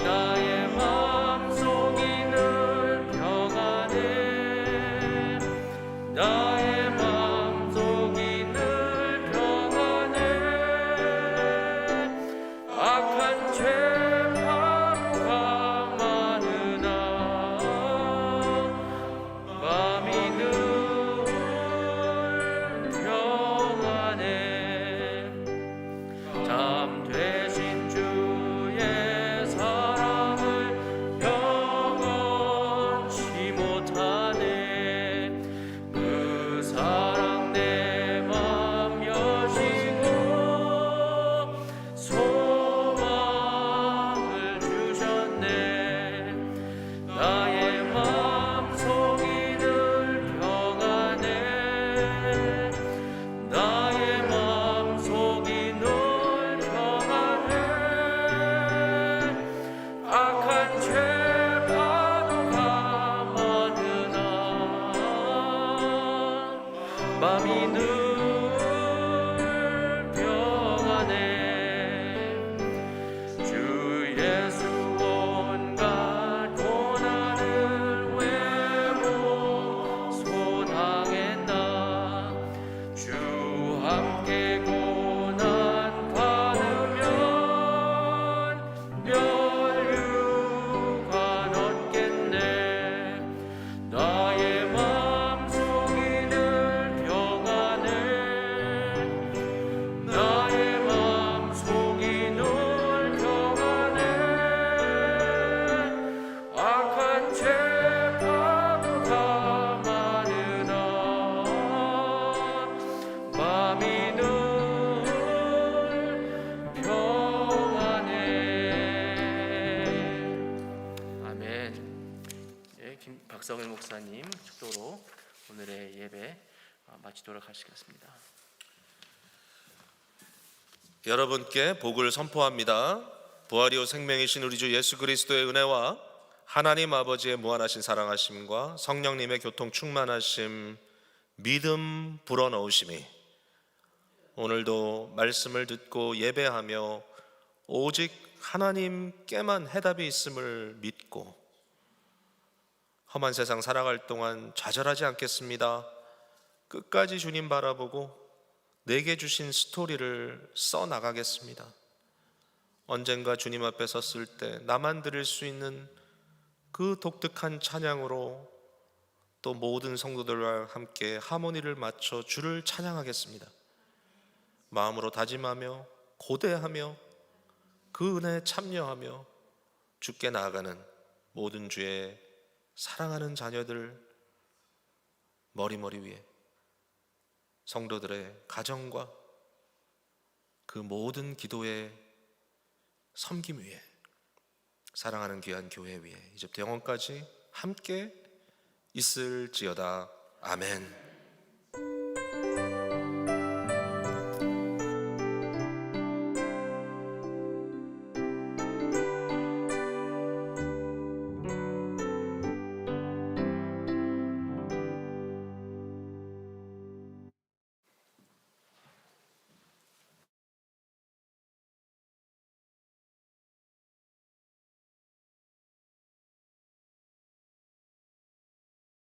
나의 마음속이 늘 평안해. 나의 마음속이 늘 평안해. 악한 죄파가 많으나 마음이 늘 평안해. 참 되신 주의 사랑을 영원치 못하네. 그 사랑 내 맘 여시고 소망을 주셨네. 나의 마음속이 늘 평안해. 나의 마음속이 늘 평안해. 악한 죄파도가 많으나 마음이 늘 평안해. 주 예수 온갖 고난을 외모 소당했나. 주 함께 고난 받으면 멸류관 얻겠네. 나의 마음속이 늘 평안해. 나의 마음속이 늘 평안해. 악한 죄파도가 많으나 마음이 늘 평안해. 아멘. 예, 박성일 목사님 축도로 오늘의 예배 마치도록 하시겠습니다. 여러분께 복을 선포합니다. 부활이요 생명이신 우리 주 예수 그리스도의 은혜와 하나님 아버지의 무한하신 사랑하심과 성령님의 교통 충만하심, 믿음 불어넣으심이 오늘도 말씀을 듣고 예배하며 오직 하나님께만 해답이 있음을 믿고 험한 세상 살아갈 동안 좌절하지 않겠습니다. 끝까지 주님 바라보고 내게 주신 스토리를 써나가겠습니다. 언젠가 주님 앞에 섰을 때 나만 드릴 수 있는 그 독특한 찬양으로 또 모든 성도들과 함께 하모니를 맞춰 주를 찬양하겠습니다. 마음으로 다짐하며 고대하며 그 은혜에 참여하며 주께 나아가는 모든 주의 사랑하는 자녀들 머리머리 위에 성도들의 가정과 그 모든 기도의 섬김 위에 사랑하는 귀한 교회 위에 이제부터 영원까지 함께 있을지어다. 아멘.